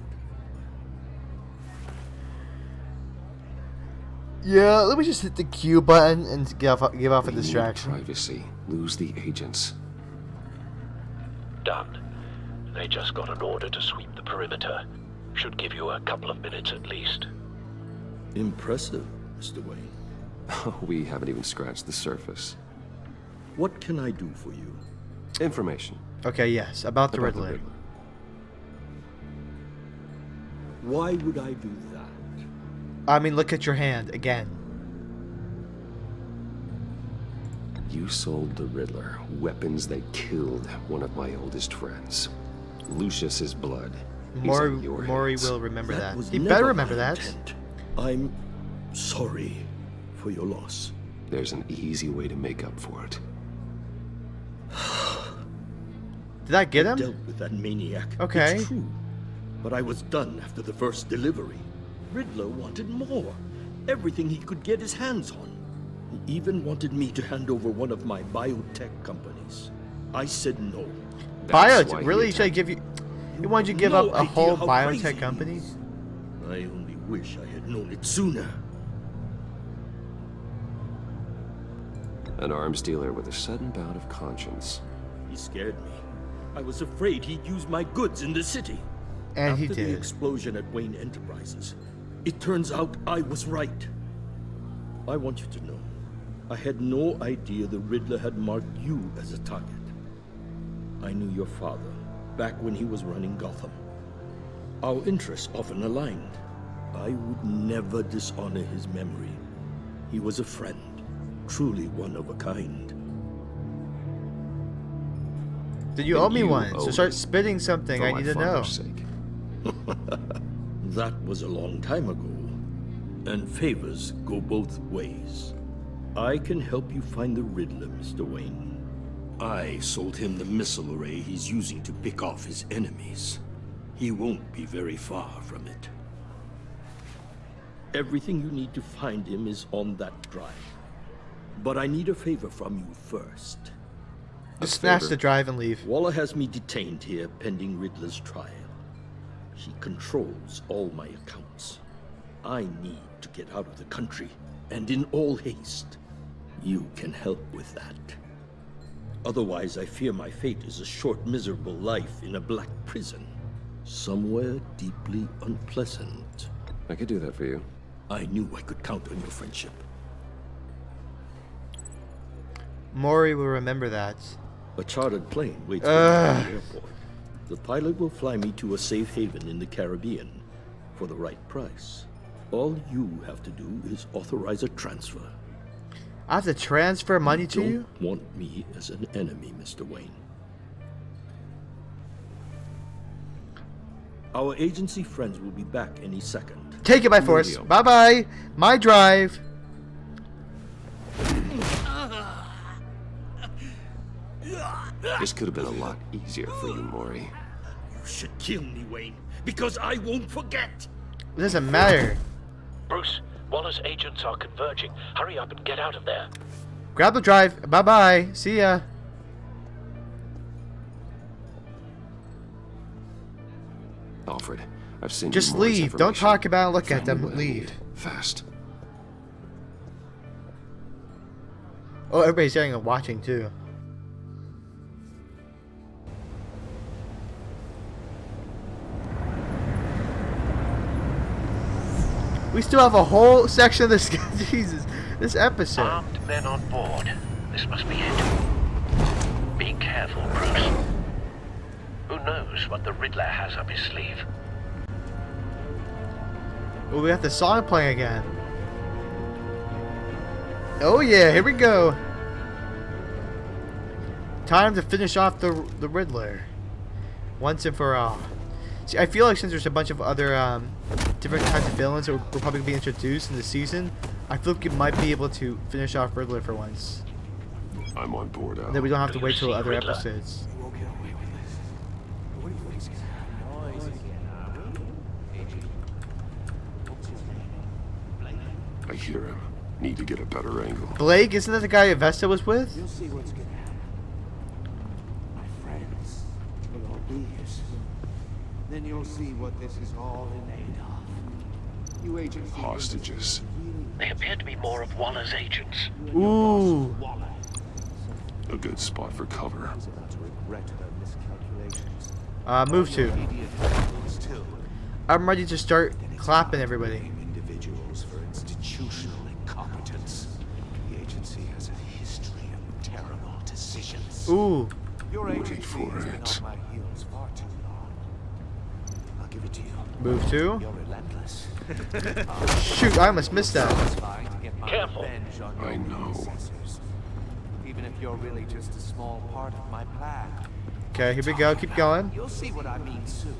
A: Yeah, let me just hit the Q button and give off a distraction.
B: Privacy. Lose the agents.
D: Done. They just got an order to sweep the perimeter. Should give you a couple of minutes at least.
S: Impressive, Mr. Wayne.
B: We haven't even scratched the surface.
S: What can I do for you?
B: Information.
A: Okay, yes, about the Riddler.
S: Why would I do that?
A: I mean, look at your hand again.
B: You sold the Riddler weapons that killed one of my oldest friends. Lucius's blood
A: Maury will remember that.
S: Was
A: He
S: never
A: better
S: my
A: remember that.
S: intent. I'm sorry for your loss.
B: There's an easy way to make up for it.
A: Did I get him?
S: I dealt with that maniac.
A: Okay.
S: It's true. But I was done after the first delivery. Riddler wanted more. Everything he could get his hands on. He even wanted me to hand over one of my biotech companies. I said no.
A: Biotech? Really? Should I give you... He wanted you to give up a whole biotech company?
S: I only wish I had known it sooner.
B: An arms dealer with a sudden bout of conscience.
S: He scared me. I was afraid he'd use my goods in the city.
A: And he
S: After
A: did.
S: the explosion at Wayne Enterprises, it turns out I was right. I want you to know, I had no idea the Riddler had marked you as a target. I knew your father, back when he was running Gotham. Our interests often aligned. I would never dishonor his memory. He was a friend, truly one of a kind.
A: Then you owe me one, so start spitting something. I need to know.
S: That was a long time ago, and favors go both ways. I can help you find the Riddler, Mr. Wayne. I sold him the missile array he's using to pick off his enemies. He won't be very far from it. Everything you need to find him is on that drive. But I need a favor from you first.
A: Just snatch the drive and leave.
S: Waller has me detained here pending Riddler's trial. She controls all my accounts. I need to get out of the country, and in all haste. You can help with that. Otherwise, I fear my fate is a short, miserable life in a black prison. Somewhere deeply unpleasant.
B: I could do that for you.
S: I knew I could count on your friendship.
A: Maury will remember that.
S: A chartered plane waits for me at the airport. The pilot will fly me to a safe haven in the Caribbean for the right price. All you have to do is authorize a transfer.
A: I have to transfer money to you?
S: Don't want me as an enemy, Mr. Wayne. Our agency friends will be back any second.
A: Take it by force. Bye-bye. My drive.
B: This could have been a lot easier for you, Maury.
S: You should kill me, Wayne, because I won't forget.
A: It doesn't matter.
D: Bruce, Waller's agents are converging. Hurry up and get out of there.
A: Grab the drive. Bye-bye. See ya.
B: Alfred, I've seen
A: Just leave. Don't talk about it. Look at them. Leave.
B: Fast.
A: Oh, everybody's hearing and watching too. We still have a whole section of this. Jesus, this episode.
D: Armed men on board. This must be it. Be careful, Bruce. Who knows what the Riddler has up his sleeve?
A: Oh, we got the song playing again. Oh yeah, here we go. Time to finish off the Riddler once and for all. See, I feel like since there's a bunch of other different kinds of villains that will probably be introduced in the season, I feel like we might be able to finish off Riddler for once.
I: I'm on board, Al.
A: And then we don't have to wait till other episodes.
I: I hear him. Need to get a better angle.
A: Blake, isn't that the guy Vesta was with?
J: You'll see what's gonna happen. My friends will all be here soon. Then you'll see what this is all in aid of. You agents.
I: Hostages.
D: They appear to be more of Waller's agents.
A: Ooh.
I: A good spot for cover.
A: Move to. I'm ready to start clapping everybody.
J: Individuals for institutional incompetence. The agency has a history of terrible decisions.
A: Ooh.
J: Your
I: Wait
J: agency
I: for
J: has been
I: it.
J: on my heels far too long. I'll give it to you.
A: Move to.
J: You're relentless.
A: Shoot, I almost missed that.
D: Careful.
I: I know.
J: Even if you're really just a small part of my plan.
A: Okay, here we go. Keep going.
J: You'll see what I mean soon.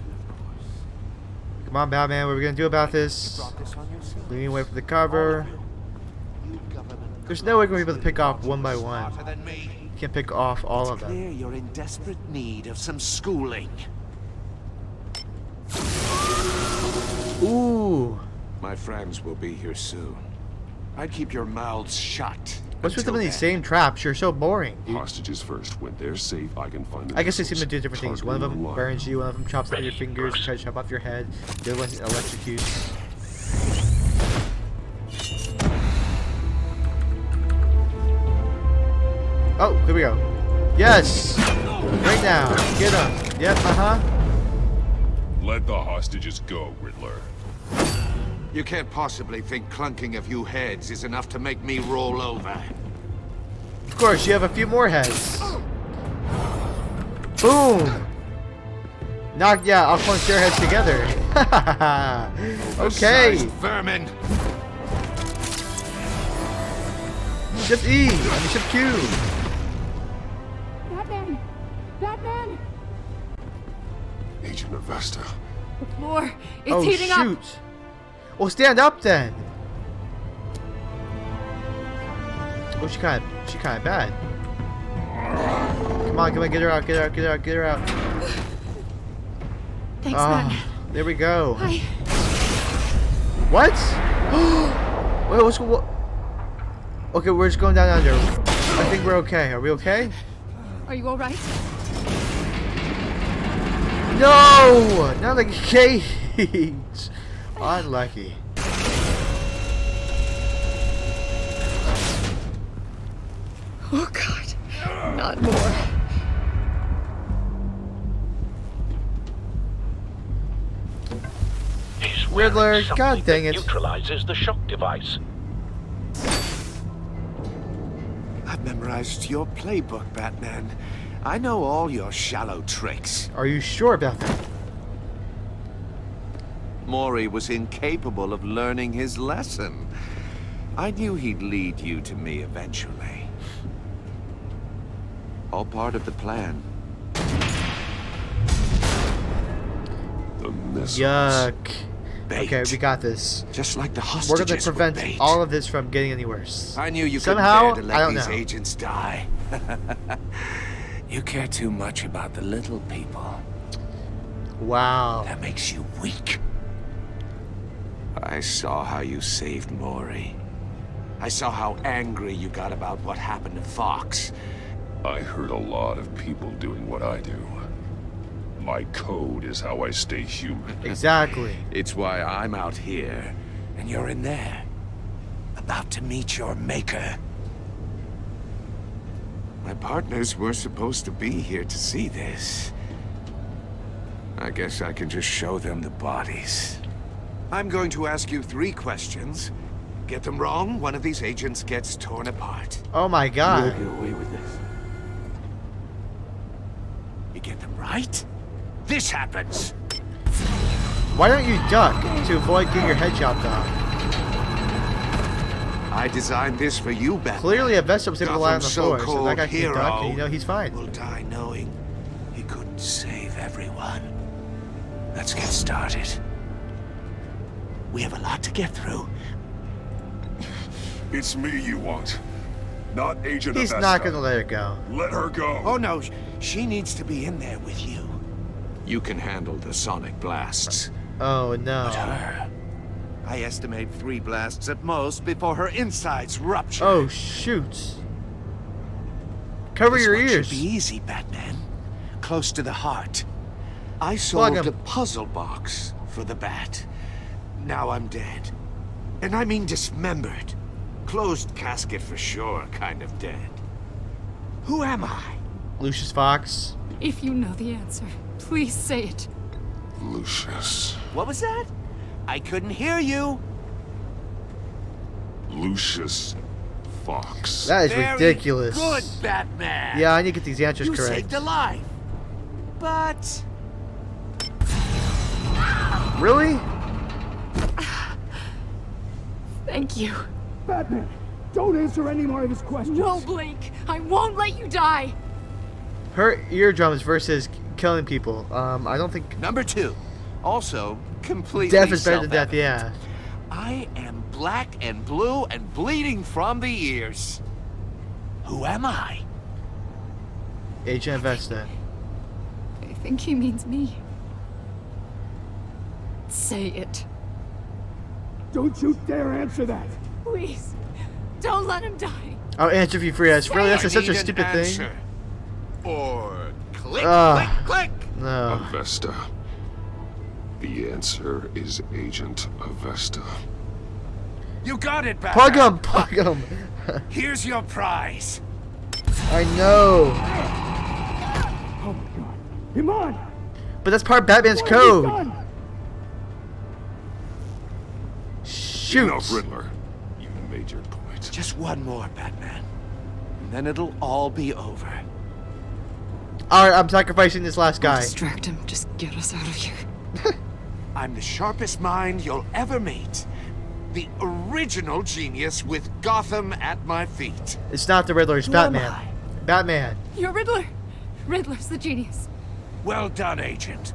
A: Come on, Batman, what are we gonna do about this? Leaning away from the cover. There's no way we're gonna be able to pick off one by one. You can't pick off all of them.
J: Clear you're in desperate need of some schooling.
A: Ooh.
J: My friends will be here soon. I'd keep your mouths shut.
A: What's with some of these same traps? You're so boring.
I: Hostages first. When they're safe, I can find them.
A: I guess they seem to do different things. One of them burns you, one of them chops off your fingers, tries to chop off your head. The other one electrocutes. Oh, here we go. Yes! Right now. Get him. Yep,
I: Let the hostages go, Riddler.
J: You can't possibly think clunking a few heads is enough to make me roll over.
A: Of course, you have a few more heads. Boom! Yeah, I'll clunk your heads together. Okay.
J: Vermin.
A: Shift E. Shift Q.
L: Batman! Batman!
I: Agent Avesta.
L: The floor, it's heating up.
A: Shoot. Well, stand up then. Oh, she kind of bad. Come on, get her out, get her out.
L: Thanks, Batman.
A: There we go.
L: Hi.
A: What? Wait, what? Okay, we're just going down under. I think we're okay. Are we okay?
L: Are you all right?
A: No! Not like a cage. Unlucky.
L: Oh God, not more.
A: Riddler, God dang it.
D: Neutralizes the shock device.
J: I've memorized your playbook, Batman. I know all your shallow tricks.
A: Are you sure about that?
J: Maury was incapable of learning his lesson. I knew he'd lead you to me eventually. All part of the plan.
I: The missiles.
A: Yuck.
J: Bait.
A: Okay, we got this.
J: Just like the hostages.
A: We're gonna prevent all of this from getting any worse.
J: I knew you
A: somehow.
J: Couldn't bear to let these agents die. You care too much about the little people.
A: Wow.
J: That makes you weak. I saw how you saved Maury. I saw how angry you got about what happened to Fox.
I: I heard a lot of people doing what I do. My code is how I stay human.
A: Exactly.
J: It's why I'm out here, and you're in there. About to meet your maker. My partners were supposed to be here to see this. I guess I can just show them the bodies. I'm going to ask you 3 questions. Get them wrong, one of these agents gets torn apart.
A: Oh my God.
J: You'll get away with this. You get them right? This happens.
A: Why don't you duck to avoid getting your head chopped off?
J: I designed this for you, Batman.
A: Clearly, Avesta was able to lie on the floor, so that guy can
J: hero
A: duck, and you know he's fine.
J: Will die knowing he couldn't save everyone. Let's get started. We have a lot to get through.
I: It's me you want, not Agent
A: He's
I: Avesta.
A: not gonna let her go.
I: Let her go.
J: Oh no, she needs to be in there with you. You can handle the sonic blasts.
A: Oh no.
J: But her, I estimate 3 blasts at most before her insides rupture.
A: Oh shoot. Cover your ears.
J: Should be easy, Batman. Close to the heart. I solved a puzzle box for the bat. Now I'm dead. And I mean dismembered. Closed casket for sure, kind of dead. Who am I?
A: Lucius Fox.
L: If you know the answer, please say it.
I: Lucius.
J: What was that? I couldn't hear you.
I: Lucius Fox.
A: That is
J: Very
A: ridiculous.
J: Good, Batman.
A: Yeah, I need to get these answers
J: you
A: correct.
J: Saved a life. But
A: really?
L: Thank you.
T: Batman, don't answer any more of his questions.
L: No, Blake. I won't let you die.
A: Her eardrums versus killing people. I don't think.
J: Number 2. Also, completely
A: Death is better than death,
J: self-evident.
A: yeah.
J: I am black and blue and bleeding from the ears. Who am I?
A: Agent Vesta.
L: I think he means me. Say it.
P: Don't you dare answer that!
L: Please, don't let him die.
A: I'll answer if you free us. Really, that's such a
J: I need an
A: stupid thing.
J: answer. Or click,
A: Ugh.
J: click, click.
A: No.
I: Avesta. The answer is Agent Avesta.
J: You got it, Batman.
A: Plug him.
J: Here's your prize.
A: I know.
P: Oh my god. Come on!
A: But that's part of Batman's
P: What have you
A: code.
P: done?
A: Shoot.
I: Enough, Riddler. You made your point.
J: Just one more, Batman. And then it'll all be over.
A: Alright, I'm sacrificing this last guy.
M: Distract him. Just get us out of here.
J: I'm the sharpest mind you'll ever meet. The original genius with Gotham at my feet.
A: It's not the Riddler, it's
J: Who am
A: Batman.
J: I?
A: Batman.
L: You're Riddler. Riddler's the genius.
J: Well done, Agent.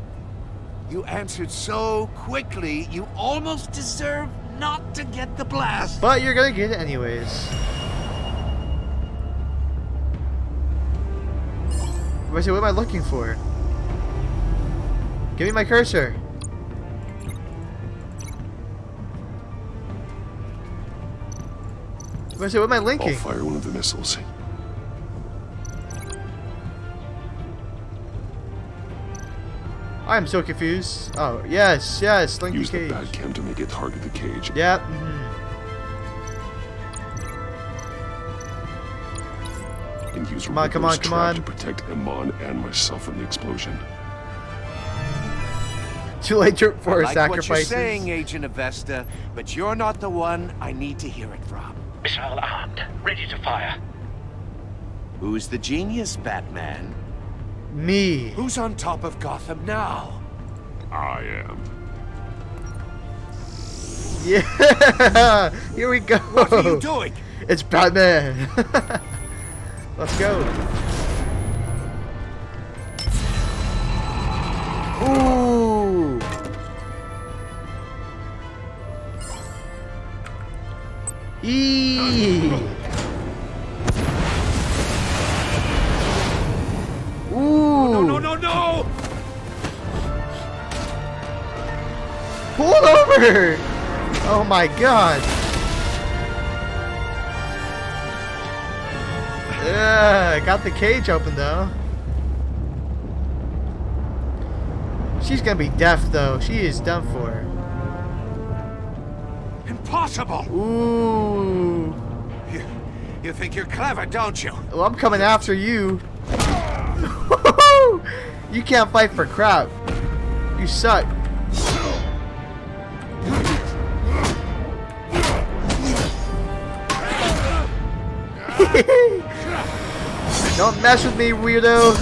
J: You answered so quickly, you almost deserve not to get the blast.
A: But you're gonna get it anyways. What am I looking for? Give me my cursor. What am I linking?
I: I'll fire one of the missiles.
A: I'm so confused. Oh, yes, link
I: Use
A: the
I: the
A: cage.
I: Batcam to make it target the cage.
A: Yep.
I: And use
A: Come on,
I: Riddler's
A: come
I: trap
A: on.
I: to protect Iman and myself from the explosion.
A: Too late for
J: I like
A: sacrifices.
J: what you're saying, Agent Avesta, but you're not the one I need to hear it from.
V: Missile armed, ready to fire.
J: Who's the genius, Batman?
A: Me.
J: Who's on top of Gotham now?
I: I am.
A: Yeah. Here we go.
J: What are you doing?
A: It's Batman. Let's go. Ooh. Eee. Ooh.
J: No!
A: Pull it over! Oh my god. Yeah, got the cage open though. She's gonna be deaf though. She is done for.
J: Impossible!
A: Ooh.
J: You think you're clever, don't you?
A: Well, I'm coming after you. You can't fight for crap. You suck. Don't mess with me, weirdo.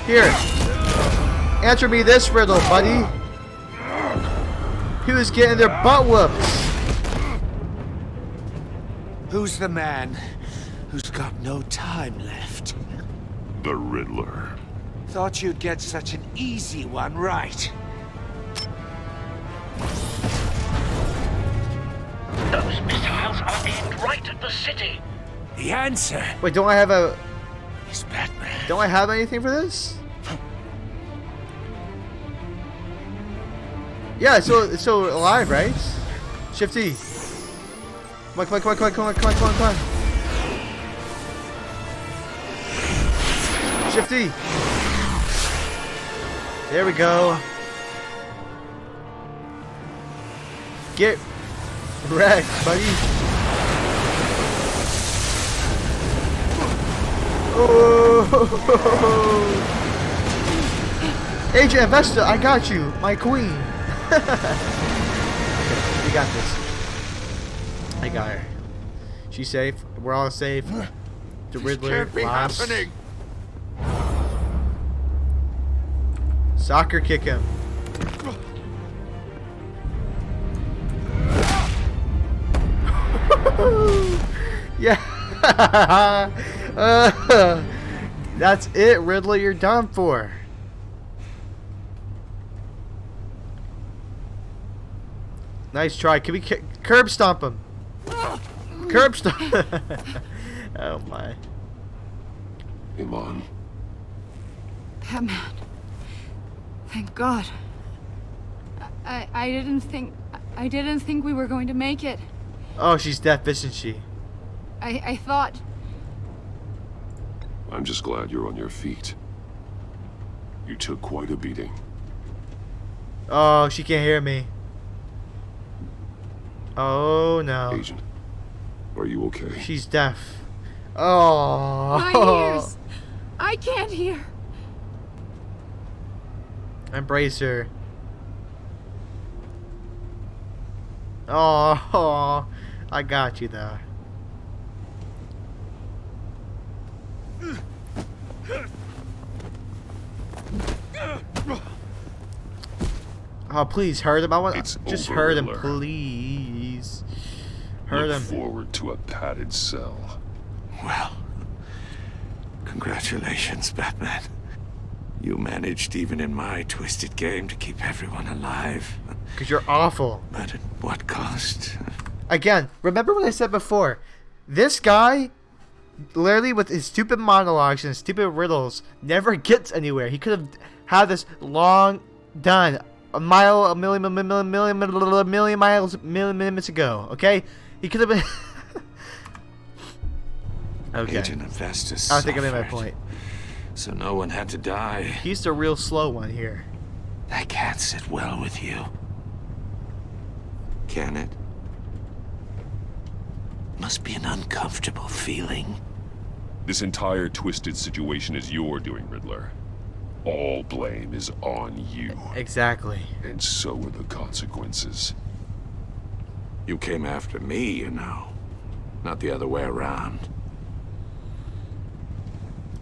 A: Here. Answer me this riddle, buddy. Who's getting their butt whooped?
J: Who's the man who's got no time left?
I: The Riddler.
J: Thought you'd get such an easy one right.
V: Those missiles are aimed right at the city.
J: The answer
A: Wait, don't I have a...
J: is Batman.
A: Don't I have anything for this? Yeah, it's still alive, right? Shift E. Come on. Shift E. There we go. Get wrecked, buddy. Oh. Agent Avesta, I got you, my queen. Okay, we got this. I got her. She's safe. We're all safe. The Riddler
J: Can't be
A: lost.
J: happening.
A: Soccer kick him. Yeah. That's it, Riddler. You're done for. Nice try. Can we curb stomp him? Curb stomp. Oh my.
I: Iman.
L: Batman. Thank God. I didn't think we were going to make it.
A: Oh, she's deaf, isn't she?
L: I thought.
I: I'm just glad you're on your feet. You took quite a beating.
A: Oh, she can't hear me. Oh no.
I: Agent, are you okay?
A: She's deaf. Oh.
L: My ears. I can't hear.
A: Embrace her. Oh, I got you though. Oh, please hurt him. I want just
I: over,
A: hurt him,
I: Riddler.
A: please. Hurt
I: Look
A: him.
I: forward to a padded cell.
J: Well, congratulations, Batman. You managed, even in my twisted game, to keep everyone alive.
A: Because you're awful.
J: But at what cost?
A: Again, remember what I said before. This guy, literally with his stupid monologues and stupid riddles, never gets anywhere. He could have had this long done a million minutes ago. Okay, he could have been. Okay.
J: Agent Investus.
A: I think I made my point.
J: So no one had to die.
A: He's the real slow one here.
J: That can't sit well with you. Can it? Must be an uncomfortable feeling.
I: This entire twisted situation is your doing, Riddler. All blame is on you.
A: Exactly.
I: And so are the consequences.
J: You came after me, you know. Not the other way around.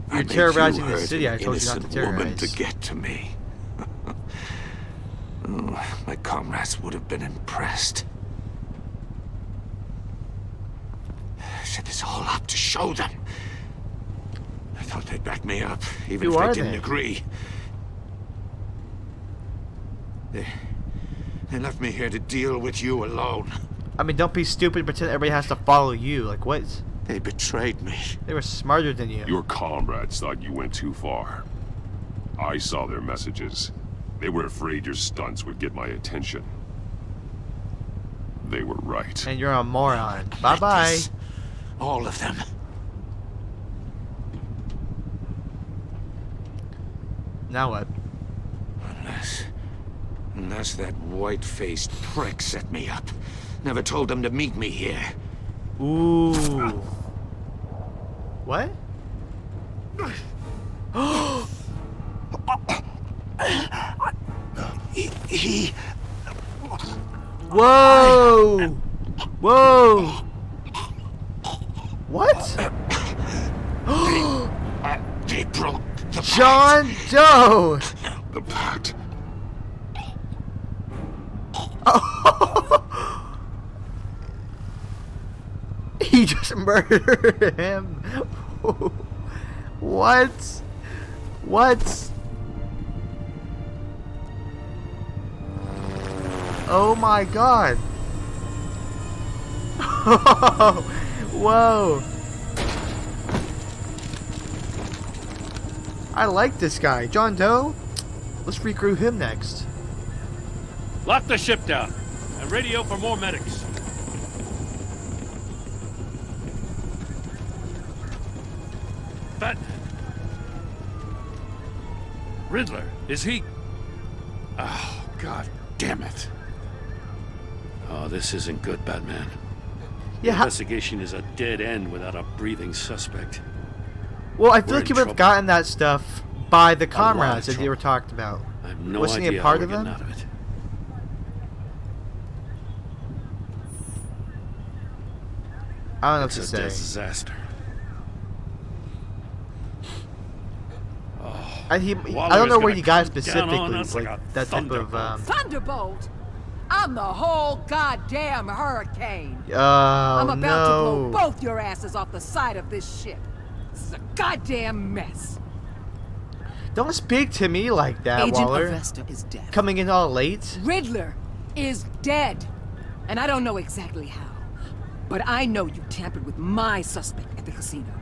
A: You're
J: I made
A: terrorizing
J: you
A: the
J: hurt
A: city.
J: an
A: I told you not to
J: innocent woman
A: terrorize.
J: to get to me. Oh, my comrades would have been impressed. Set this all up to show them. I thought they'd back me up, even
A: Who
J: if
A: are
J: they didn't
A: they?
J: agree. They left me here to deal with you alone.
A: I mean, don't be stupid and pretend everybody has to follow you. Like, what?
J: They betrayed me.
A: They were smarter than you.
I: Your comrades thought you went too far. I saw their messages. They were afraid your stunts would get my attention. They were right.
A: And you're a moron. Bye-bye.
J: All of them.
A: Now what?
J: Unless that white-faced prick set me up. Never told them to meet me here.
A: Ooh. What?
J: He...
A: Whoa! Whoa! What?
J: They broke the
A: John Doe!
I: The pact.
A: He just murdered him. What? What? Oh my god. Whoa. I like this guy. John Doe? Let's recruit him next.
K: Lock the ship down and radio for more medics. Batman. Riddler, is he? Oh, God damn it. Oh, this isn't good, Batman. The
A: Yeah.
K: investigation is a dead end without a breathing suspect.
A: Well, I
K: We're
A: feel like
K: in
A: you would have
K: trouble.
A: gotten that stuff by the
K: lot of
A: comrades that you
K: trouble.
A: were talked about.
K: I have no
A: Wasn't he
K: idea
A: a part
K: how
A: of
K: we're
A: them?
K: getting out of it.
A: I don't know
K: It's
A: what
K: a
A: to say.
K: disaster.
A: I don't know where you got it specifically, like that type of
C: Thunderbolt! I'm the whole goddamn hurricane!
A: Oh,
C: I'm about
A: no.
C: to blow both your asses off the side of this ship. This is a goddamn mess.
A: Don't speak to me like that,
C: Agent
A: Waller.
C: Avesta is dead.
A: Coming in all late.
C: Riddler is dead. And I don't know exactly how. But I know you tampered with my suspect at the casino.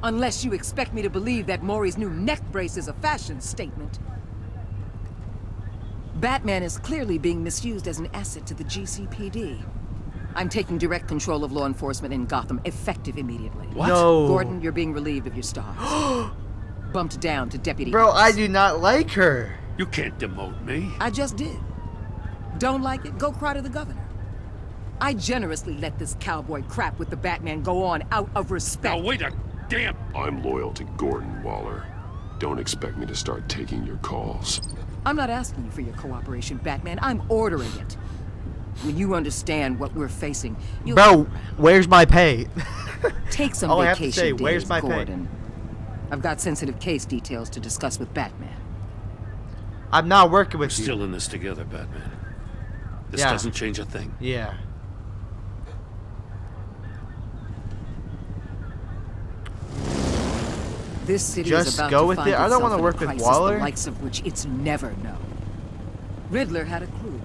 C: Unless you expect me to believe that Maury's new neck brace is a fashion statement. Batman is clearly being misused as an asset to the GCPD. I'm taking direct control of law enforcement in Gotham, effective immediately.
A: What? No.
C: Gordon, you're being relieved of your stars. Bumped down to deputy.
A: Bro, I do not like her.
K: You can't demote me.
C: I just did. Don't like it? Go cry to the governor. I generously let this cowboy crap with the Batman go on out of respect.
K: Now wait a damn...
I: I'm loyal to Gordon Waller. Don't expect me to start taking your calls.
C: I'm not asking you for your cooperation, Batman. I'm ordering it. When you understand what we're facing, you'll...
A: Bro, where's my pay?
C: Take some
A: all
C: vacation
A: I have to say,
C: days,
A: where's my
C: Gordon.
A: pay?
C: I've got sensitive case details to discuss with Batman.
A: I'm not working with
K: We're
A: you.
K: still in this together, Batman. This
A: Yeah.
K: doesn't change a thing.
A: Yeah.
C: This city
A: Just
C: is about
A: go
C: to
A: with
C: find
A: it. I don't
C: want to
A: work with
C: crisis,
A: Waller.
C: the likes of which it's never known. Riddler had a crew.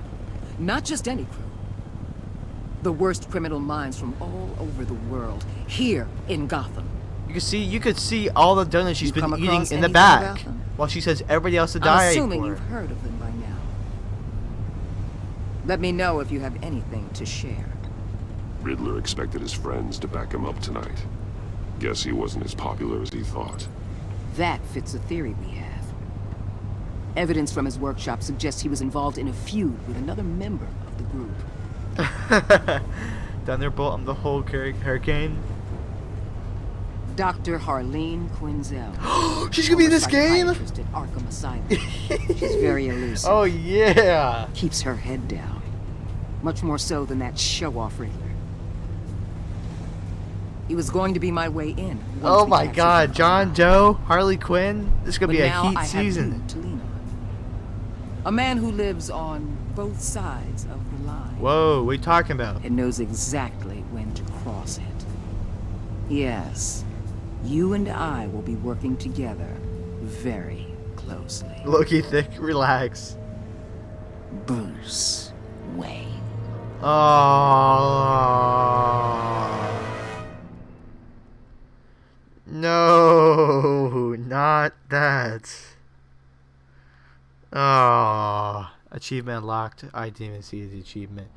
C: Not just any crew. The worst criminal minds from all over the world, here in Gotham.
A: You could see all the donuts she's
C: You
A: been
C: come
A: eating
C: across
A: in the
C: anything
A: back,
C: about them?
A: while she says everybody else to
C: I'm
A: die.
C: assuming
A: for.
C: you've heard of them by now. Let me know if you have anything to share.
I: Riddler expected his friends to back him up tonight. Guess he wasn't as popular as he thought.
C: That fits a theory we have. Evidence from his workshop suggests he was involved in a feud with another member of the group.
A: Thunderbolt on the whole hurricane.
C: Dr. Harleen Quinzel.
A: She's gonna be in this game?
C: At Arkham Asylum. She's very elusive.
A: Oh yeah.
C: Keeps her head down. Much more so than that show-off Riddler. He was going to be my way in.
A: Oh my God, John Doe, Harley Quinn. This is gonna be a
C: now
A: heat
C: I
A: season.
C: Have you to lean on. A man who lives on both sides of the line.
A: Whoa, what are you talking about?
C: And knows exactly when to cross it. Yes, you and I will be working together very closely.
A: Loki thick, relax.
C: Bruce Wayne.
A: Oh. No, not that. Oh, achievement unlocked. I didn't even see the achievement.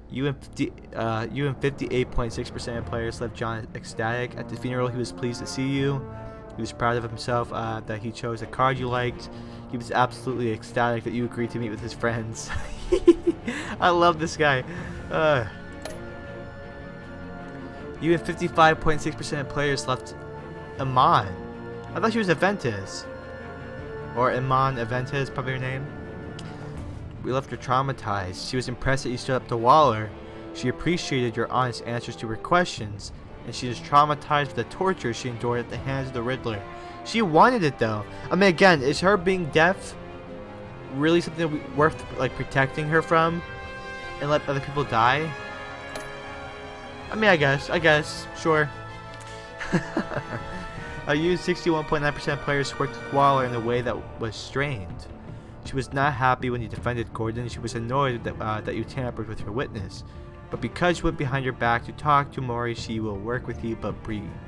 A: You and 58.6% of players left John ecstatic. At the funeral, he was pleased to see you. He was proud of himself that he chose a card you liked. He was absolutely ecstatic that you agreed to meet with his friends. I love this guy. You and 55.6% of players left Iman. I thought she was Aventis. Or Iman Aventis, probably her name. We left her traumatized. She was impressed that you stood up to Waller. She appreciated your honest answers to her questions. And she is traumatized with the torture she endured at the hands of the Riddler. She wanted it though. I mean, again, is her being deaf really something worth like protecting her from? And let other people die? I mean, I guess, sure. You 61.9% of players worked with Waller in a way that was strained. She was not happy when you defended Gordon. She was annoyed that you tampered with her witness. But because you went behind your back to talk to Maury, she will work with you, but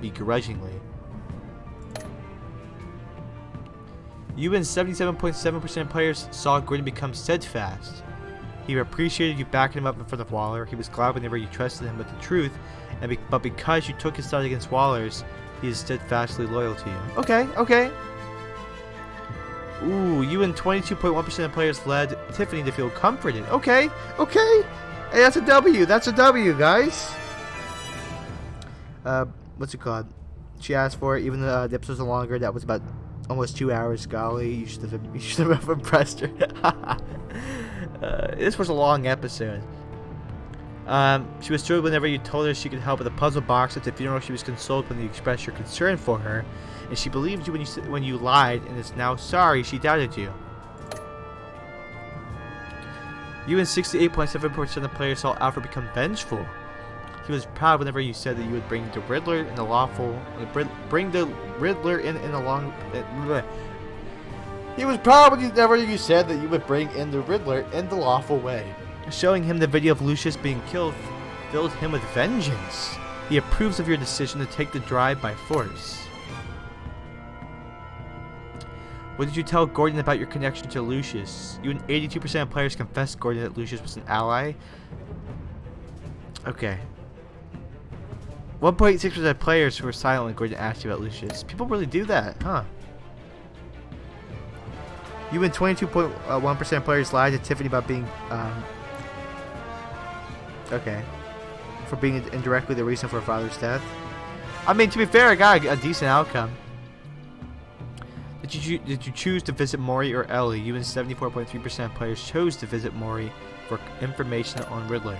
A: begrudgingly. You and 77.7% of players saw Gordon become steadfast. He appreciated you backing him up in front of Waller. He was glad whenever you trusted him with the truth, but because you took his side against Waller's, he is steadfastly loyal to you. Okay. Ooh, you and 22.1% of players led Tiffany to feel comforted. Okay. Hey, that's a W, guys. What's it called? She asked for it, even though the episodes are longer. That was about almost 2 hours. Golly, you should have impressed her. This was a long episode. She was thrilled whenever you told her she could help with a puzzle box. At the funeral, she was consoled when you expressed your concern for her, and she believed you when you lied, and is now sorry she doubted you. You and 68.7% of players saw Alfred become vengeful. He was proud whenever you said that you would bring the Riddler in the lawful. He was proud whenever you said that you would bring in the Riddler in the lawful way. Showing him the video of Lucius being killed filled him with vengeance. He approves of your decision to take the drive by force. What did you tell Gordon about your connection to Lucius? You and 82% of players confessed Gordon that Lucius was an ally. Okay. 1.6% of players who were silent when Gordon asked you about Lucius. People really do that, huh? You and 22.1% of players lied to Tiffany about being, okay. For being indirectly the reason for her father's death. I mean, to be fair, I got a decent outcome. Did you choose to visit Maury or Ellie? You and 74.3% of players chose to visit Maury for information on Riddler.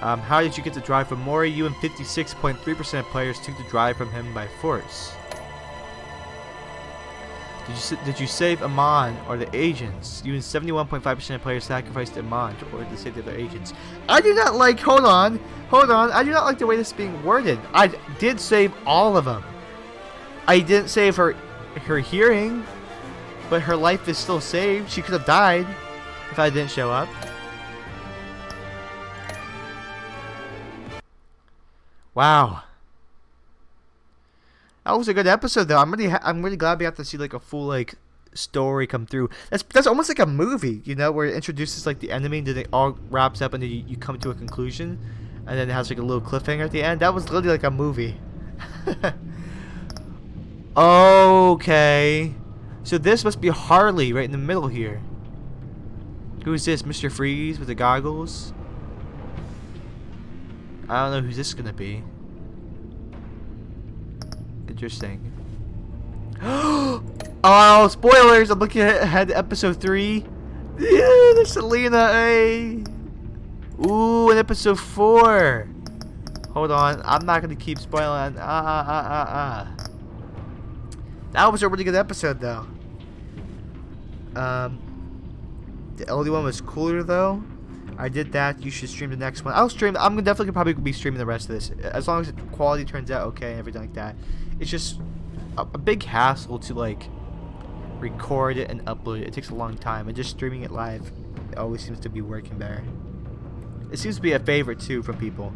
A: How did you get the drive from Maury? You and 56.3% of players took the drive from him by force. Did you save Amon or the agents? You and 71.5% of players sacrificed Amon in order to save the other agents. I do not like. Hold on. I do not like the way this is being worded. I did save all of them. I didn't save her hearing, but her life is still saved. She could have died if I didn't show up. Wow. That was a good episode, though. I'm really glad we have to see like a full like story come through. That's almost like a movie, you know, where it introduces like the enemy, and then it all wraps up, and then you come to a conclusion, and then it has like a little cliffhanger at the end. That was literally like a movie. Okay, so this must be Harley right in the middle here. Who is this, Mr. Freeze with the goggles? I don't know who this is gonna be. Interesting. Oh, spoilers! I'm looking ahead to episode 3. Yeah, there's Selena, hey! Ooh, in episode 4. Hold on, I'm not gonna keep spoiling. That was a really good episode, though. The LD one was cooler, though. I did that. You should stream the next one. I'll stream. I'm definitely probably be streaming the rest of this, as long as the quality turns out okay and everything like that. It's just a big hassle to like record it and upload it. It takes a long time, and just streaming it live, it always seems to be working better. It seems to be a favorite too from people.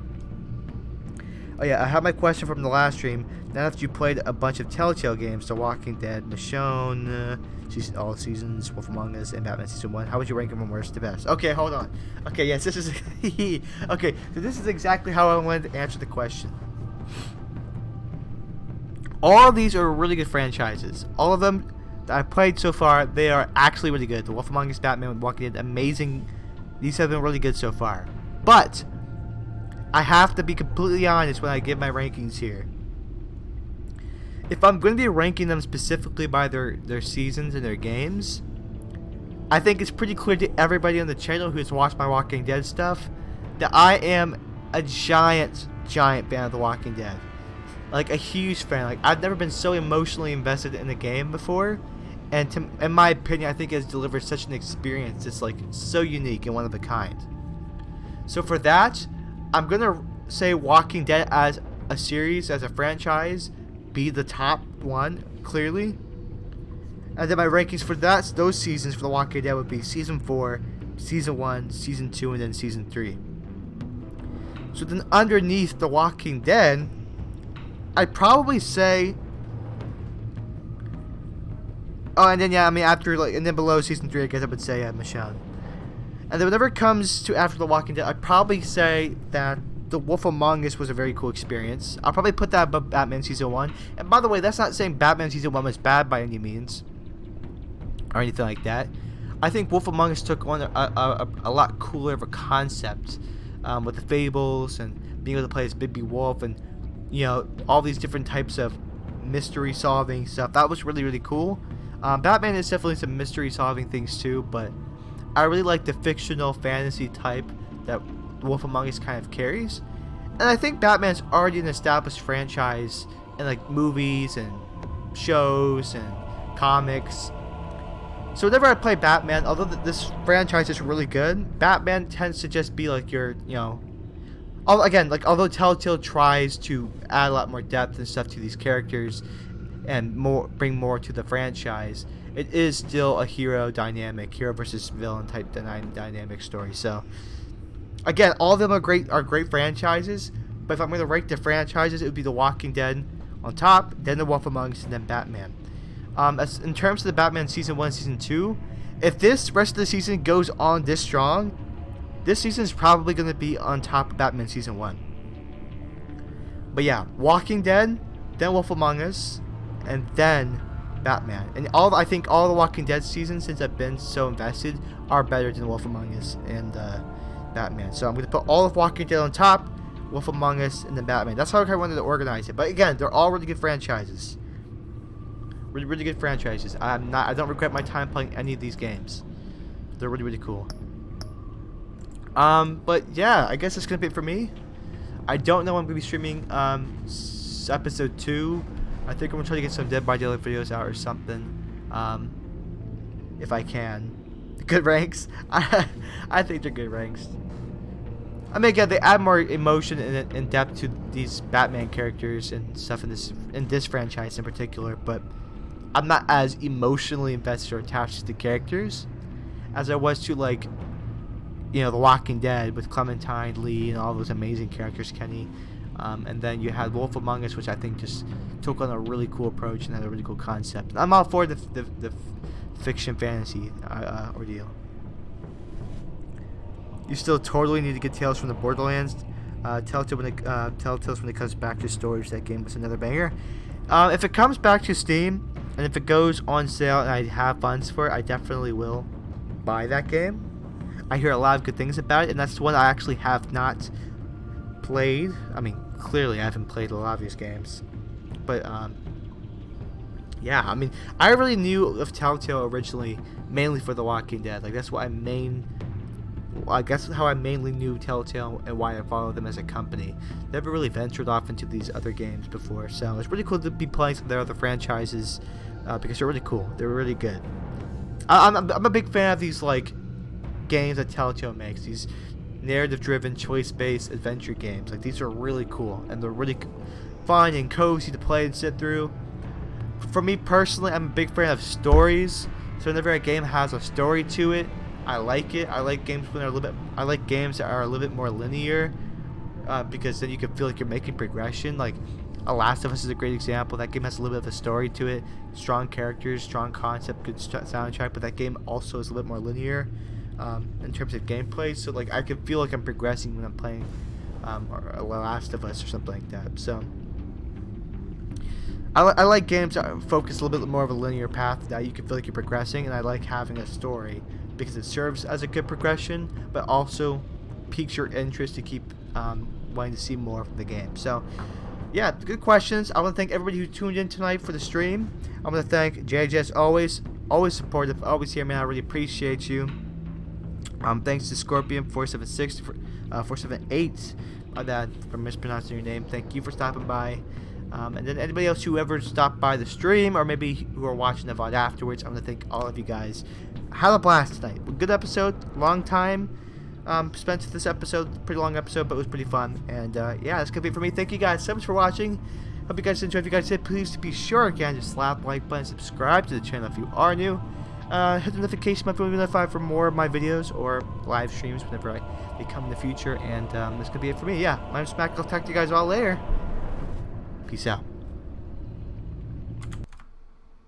A: Oh yeah, I have my question from the last stream. Now that you played a bunch of Telltale games, The Walking Dead, Michonne, all seasons, Wolf Among Us, and Batman Season 1, how would you rank them from worst to best? Okay, hold on. Okay, yes, this is... okay, so this is exactly how I wanted to answer the question. All of these are really good franchises. All of them that I've played so far, they are actually really good. The Wolf Among Us, Batman, Walking Dead, amazing. These have been really good so far. But I have to be completely honest when I give my rankings here. If I'm going to be ranking them specifically by their seasons and their games, I think it's pretty clear to everybody on the channel who's watched my Walking Dead stuff that I am a giant fan of The Walking Dead. Like a huge fan. Like I've never been so emotionally invested in a game before, and in my opinion, I think it has delivered such an experience that's like so unique and one of a kind. So for that, I'm gonna say Walking Dead as a series, as a franchise, be the top one, clearly. And then my rankings for those seasons for The Walking Dead would be Season 4, Season 1, Season 2, and then Season 3. So then underneath The Walking Dead, I'd probably say... Oh, and then yeah, I mean after, like, and then below Season 3, I guess I would say Michonne. And then whenever it comes to after The Walking Dead, I'd probably say that The Wolf Among Us was a very cool experience. I'll probably put that above Batman Season 1. And by the way, that's not saying Batman Season 1 was bad by any means, or anything like that. I think Wolf Among Us took on a lot cooler of a concept, with the fables and being able to play as Big B Wolf and, you know, all these different types of mystery solving stuff. That was really, really cool. Batman is definitely some mystery solving things too, but I really like the fictional fantasy type that Wolf Among Us kind of carries. And I think Batman's already an established franchise in like movies and shows and comics. So whenever I play Batman, although this franchise is really good, Batman tends to just be like your, you know, again, like although Telltale tries to add a lot more depth and stuff to these characters and bring more to the franchise, it is still a hero versus villain type dynamic story. So again, all of them are great franchises, but if I'm going to rank the franchises, it would be The Walking Dead on top, then The Wolf Among Us, and then Batman. As in terms of the Batman Season 1 and Season 2, if this rest of the season goes on this strong, this season is probably going to be on top of Batman Season 1. But yeah, Walking Dead, then Wolf Among Us, and then Batman. And I think all the Walking Dead seasons, since I've been so invested, are better than Wolf Among Us and Batman. So I'm going to put all of Walking Dead on top, Wolf Among Us, and then Batman. That's how I wanted to organize it. But again, they're all really good franchises. Really good franchises. I don't regret my time playing any of these games. They're really cool. But yeah, I guess that's gonna be it for me. I don't know when I'm gonna be streaming episode 2. I think I'm gonna try to get some Dead by Daylight videos out or something. If I can. Good ranks. I think they're good ranks. I mean, again, they add more emotion and depth to these Batman characters and stuff in this franchise in particular, but I'm not as emotionally invested or attached to the characters as I was to, like, you know, The Walking Dead with Clementine, Lee, and all those amazing characters, Kenny. And then you had Wolf Among Us, which I think just took on a really cool approach and had a really cool concept. I'm all for the fiction fantasy ordeal. You still totally need to get Tales from the Borderlands. Telltale when it comes back to storage. That game was another banger. If it comes back to Steam and if it goes on sale and I have funds for it, I definitely will buy that game. I hear a lot of good things about it, and that's the one I actually have not played. I mean, clearly I haven't played a lot of these games, but yeah, I mean, I really knew of Telltale originally mainly for The Walking Dead. Like, that's what I guess how I mainly knew Telltale and why I followed them as a company. Never really ventured off into these other games before, so it's really cool to be playing some of their other franchises because they're really cool. They're really good. I'm a big fan of these, like, games that Telltale makes. These narrative-driven, choice-based adventure games. Like, these are really cool, and they're really fun and cozy to play and sit through. For me personally, I'm a big fan of stories. So whenever a game has a story to it, I like it. I like games when they're I like games that are a little bit more linear, because then you can feel like you're making progression. Like, The Last of Us is a great example. That game has a little bit of a story to it, strong characters, strong concept, good soundtrack. But that game also is a little bit more linear in terms of gameplay. So, like, I can feel like I'm progressing when I'm playing The Last of Us or something like that. So I like games that focus a little bit more of a linear path that you can feel like you're progressing, and I like having a story because it serves as a good progression, but also piques your interest to keep wanting to see more from the game. So, yeah, good questions. I want to thank everybody who tuned in tonight for the stream. I want to thank JJ, always supportive, always here, man. I really appreciate you. Thanks to Scorpion 476, 478, for mispronouncing your name. Thank you for stopping by. And then anybody else who ever stopped by the stream or maybe who are watching the VOD afterwards, I want to thank all of you guys. Had a blast tonight. Good episode. Long time spent with this episode. Pretty long episode, but it was pretty fun. And yeah, that's going to be it for me. Thank you guys so much for watching. Hope you guys enjoyed. If you guys did, please be sure again to slap the like button, subscribe to the channel if you are new. Hit the notification button to be notified for more of my videos or live streams whenever they come in the future. And that's going to be it for me. Yeah, my name's Mac. I'll talk to you guys all later. Peace out.